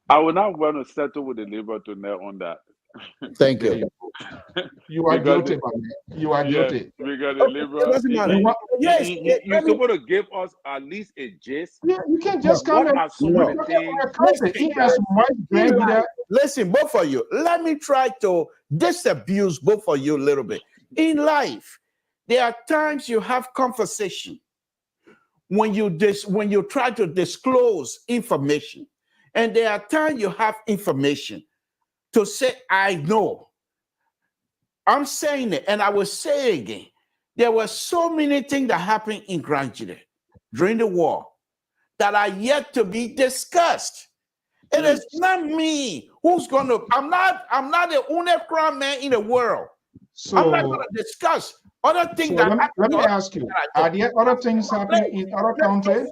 I will not want to settle with the Labour tonight on that. Thank you. You are guilty, man. You are guilty. Because the Labour, you're supposed to give us at least a gist. Yeah, you can't just come and listen, both of you. Let me try to disabuse both of you a little bit. In life, there are times you have conversation when you try to disclose information, and there are times you have information to say, I know. I'm saying it, and I will say again, there were so many things that happened in Grand Jide during the war that are yet to be discussed. It is not me who's going to, I'm not the only crown man in the world. So I'm not going to discuss other things that happen. Let me ask you, are there other things happening in other countries?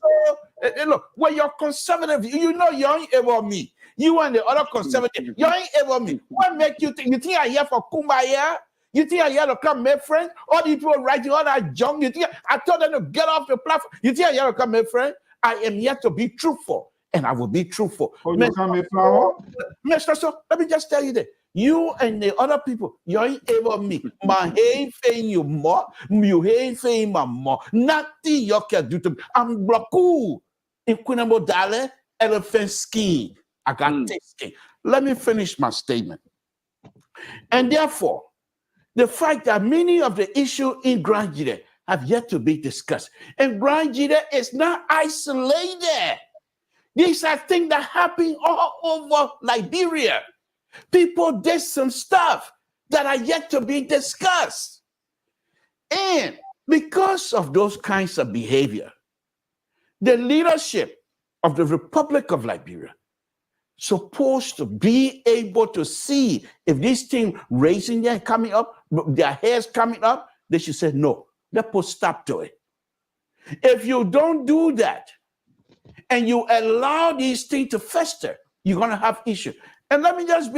Look, when you're conservative, you know you ain't ever me. You and the other conservative, you ain't ever me. What make you think? You think I'm here for kumbaya? You think I'm here to come make friends? All the people writing all that junk, you think I told them to get off the platform? You think I'm here to come make friends? I am here to be truthful, and I will be truthful. Oh, you come make flower? Mr. So let me just tell you that. You and the other people, you ain't ever me. My ain't saying you more, you ain't saying my more. Nothing you can do to me. I'm blocked. In Quinamo Dale, elephant skin. I got thick skin. Let me finish my statement. And therefore, the fact that many of the issues in Grand Jide have yet to be discussed. And Grand Jide is not isolated. These are things that happen all over Liberia. People did some stuff that are yet to be discussed. And because of those kinds of behavior, the leadership of the Republic of Liberia supposed to be able to see if this thing raising their coming up, their hairs coming up, they should say, no, let's put stop to it. If you don't do that and you allow these things to fester, you're going to have issues. And let me just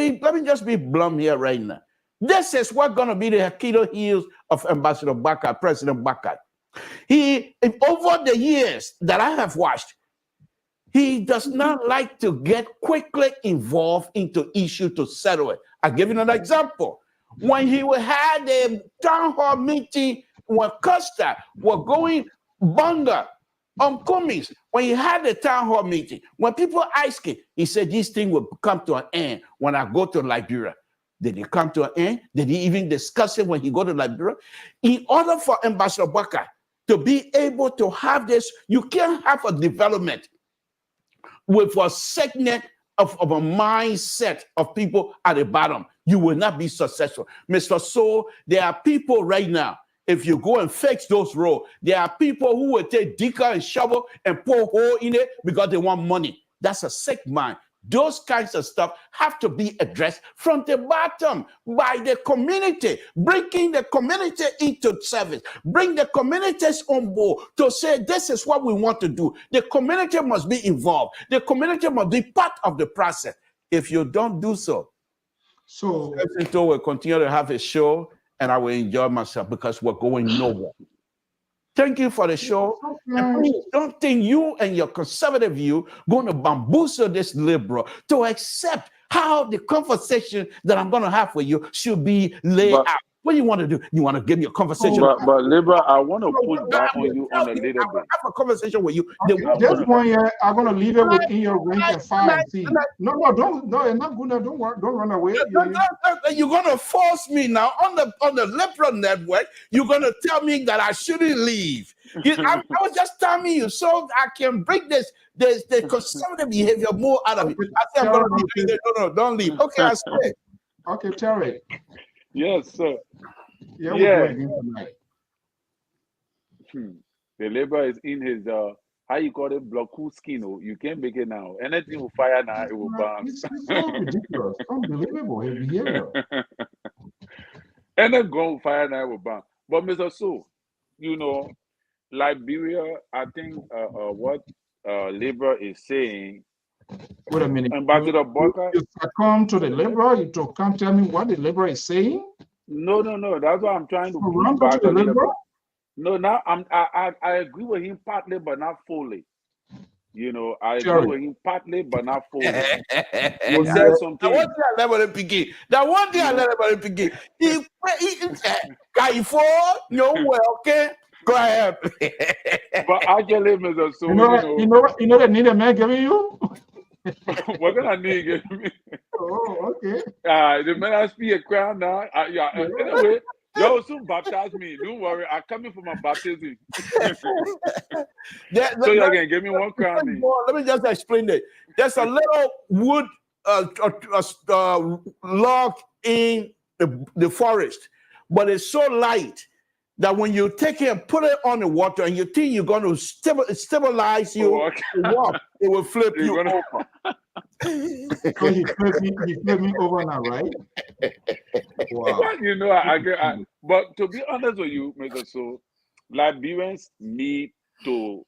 be blunt here right now. This is what's going to be the Achilles heels of Ambassador Baka, President Baka. He, over the years that I have watched, he does not like to get quickly involved into issue to settle it. I'll give you another example. When he had a town hall meeting when Costa were going bunga on Cummings, when he had the town hall meeting, when people asked him, he said this thing will come to an end when I go to Liberia. Did it come to an end? Did he even discuss it when he go to Liberia? In order for Ambassador Baka to be able to have this, you can't have a development with a segment of a mindset of people at the bottom. You will not be successful. Mr. So, there are people right now, if you go and fix those roads, there are people who will take digger and shovel and pour hole in it because they want money. That's a sick mind. Those kinds of stuff have to be addressed from the bottom by the community, bringing the community into service, bring the communities on board to say, this is what we want to do. The community must be involved. The community must be part of the process. If you don't do so, will continue to have a show and I will enjoy myself because we're going nowhere. Thank you for the show. And please don't think you and your conservative view going to bamboozle this liberal to accept how the conversation that I'm going to have with you should be laid out. What do you want to do? You want to give me a conversation? But liberal, I want to push back on you on a little bit. Have a conversation with you. This one here, I'm going to leave it within your rank and fire. See, no, it's not good. Don't run away. You're going to force me now on the liberal network. You're going to tell me that I shouldn't leave. I was just telling you so I can break the conservative behavior more out of it. I said I'm going to leave. No, don't leave. Okay, I stay. Okay, Terry. Yes, sir. Yeah, we're going tonight. The labor is in his how you call it, blockhood skin. Oh, you can't make it now. Anything will fire now, it will bounce. It's so ridiculous, unbelievable behavior. Anything will fire now, it will bounce. But Mr. So, you know, Liberia, I think what labor is saying. Wait a minute. Ambassador Baka, you succumb to the liberal, you can't tell me what the liberal is saying? No. That's what I'm trying to run back to the a little liberal? bit. No, now I agree with him partly, but not fully. You know, I agree with him partly, but not fully. You said something. That one thing I never begin. That one thing I never begin. He guy for no okay. Go ahead. But actually, Mr. So, you know the need a man giving you? What kind of need give me? Oh, okay. The man has to be a crown now. Anyway, y'all soon baptize me. Don't worry, I'm coming for my baptism. So you can give me one crown. Let me just explain it. There's a little wood log in the forest, but it's so light that when you take it and put it on the water and you think you're going to stabilize you, it will flip you over. So he flipped me over now, right? Wow. You know, but to be honest with you, Mr. So, Liberians need to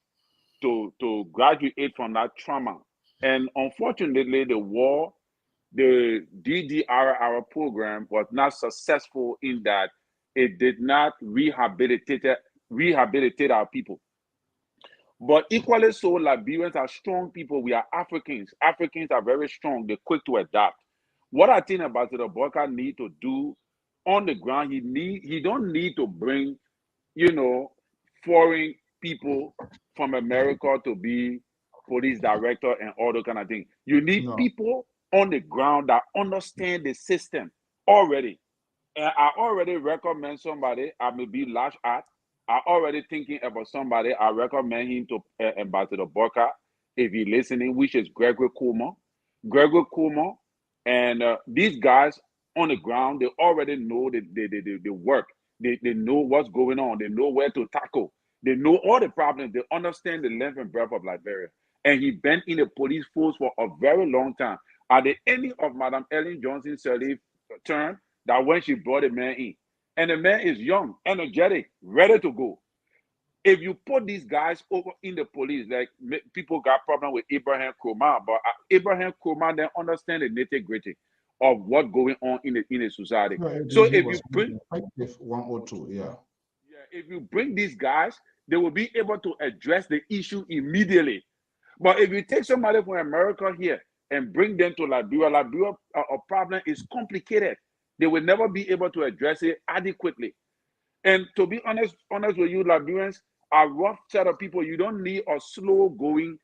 graduate from that trauma. And unfortunately, the DDR program was not successful in that it did not rehabilitate our people. But equally so, Liberians are strong people. We are Africans. Africans are very strong. They're quick to adapt. What I think Ambassador Baka need to do on the ground, he don't need to bring, foreign people from America to be police director and all that kind of thing. You need people on the ground that understand the system already. And I already recommend somebody. I may be large at. I already thinking about somebody. I recommend him to Ambassador Baka if he's listening, which is Gregory Kuma. Gregory Kuma, and these guys on the ground, they already know the work. They know what's going on. They know where to tackle. They know all the problems. They understand the length and breadth of Liberia. And he been in the police force for a very long time. At the ending of Madam Ellen Johnson Sirleaf's term, that when she brought the man in, and the man is young, energetic, ready to go. If you put these guys over in the police, like people got problem with Abraham Kromah, but Abraham Kromah then understand the nitty-gritty of what's going on in the society. So if you bring 102, if you bring these guys, they will be able to address the issue immediately. But if you take somebody from America here and bring them to Liberia, a problem is complicated. They will never be able to address it adequately. And to be honest with you, Liberians, a rough set of people. You don't need a slow going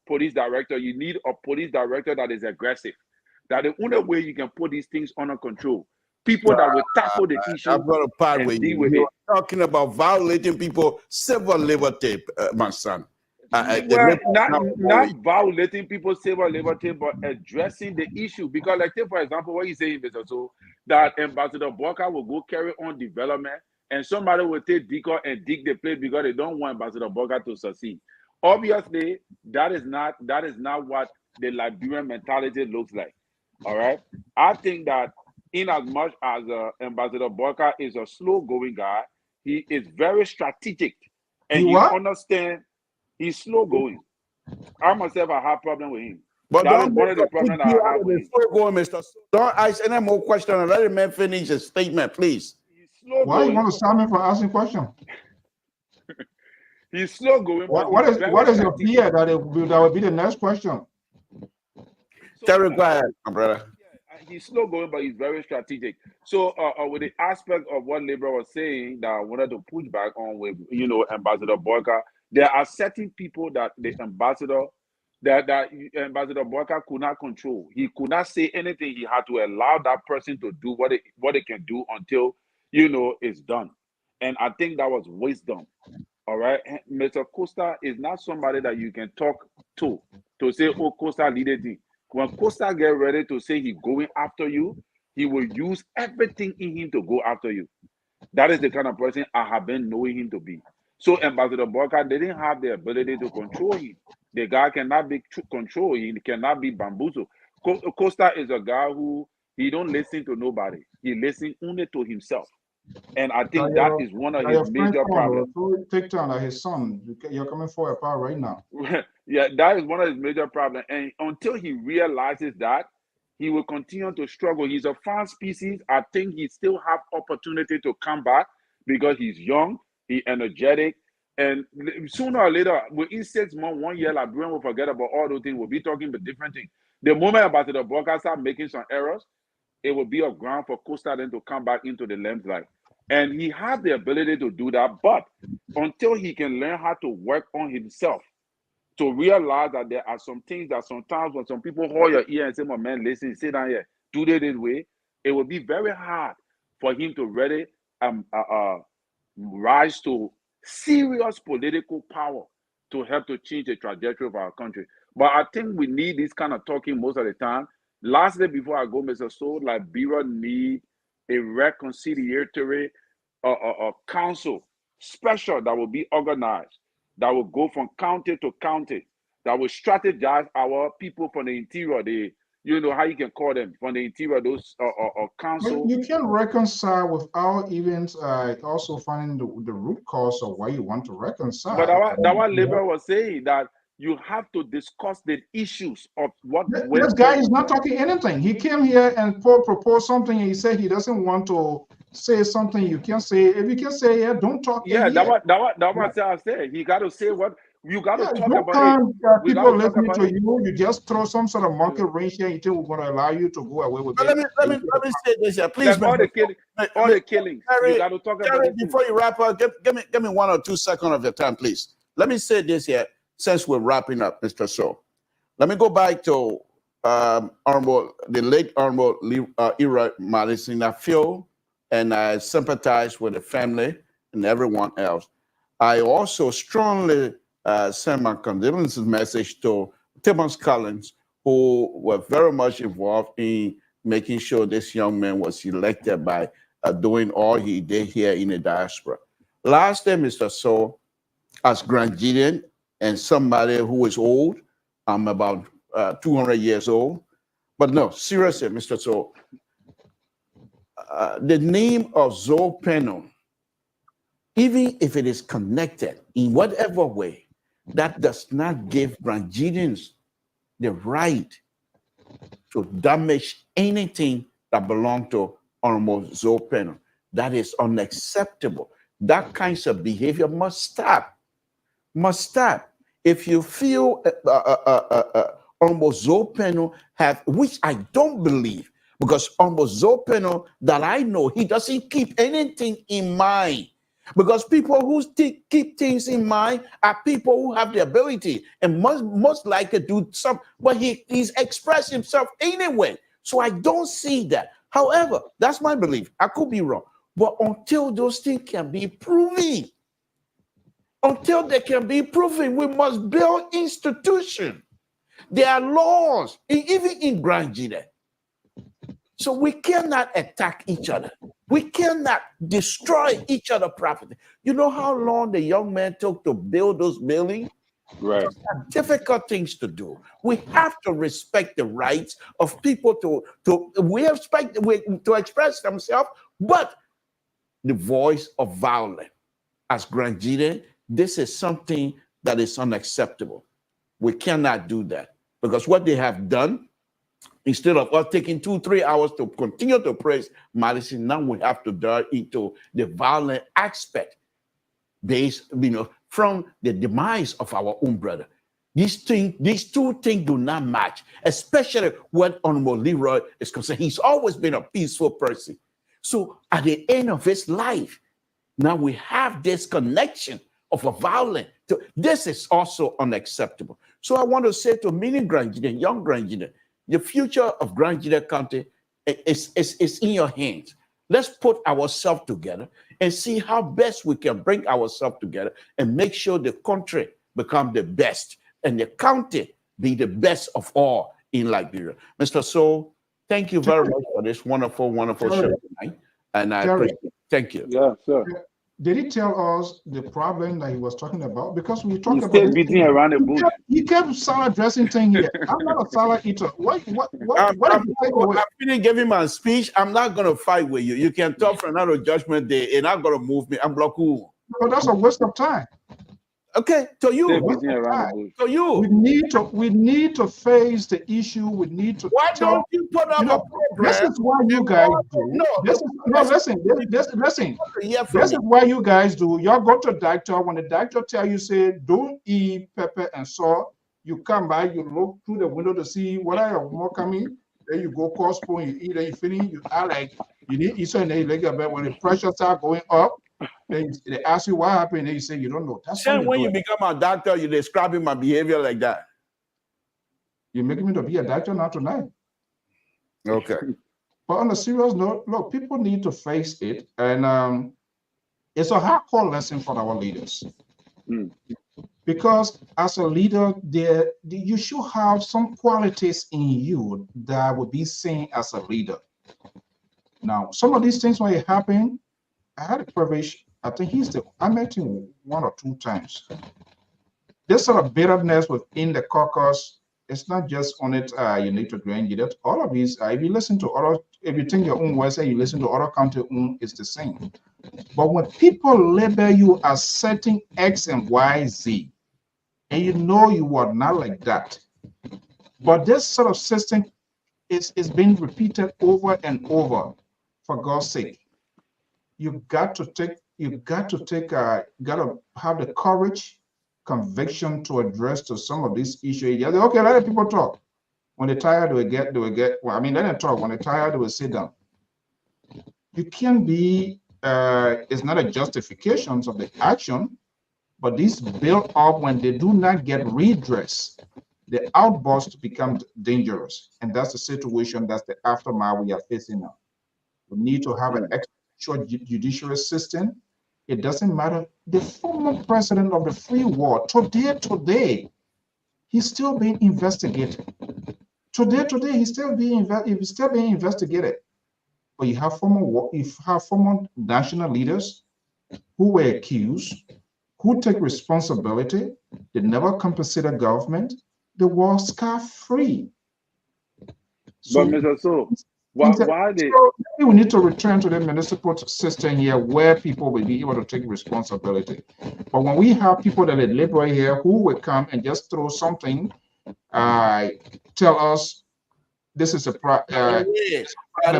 police director. You need a police director that is aggressive. That the only way you can put these things under control. People that will tackle the issue I'm going to part and with deal you. with it. You're talking about violating people civil liberty, my son. Well, not violating people's civil liberty, but addressing the issue. Because, like, take for example, what you saying, Mr. So, that Ambassador Boka will go carry on development, and somebody will take Deacon and dig the place because they don't want Ambassador Boka to succeed. Obviously, that is not what the Liberian mentality looks like. All right, I think that in as much as Ambassador Boka is a slow-going guy, he is very strategic, and he understands. He's slow going. I myself, I have problem with him. But that don't is one of the problems I have with him. Slow going, Mr. Don't ask any more questions and let the man finish his statement, please. Why you want to stop me from asking questions? He's slow going. What is your fear that will be the next question? Terry, go ahead, my brother. He's slow going, but he's very strategic. So, with the aspect of what Libra was saying that I wanted to push back on with, Ambassador Boyka, there are certain people that the ambassador Boyka could not control. He could not say anything. He had to allow that person to do what it can do until it's done. And I think that was wisdom. All right, Mr. Costa is not somebody that you can talk to say, oh, Costa leaded me. When Costa get ready to say he's going after you, he will use everything in him to go after you. That is the kind of person I have been knowing him to be. So Ambassador Boyka didn't have the ability to control him. The guy cannot be controlled. He cannot be bamboozled. Costa is a guy who he don't listen to nobody. He listens only to himself. And I think that is one of his major problems. Take time like his son. You're coming for a power right now. Yeah, that is one of his major problems. And until he realizes that, he will continue to struggle. He's a fine species. I think he still have opportunity to come back because he's young, he's energetic, and sooner or later, within 6 months, 1 year, Liberian will forget about all those things. We'll be talking about different things. The moment Ambassador Boyka start making some errors, it will be a ground for Costa then to come back into the limelight. And he has the ability to do that, but until he can learn how to work on himself, to realize that there are some things that sometimes when some people hold your ear and say, my man, listen, sit down here, do it this way, it will be very hard for him to really rise to serious political power to help to change the trajectory of our country. But I think we need this kind of talking most of the time. Lastly, before I go, Mr. Soul, Liberia need a reconciliatory council, special, that will be organized, that will go from county to county, that will strategize our people from the interior, how you can call them, from the interior, those council. You can reconcile without even also finding the root cause of why you want to reconcile. But that what Libra was saying, that you have to discuss the issues of what. This guy is not talking anything. He came here and proposed something, and he said he doesn't want to say something you can say. If you can say, yeah, don't talk. Yeah, that what I said. He got to say what you got to talk about. People listening to you, you just throw some sort of monkey wrench here until we're going to allow you to go away with it. Let me say this here, please. All the killings. You got to talk about it. Before you wrap up, give me 1 or 2 seconds of your time, please. Let me say this here, since we're wrapping up, Mr. So. Let me go back to the late Honorable Erol Madison. I feel and I sympathize with the family and everyone else. I also strongly send my condolences message to Timmons Collins, who were very much involved in making sure this young man was elected by doing all he did here in the diaspora. Last day, Mr. So, as Grand Gideon and somebody who is old, I'm about 200 years old, but no, seriously, Mr. So, the name of Zoe Penno, even if it is connected in whatever way, that does not give Brangidians the right to damage anything that belongs to Honorable Zoe Penno. That is unacceptable. That kind of behavior must stop. Must stop. If you feel Honorable Zoe Penno have, which I don't believe, Because almost Zopeno that I know, he doesn't keep anything in mind. Because people who keep things in mind are people who have the ability and most likely do some, but he's expressed himself anyway. So I don't see that. However, that's my belief. I could be wrong. But until those things can be proven, we must build institutions. There are laws, even in Granjide. So we cannot attack each other. We cannot destroy each other's property. You know how long the young man took to build those buildings? Right. Those are difficult things to do. We have to respect the rights of people to express themselves, but the voice of violence as Granjide, this is something that is unacceptable. We cannot do that because what they have done, instead of us taking 2-3 hours to continue to praise Madison, now we have to dive into the violent aspect based, from the demise of our own brother. These two things do not match, especially when Honorable Leroy is concerned. He's always been a peaceful person. So at the end of his life, now we have this connection of a violent. This is also unacceptable. So I want to say to many Granjide, young Granjide, the future of Granjide County is in your hands. Let's put ourselves together and see how best we can bring ourselves together and make sure the country become the best and the county be the best of all in Liberia. Mr. So, thank you very much for this wonderful, wonderful show tonight. And I appreciate it. Thank you. Yeah, sir. Did he tell us the problem that he was talking about? Because we talked He's about still beating around the bush. He kept salad dressing thing here. I'm not a salad eater. What did you take away? I didn't give him a speech. I'm not going to fight with you. You can talk for another judgment day. You're not going to move me. I'm blocking. No, that's a waste of time. Okay, to you. To you. We need to face the issue. We need to. Why don't you put up a program? This is why you guys do. Listen. This is why you guys do. Y'all go to the doctor. When the doctor tell you, say, don't eat pepper and salt, you come by, you look through the window to see what are more coming. Then you go call spoon, you eat, then you finish. You are like, you need eat so and then you like when the pressure start going up. Then they ask you what happened, and you say you don't know. That's when you become a doctor, you're describing my behavior like that. You're making me to be a doctor now tonight. Okay. But on a serious note, look, people need to face it, and it's a hardcore lesson for our leaders. Because as a leader, you should have some qualities in you that would be seen as a leader. Now, some of these things when it happened, I had a privilege. I think I met him 1 or 2 times. This sort of bitterness within the caucus, it's not just on it, you need to grind it. All of these, if you listen to other, if you think your own voice and you listen to other country own, it's the same. But when people label you as setting X and Y, Z, and you know you are not like that, but this sort of system is being repeated over and over, for God's sake. You got to have the courage, conviction to address to some of these issues. Yeah, okay, let the people talk. When they're tired, they will get. Well, I mean, let them talk. When they're tired, they will sit down. You can be. It's not a justification of the action, but these build up when they do not get redress. The outbursts become dangerous, and that's the situation. That's the aftermath we are facing now. We need to have an judiciary system. It doesn't matter. The former president of the free world, today, he's still being investigated. Today, he's still being investigated. But you have former national leaders who were accused, who take responsibility. They never compensated the government. They were scot-free. But Mr. So, why they? We need to return to the municipal system here where people will be able to take responsibility. But when we have people that are liberal here who will come and just throw something, tell us this is a problem. How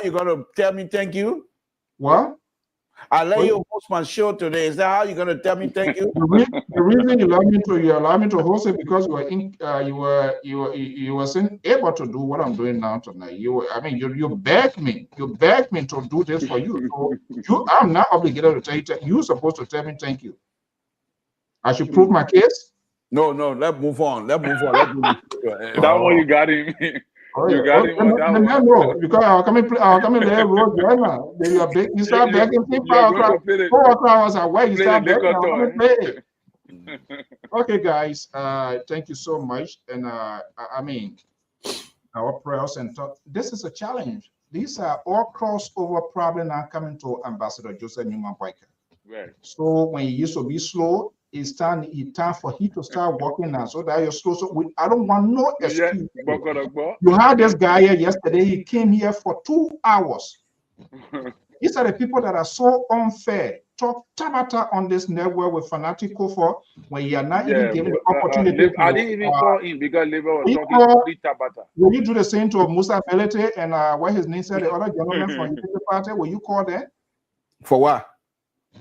you going to tell me thank you? What? I let you host my show today. Is that how you're gonna tell me thank you? The reason you allow me to host it because you wasn't able to do what I'm doing now tonight. You begged me to do this for you. So I'm not obligated to tell you. You're supposed to tell me thank you. I should prove my case. No, let's move on. Let's move on. That one you got him. You got him on that one. No, because I'll come and let Erol join now. Then you start begging me 4 o'clock. 4 o'clock I was away. You start begging. I'm gonna play. Okay, guys. Thank you so much. And I mean, our prayers and thought. This is a challenge. These are all crossover problems now coming to Ambassador Joseph Newman Boyka. Right. So when he used to be slow, it's time for him to start working now so that you're slow. So I don't want no excuse. You had this guy here yesterday. He came here for 2 hours. These are the people that are so unfair. Talk Tabata on this network with fanatical for when you are not even given the opportunity. I didn't even call him because Labor was talking to Tabata. Will you do the same to Musa Belete and what his name said, the other gentleman from the party? Will you call them? For what?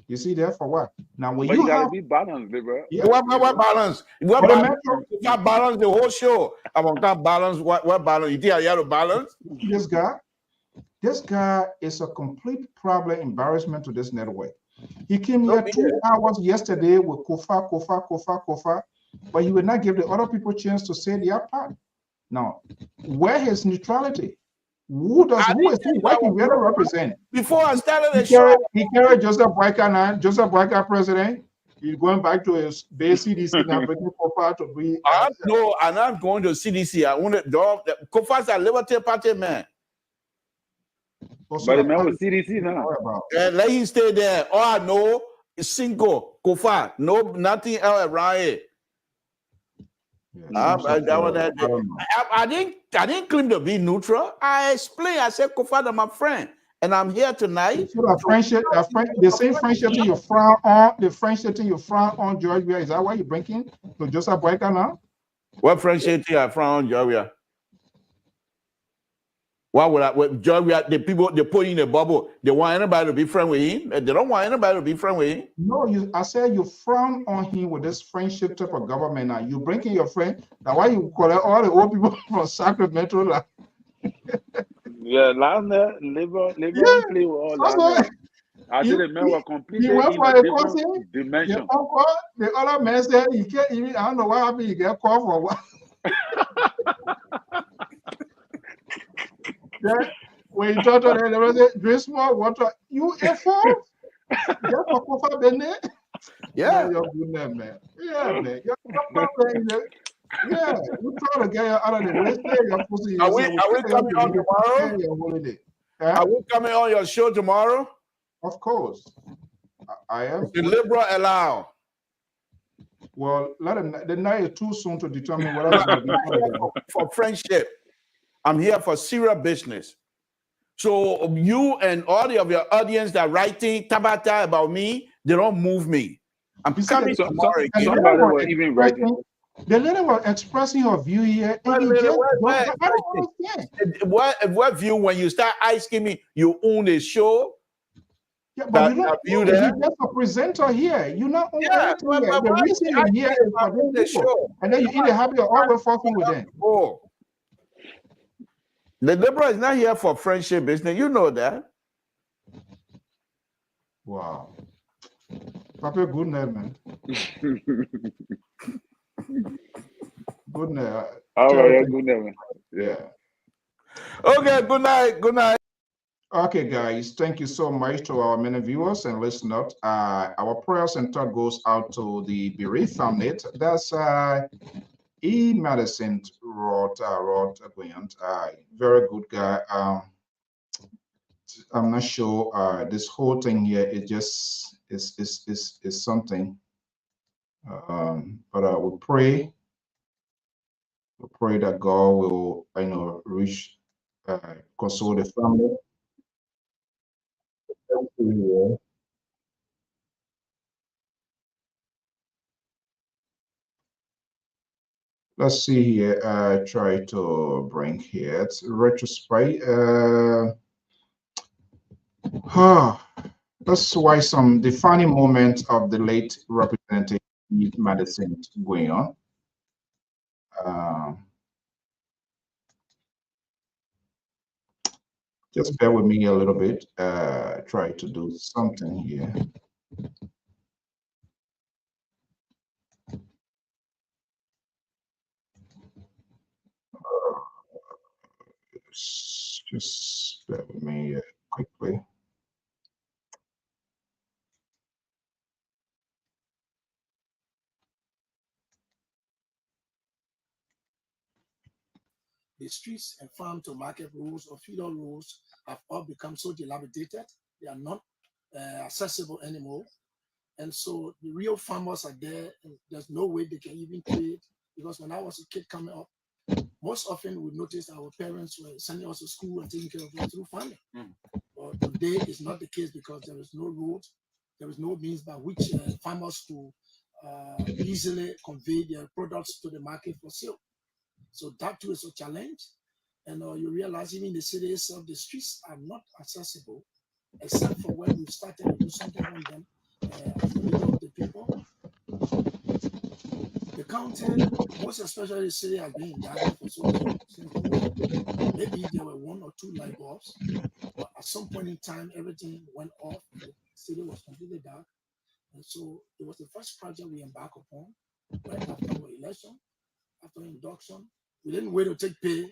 You see there for what? Now when But you gotta have be balanced, Labor. Yeah. What balance? What balance? You can't balance the whole show. I can't balance what balance? You think I have to balance? This guy is a complete problem, embarrassment to this network. He came here 2 hours yesterday with Kofa, but he would not give the other people chance to say their part. Now, where his neutrality? Who is he? What he really represent? Before I started the show, he carried Joseph Boyka now. Joseph Boyka president. He's going back to his base CDC now, bringing Kofa to be. No, I'm not going to CDC. I want to. Kofa's a Liberty Party man. But the man with CDC now. And let him stay there. All I know is Cinco, Kofa. No, nothing else around here. I didn't claim to be neutral. I explained. I said, Kofa is my friend, and I'm here tonight. So the same friendship you frown on, the friendship you frown on Georgia. Is that why you're bringing to Joseph Boyka now? What friendship I frown on Georgia? Why would I? Georgia, the people they put in a bubble. They want anybody to be friend with him. They don't want anybody to be friend with him. No, I said you frown on him with this friendship type of government. Now you bringing your friend. Now why you call all the old people from Sacramento? Like? Yeah, last night, Labor play with all last. I think the man was completely in a different dimension. The other man said he can't even. I don't know what happened. He get called for what. Yeah. When you talk to them, they will say, drink small water. You a fool? Yeah. You're good name, man. Yeah, man. Yeah, you try to get out of the way. Are we coming on tomorrow? Are we coming on your show tomorrow? Of course. I am. The liberal allow. Well, let them. The night is too soon to determine whether it's going to be for friendship. I'm here for serious business. So you and all of your audience that are writing Tabata about me, they don't move me. I'm coming tomorrow. Somebody was even writing. The lady was expressing her view here. What view? When you start asking me, you own a show? Yeah, but you're just a presenter here. You're not on anything here. The reason you're here is for this show. And then you either have your always fucking with them. Oh. The liberal is not here for friendship business. You know that. Wow. Papa, good night, man. Good night. All right, good night, man. Yeah. Okay, good night. Good night. Okay, guys, thank you so much to our many viewers and listeners. Our prayers and thought goes out to the bereaved family. That's Madison Gwion, very good guy. I'm not sure. This whole thing here is something. But we pray. We pray that God will, reach, console the family. Let's see here. Try to bring here. It's retrospect. That's why some defining moments of the late Representative Madison Gwion. Just bear with me a little bit. Try to do something here. Just bear with me quickly. The streets and farm to market rules or feudal rules have all become so dilapidated. They are not accessible anymore. And so the real farmers are there, and there's no way they can even trade. Because when I was a kid coming up, most often we noticed our parents were sending us to school and taking care of us through farming. But today is not the case because there is no road, there is no means by which farmers to easily convey their products to the market for sale. So that too is a challenge. And you realize even in the city itself, the streets are not accessible, except for when we've started to do something on them as the leader of the people. The county, most especially the city, has been in darkness for so long since the war. Maybe there were one or two light bulbs, but at some point in time, everything went off and the city was completely dark. And so it was the first project we embarked upon right after our election, after induction. We didn't wait to take pay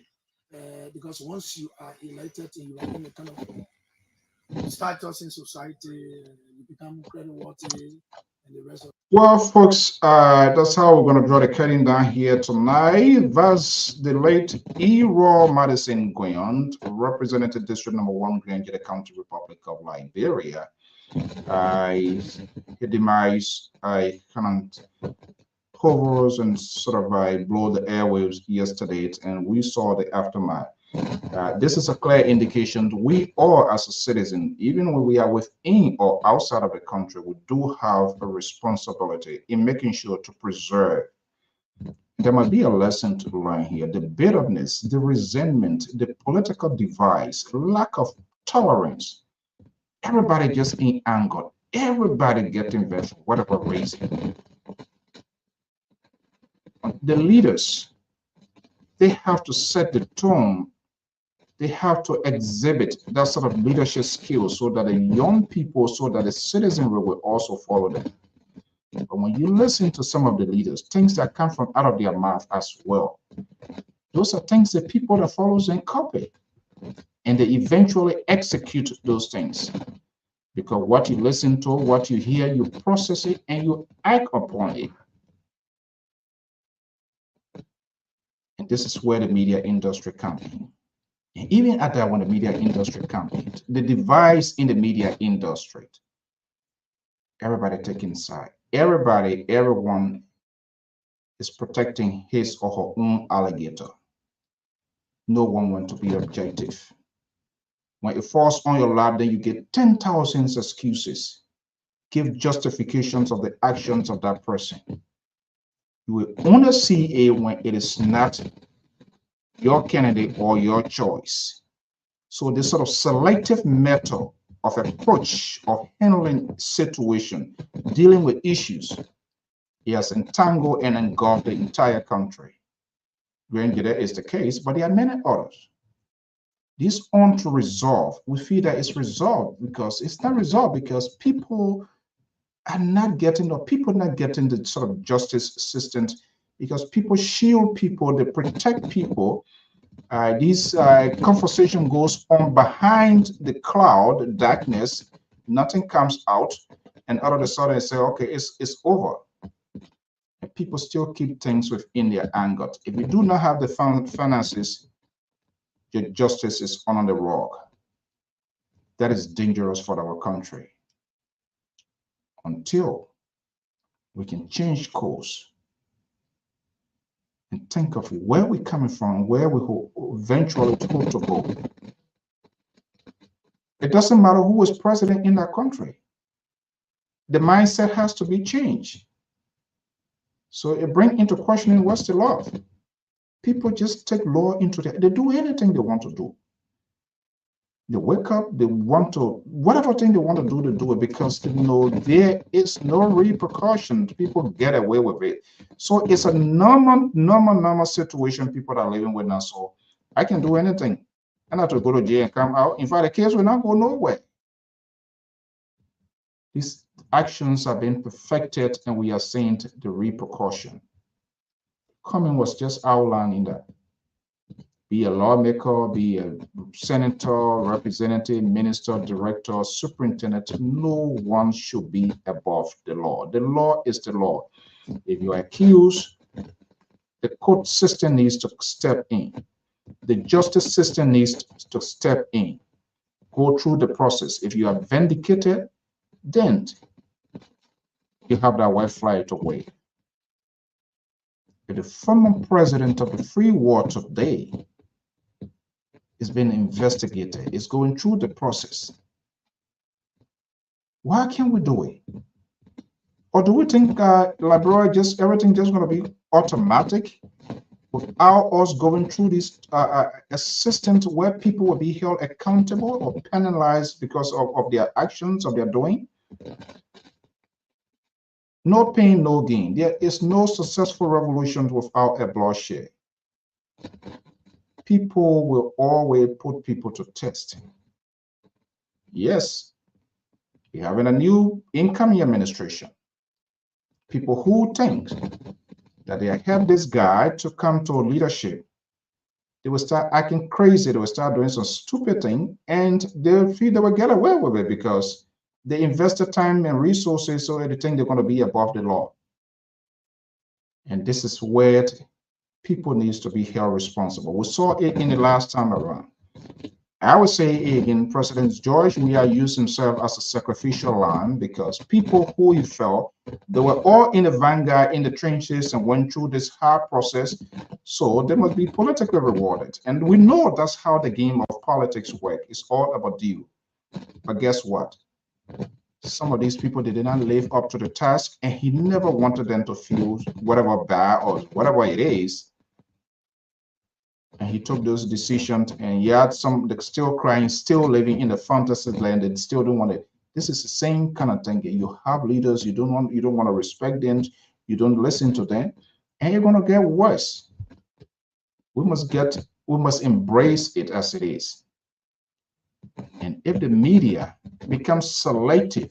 because once you are elected and you are in a kind of status in society, you become creditworthy and the rest of. Well, folks, that's how we're going to draw the curtain down here tonight. That's the late Erol Madison Gwion, represented District Number 1, Gwion County, Republic of Liberia. His demise, I can't hovers and sort of blow the airwaves yesterday, and we saw the aftermath. This is a clear indication we all, as a citizen, even when we are within or outside of the country, we do have a responsibility in making sure to preserve. There might be a lesson to learn here. The bitterness, the resentment, the political device, lack of tolerance. Everybody just in anger. Everybody getting vexed for whatever reason. The leaders, they have to set the tone. They have to exhibit that sort of leadership skills so that the young people, so that the citizenry will also follow them. But when you listen to some of the leaders, things that come from out of their mouth as well, those are things that people that follows and copy. And they eventually execute those things. Because what you listen to, what you hear, you process it and you act upon it. And this is where the media industry comes in. And even at that, when the media industry comes in, the device in the media industry, everybody taking side. Everyone is protecting his or her own alligator. No one wants to be objective. When it falls on your lap, then you get 10,000 excuses. Give justifications of the actions of that person. You will only see it when it is not your candidate or your choice. So this sort of selective method of approach of handling situation, dealing with issues, it has entangled and engulfed the entire country. Granted, that is the case, but there are many others. This on to resolve, we feel that it's resolved because it's not resolved because people are not getting, or people not getting the sort of justice system, because people shield people, they protect people. This conversation goes on behind the cloud, the darkness, nothing comes out, and all of a sudden they say, okay, it's over. And people still keep things within their anger. If you do not have the finances, your justice is on the rug. That is dangerous for our country. Until we can change course and think of where we're coming from, where we eventually hope to go. It doesn't matter who is president in that country. The mindset has to be changed. So it brings into questioning what's the law. People just take law into they do anything they want to do. They wake up, they want to, whatever thing they want to do it because they know there is no repercussion. People get away with it. So it's a normal situation people are living with now. So I can do anything. I have to go to jail and come out. In fact, the case will not go nowhere. These actions are being perfected and we are seeing the repercussion. Coming was just outlining that. Be a lawmaker, be a senator, representative, minister, director, superintendent, no one should be above the law. The law is the law. If you are accused, the court system needs to step in. The justice system needs to step in. Go through the process. If you are vindicated, then you have that white flag to wave. If the former president of the free world today is being investigated, is going through the process, why can't we do it? Or do we think Liberia everything just going to be automatic without us going through this a system where people will be held accountable or penalized because of their actions, of their doing? No pain, no gain. There is no successful revolution without a bloodshed. People will always put people to test. Yes, we're having a new incoming administration. People who think that they have this guy to come to leadership, they will start acting crazy, they will start doing some stupid thing, and they feel they will get away with it because they invested time and resources, so they think they're going to be above the law. And this is where people needs to be held responsible. We saw it in the last time around. I would say again, President George Weah used himself as a sacrificial lamb because people who he felt, they were all in the vanguard, in the trenches, and went through this hard process, so they must be politically rewarded. And we know that's how the game of politics works. It's all about deal. But guess what? Some of these people, they did not live up to the task, and he never wanted them to feel whatever bad or whatever it is. And he took those decisions, and yet some they're still crying, still living in the fantasy land, and still don't want it. This is the same kind of thing. You have leaders, you don't want to respect them, you don't listen to them, and you're gonna get worse. We must embrace it as it is. And if the media becomes selective,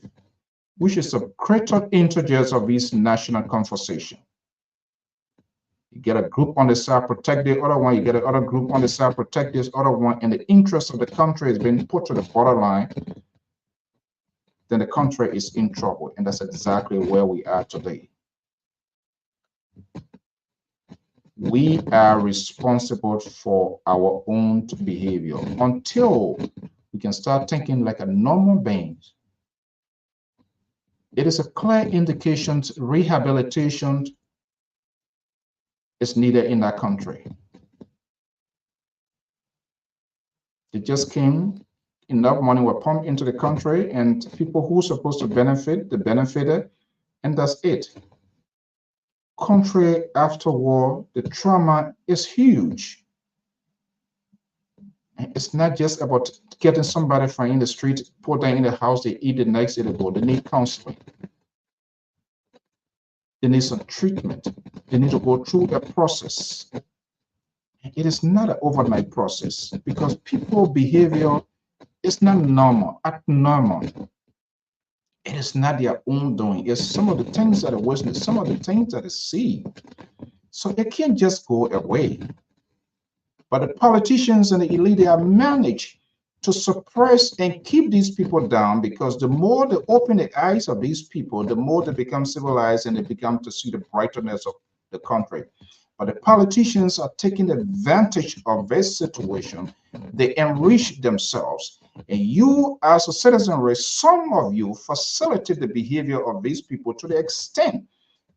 which is a greater interest of this national conversation. You get a group on the side, protect the other one. You get another group on the side, protect this other one. And the interest of the country is being put to the borderline. Then the country is in trouble. And that's exactly where we are today. We are responsible for our own behavior until we can start thinking like a normal being. It is a clear indication rehabilitation is needed in that country. It just came, enough money were pumped into the country, and people who are supposed to benefit, they benefited, and that's it. Country after war, the trauma is huge. It's not just about getting somebody from in the street, put them in the house, they eat, the next day they go. They need counseling. They need some treatment. They need to go through a process. It is not an overnight process because people's behavior is not normal, abnormal. It is not their own doing. It's some of the things that are worsening, some of the things that are seen. So it can't just go away. But the politicians and the elite, they have managed to suppress and keep these people down because the more they open the eyes of these people, the more they become civilized and they become to see the brightness of the country. But the politicians are taking advantage of this situation. They enrich themselves. And you, as a citizenry, some of you facilitate the behavior of these people to the extent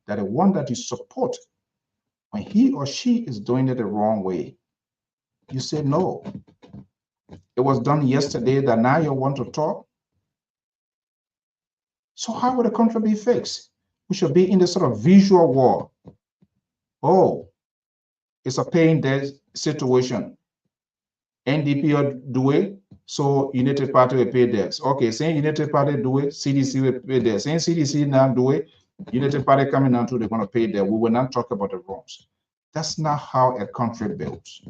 that the one that you support, when he or she is doing it the wrong way, you say no. It was done yesterday that now you want to talk. So how will the country be fixed? We should be in this sort of visual war. Oh, it's a pain dead situation. NDP do it, so United Party will pay theirs. Okay, saying United Party do it, CDC will pay theirs. Saying CDC now do it, United Party coming down to they're going to pay there. We will not talk about the wrongs. That's not how a country builds.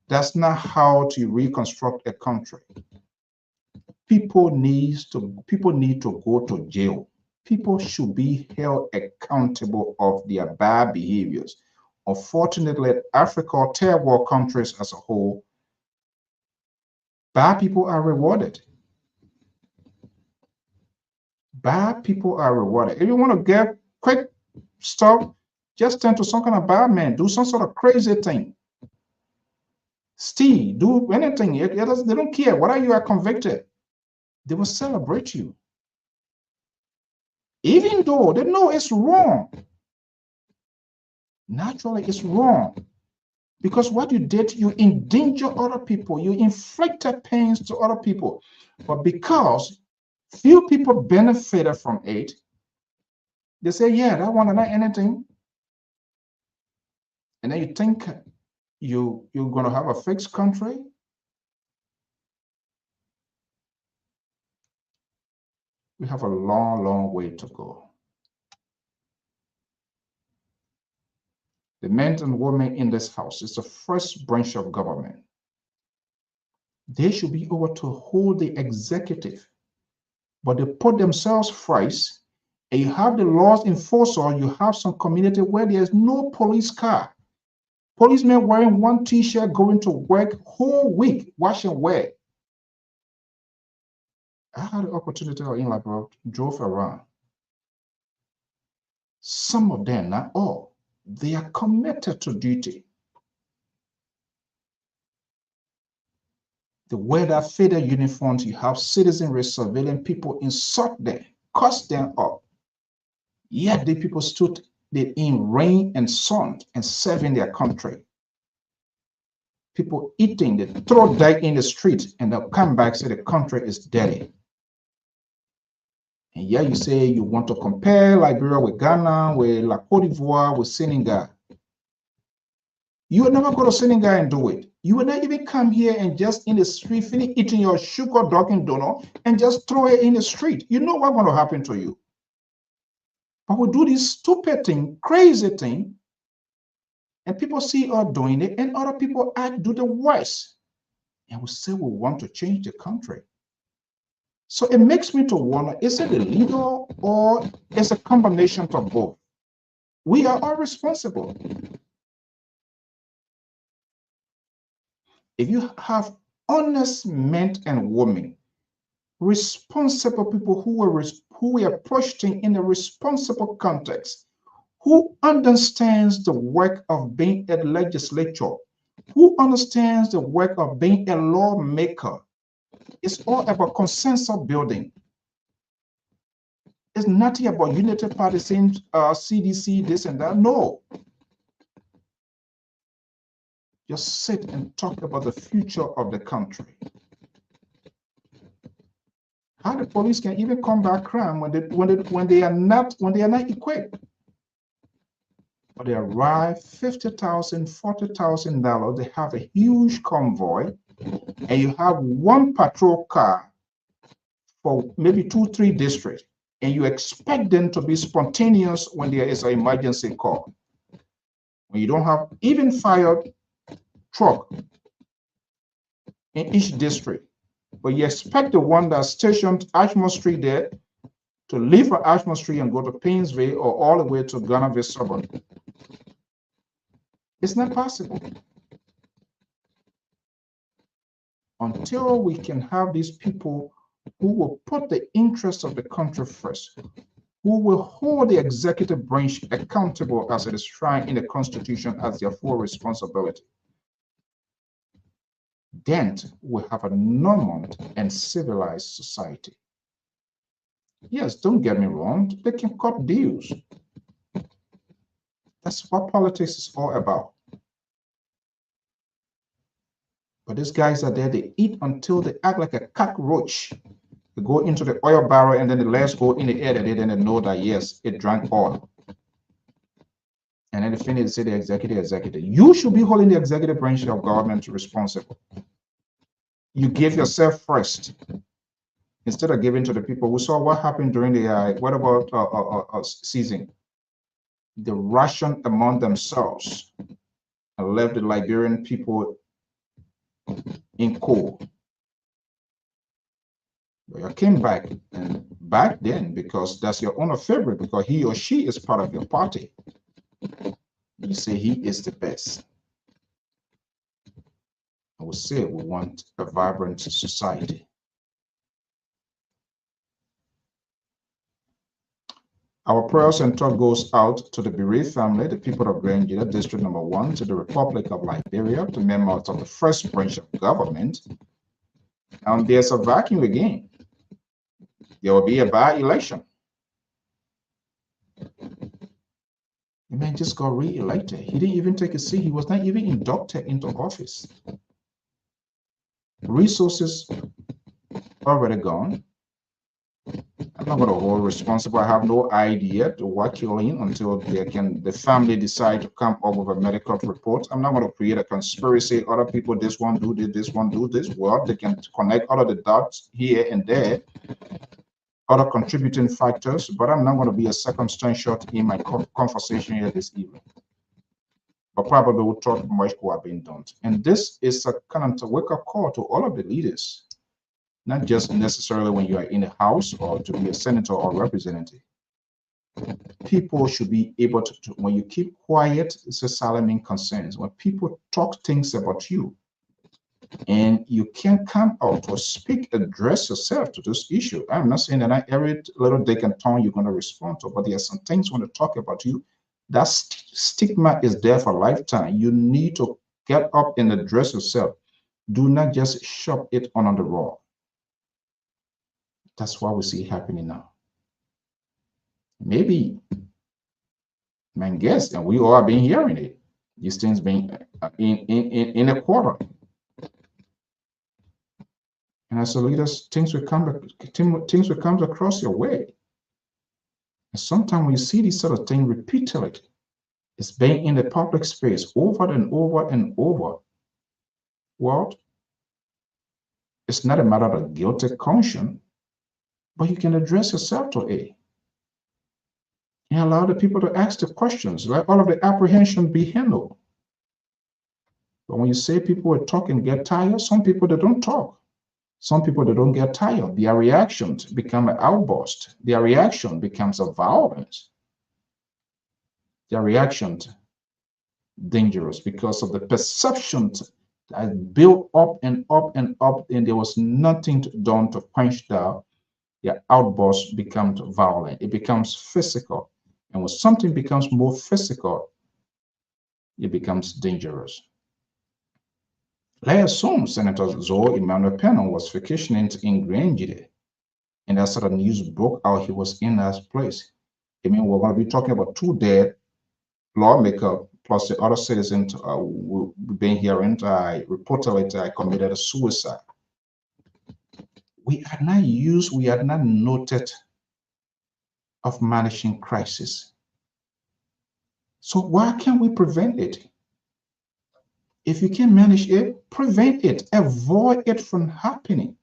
That's not how to reconstruct a country. People need to go to jail. People should be held accountable of their bad behaviors. Unfortunately, Africa or third world countries as a whole, bad people are rewarded. Bad people are rewarded. If you want to get quick stuff, just turn to some kind of bad man, do some sort of crazy thing. Steal, do anything. They don't care. Whether you are convicted, they will celebrate you. Even though they know it's wrong. Naturally, it's wrong. Because what you did, you endanger other people. You inflicted pains to other people. But because few people benefited from it, they say, yeah, that one not anything. And then you think you're going to have a fixed country. We have a long, long way to go. The men and women in this house is the first branch of government. They should be able to hold the executive, but they put themselves first, and you have the laws enforcer, you have some community where there's no police car. Policemen wearing one t-shirt going to work whole week, washing wear. I had the opportunity in Labrador, drove around. Some of them, not all, they are committed to duty. They wear that faded uniforms, you have citizenry surveilling people, insult them, cuss them up. Yet the people stood in rain and sun and serving their country. People eating, they throw dirt in the street and they'll come back and say the country is dirty. And yeah, you say you want to compare Liberia with Ghana, with La Cote d'Ivoire, with Senegal. You will never go to Senegal and do it. You will not even come here and just in the street, finish eating your sugar dog and donut and just throw it in the street. You know what's going to happen to you. But we do this stupid thing, crazy thing, and people see us doing it, and other people do the worst. And we say we want to change the country. So it makes me to wonder, is it illegal or is it a combination of both? We are all responsible. If you have honest men and women, responsible people who are approached in a responsible context, who understands the work of being a legislator, who understands the work of being a lawmaker, it's all about consensus building. It's nothing about United Party saying CDC, this and that. No. Just sit and talk about the future of the country. How the police can even combat crime when they are not equipped. But they arrive $50,000, $40,000. They have a huge convoy, and you have one patrol car for maybe 2-3 districts, and you expect them to be spontaneous when there is an emergency call. When you don't have even fire truck in each district, but you expect the one that's stationed Ashmore Street there to leave from Ashmore Street and go to Painesville or all the way to Ghana suburb. It's not possible. Until we can have these people who will put the interests of the country first, who will hold the executive branch accountable as it is enshrined in the Constitution as their full responsibility, then we have a normal and civilized society. Yes, don't get me wrong, they can cut deals. That's what politics is all about. But these guys are there, they eat until they act like a cockroach. They go into the oil barrel and then the legs go in the air, and then they know that, yes, it drank oil. And then they finish, they say the executive. You should be holding the executive branch of government responsible. you give yourself first instead of giving to the people. We saw what happened during the what about season? They rationed among themselves and left the Liberian people in cold. You came back, and back then, because that's your own favorite, because he or she is part of your party, you say he is the best. I would say we want a vibrant society. Our prayers and thought goes out to the bereaved family, the people of Gwion, District Number 1, to the Republic of Liberia, to members of the first branch of government. And there's a vacuum again. There will be a by-election. The man just got re-elected. He didn't even take a seat. He was not even inducted into office. Resources already gone. I'm not going to hold responsible. I have no idea to what killing until the family decide to come up with a medical report. I'm not going to create a conspiracy. Other people, this one do this one do this. Well, they can connect all of the dots here and there, other contributing factors, but I'm not going to be a circumstantial in my conversation here this evening. But probably we'll talk much more being done. And this is a kind of wake-up call to all of the leaders, not just necessarily when you are in a house or to be a senator or representative. People should be able to, when you keep quiet, it's a solemn concerns. When people talk things about you, and you can't come out or speak, address yourself to this issue. I'm not saying that not every little dick and tongue you're going to respond to, but there are some things when they talk about you, that stigma is there for a lifetime. You need to get up and address yourself. Do not just shove it on the raw. That's what we see happening now. Maybe, my guess, and we all have been hearing it, these things being in a quarter. And as a leader, things will come across your way. And sometimes when you see these sort of things repeatedly, it's being in the public space over and over and over. Well, it's not a matter of a guilty conscience, but you can address yourself to it. And allow the people to ask the questions, let all of the apprehension be handled. But when you say people will talk and get tired, some people, they don't talk. Some people, they don't get tired. Their reactions become an outburst. Their reaction becomes a violence. Their reaction dangerous because of the perception that built up and up and up, and there was nothing done to quench that. Their outburst becomes violent. It becomes physical. And when something becomes more physical, it becomes dangerous. Let's assume Senator Zoe Emmanuel Pennell was vacationing in Gwion, and that sort of news broke out he was in that place. I mean, we're going to be talking about 2 dead lawmakers plus the other citizens who've been here and reportedly committed a suicide. We are not noted of managing crisis. So why can't we prevent it? If you can manage it, prevent it, avoid it from happening.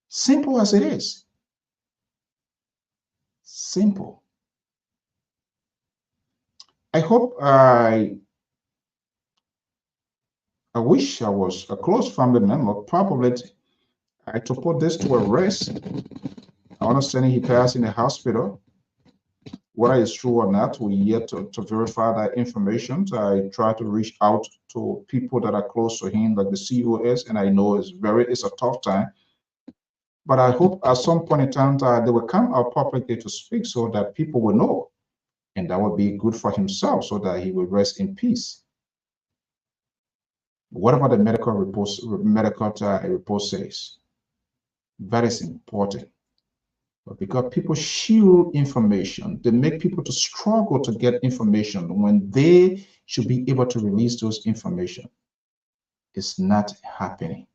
Simple as it is. Simple. I hope I wish I was a close family member. Probably I to put this to a rest. I understand he passed in the hospital. Whether it's true or not, we yet to verify that information. So I try to reach out to people that are close to him, like the COS, and I know it's a tough time. But I hope at some point in time they will come out publicly to speak so that people will know, and that would be good for himself so that he will rest in peace. What about the medical report says? That is important. But because people shield information, they make people to struggle to get information when they should be able to release those information. It's not happening.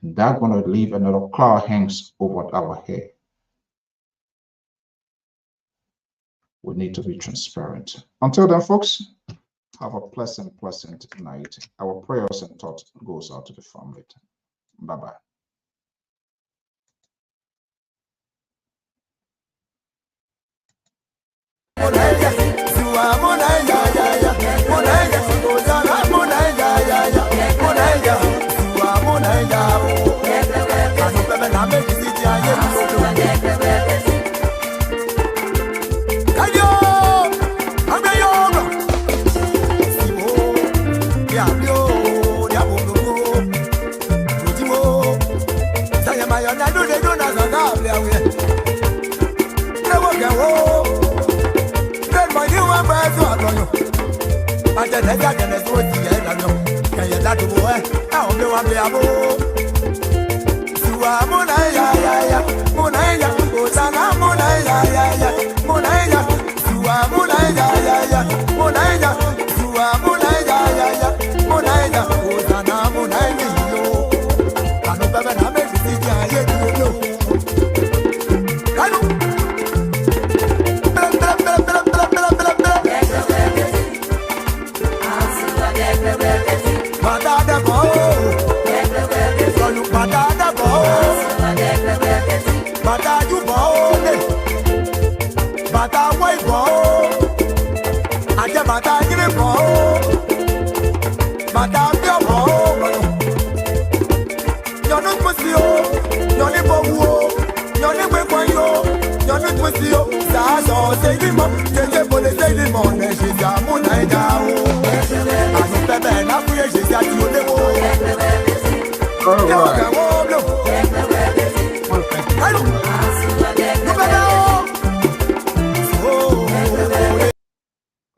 And that's going to leave another cloud hangs over our head. We need to be transparent. Until then, folks, have a pleasant night. Our prayers and thoughts goes out to the family. Bye-bye.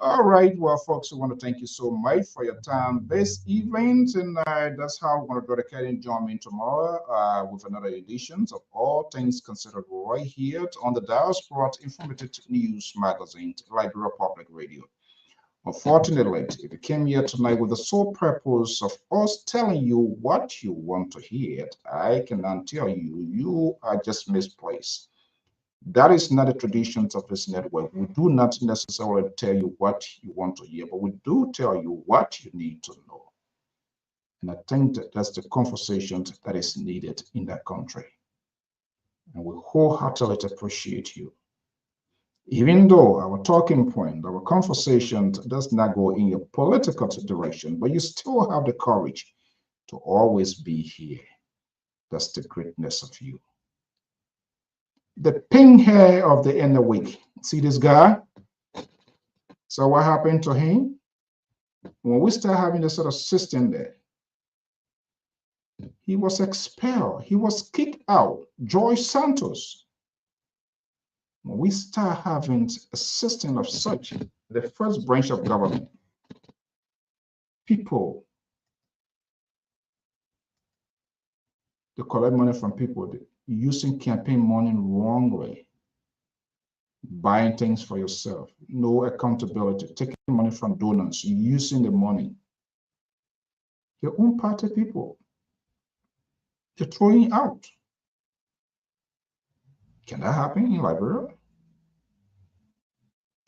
All right, well, folks, we want to thank you so much for your time this evening, and that's how we're going to go ahead and join me tomorrow with another edition of All Things Considered right here on the Diaspora Informative News Magazine, Liberia Public Radio. Unfortunately, if you came here tonight with the sole purpose of us telling you what you want to hear, I cannot tell you, you are just misplaced. That is not the traditions of this network. We do not necessarily tell you what you want to hear, but we do tell you what you need to know. And I think that that's the conversation that is needed in that country. And we wholeheartedly appreciate you. Even though our talking point, our conversation does not go in your political direction, but you still have the courage to always be here. That's the greatness of you. The pink hair of the end of the week. See this guy? So what happened to him? When we start having this sort of system there, he was expelled. He was kicked out. Joyce Santos. When we start having a system of such, the first branch of government, people, they collect money from people, using campaign money wrongly, buying things for yourself, no accountability, taking money from donors, using the money. Your own party people, they're throwing out. Can that happen in Liberia?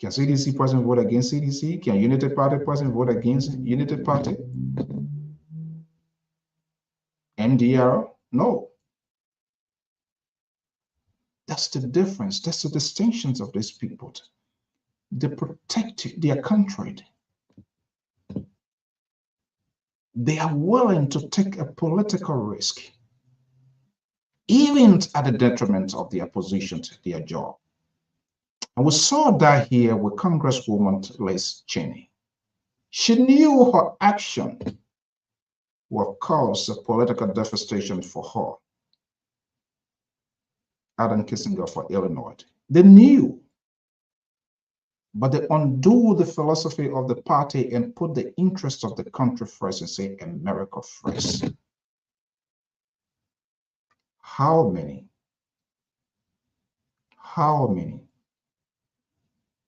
Can CDC president vote against CDC? Can Unity Party president vote against Unity Party? NDR? No. That's the difference. That's the distinctions of these people. They protect their country. They are willing to take a political risk, even at the detriment of their position to their job. And we saw that here with Congresswoman Liz Cheney. She knew her action would cause a political devastation for her. Adam Kissinger for Illinois. They knew, but they undo the philosophy of the party and put the interest of the country first and say America first. How many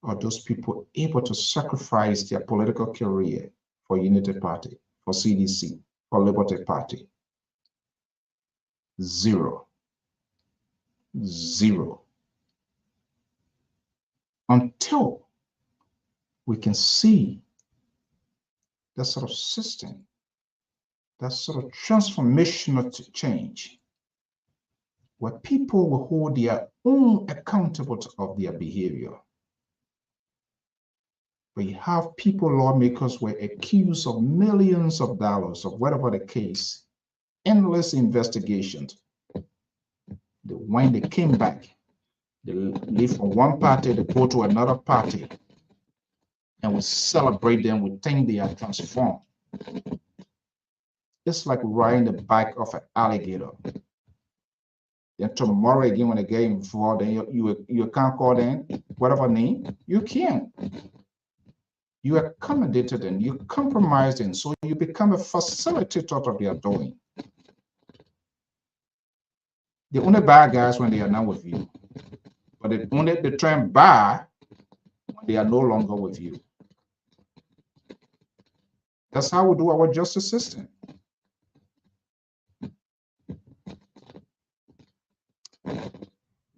are those people able to sacrifice their political career for Unity Party, for CDC, for Liberty Party? Zero. Until we can see that sort of system that sort of transformational change, where people will hold their own accountable of their behavior. We have people, lawmakers, were accused of millions of dollars of whatever the case, endless investigations. When they came back, they leave from one party, they go to another party, and we celebrate them, we think they are transformed. It's like riding the back of an alligator. Then tomorrow again, when they get involved, then you can't call them whatever name, you can't. You accommodated them, you compromised them, so you become a facilitator of their doing. They only buy guys when they are not with you, but they try and buy when they are no longer with you. That's how we do our justice system.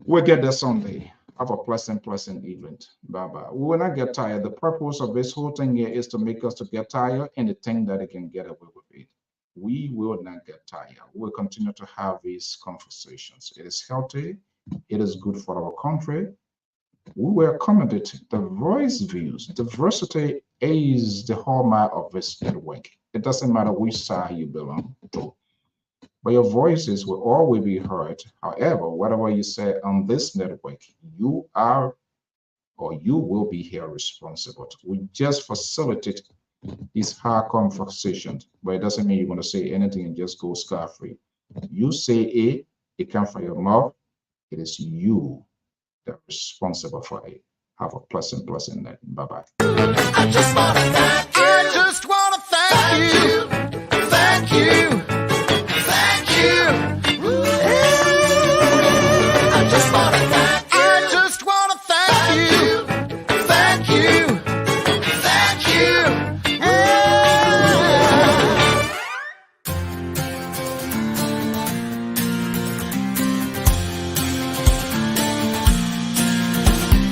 We'll get there Sunday. Have a pleasant evening. Bye-bye. We will not get tired. The purpose of this whole thing here is to make us to get tired and to think that they can get away with it. We will not get tired. We'll continue to have these conversations. It is healthy. It is good for our country. We will accommodate diverse views. Diversity is the hallmark of this network. It doesn't matter which side you belong to, but your voices will always be heard. However, whatever you say on this network, you are or you will be here responsible. We just facilitate these hard conversations, but it doesn't mean you're going to say anything and just go scot-free. You say it comes from your mouth. It is you that are responsible for it. Have a pleasant night. Bye-bye. I just want to thank you. Thank you. Thank you. I just want to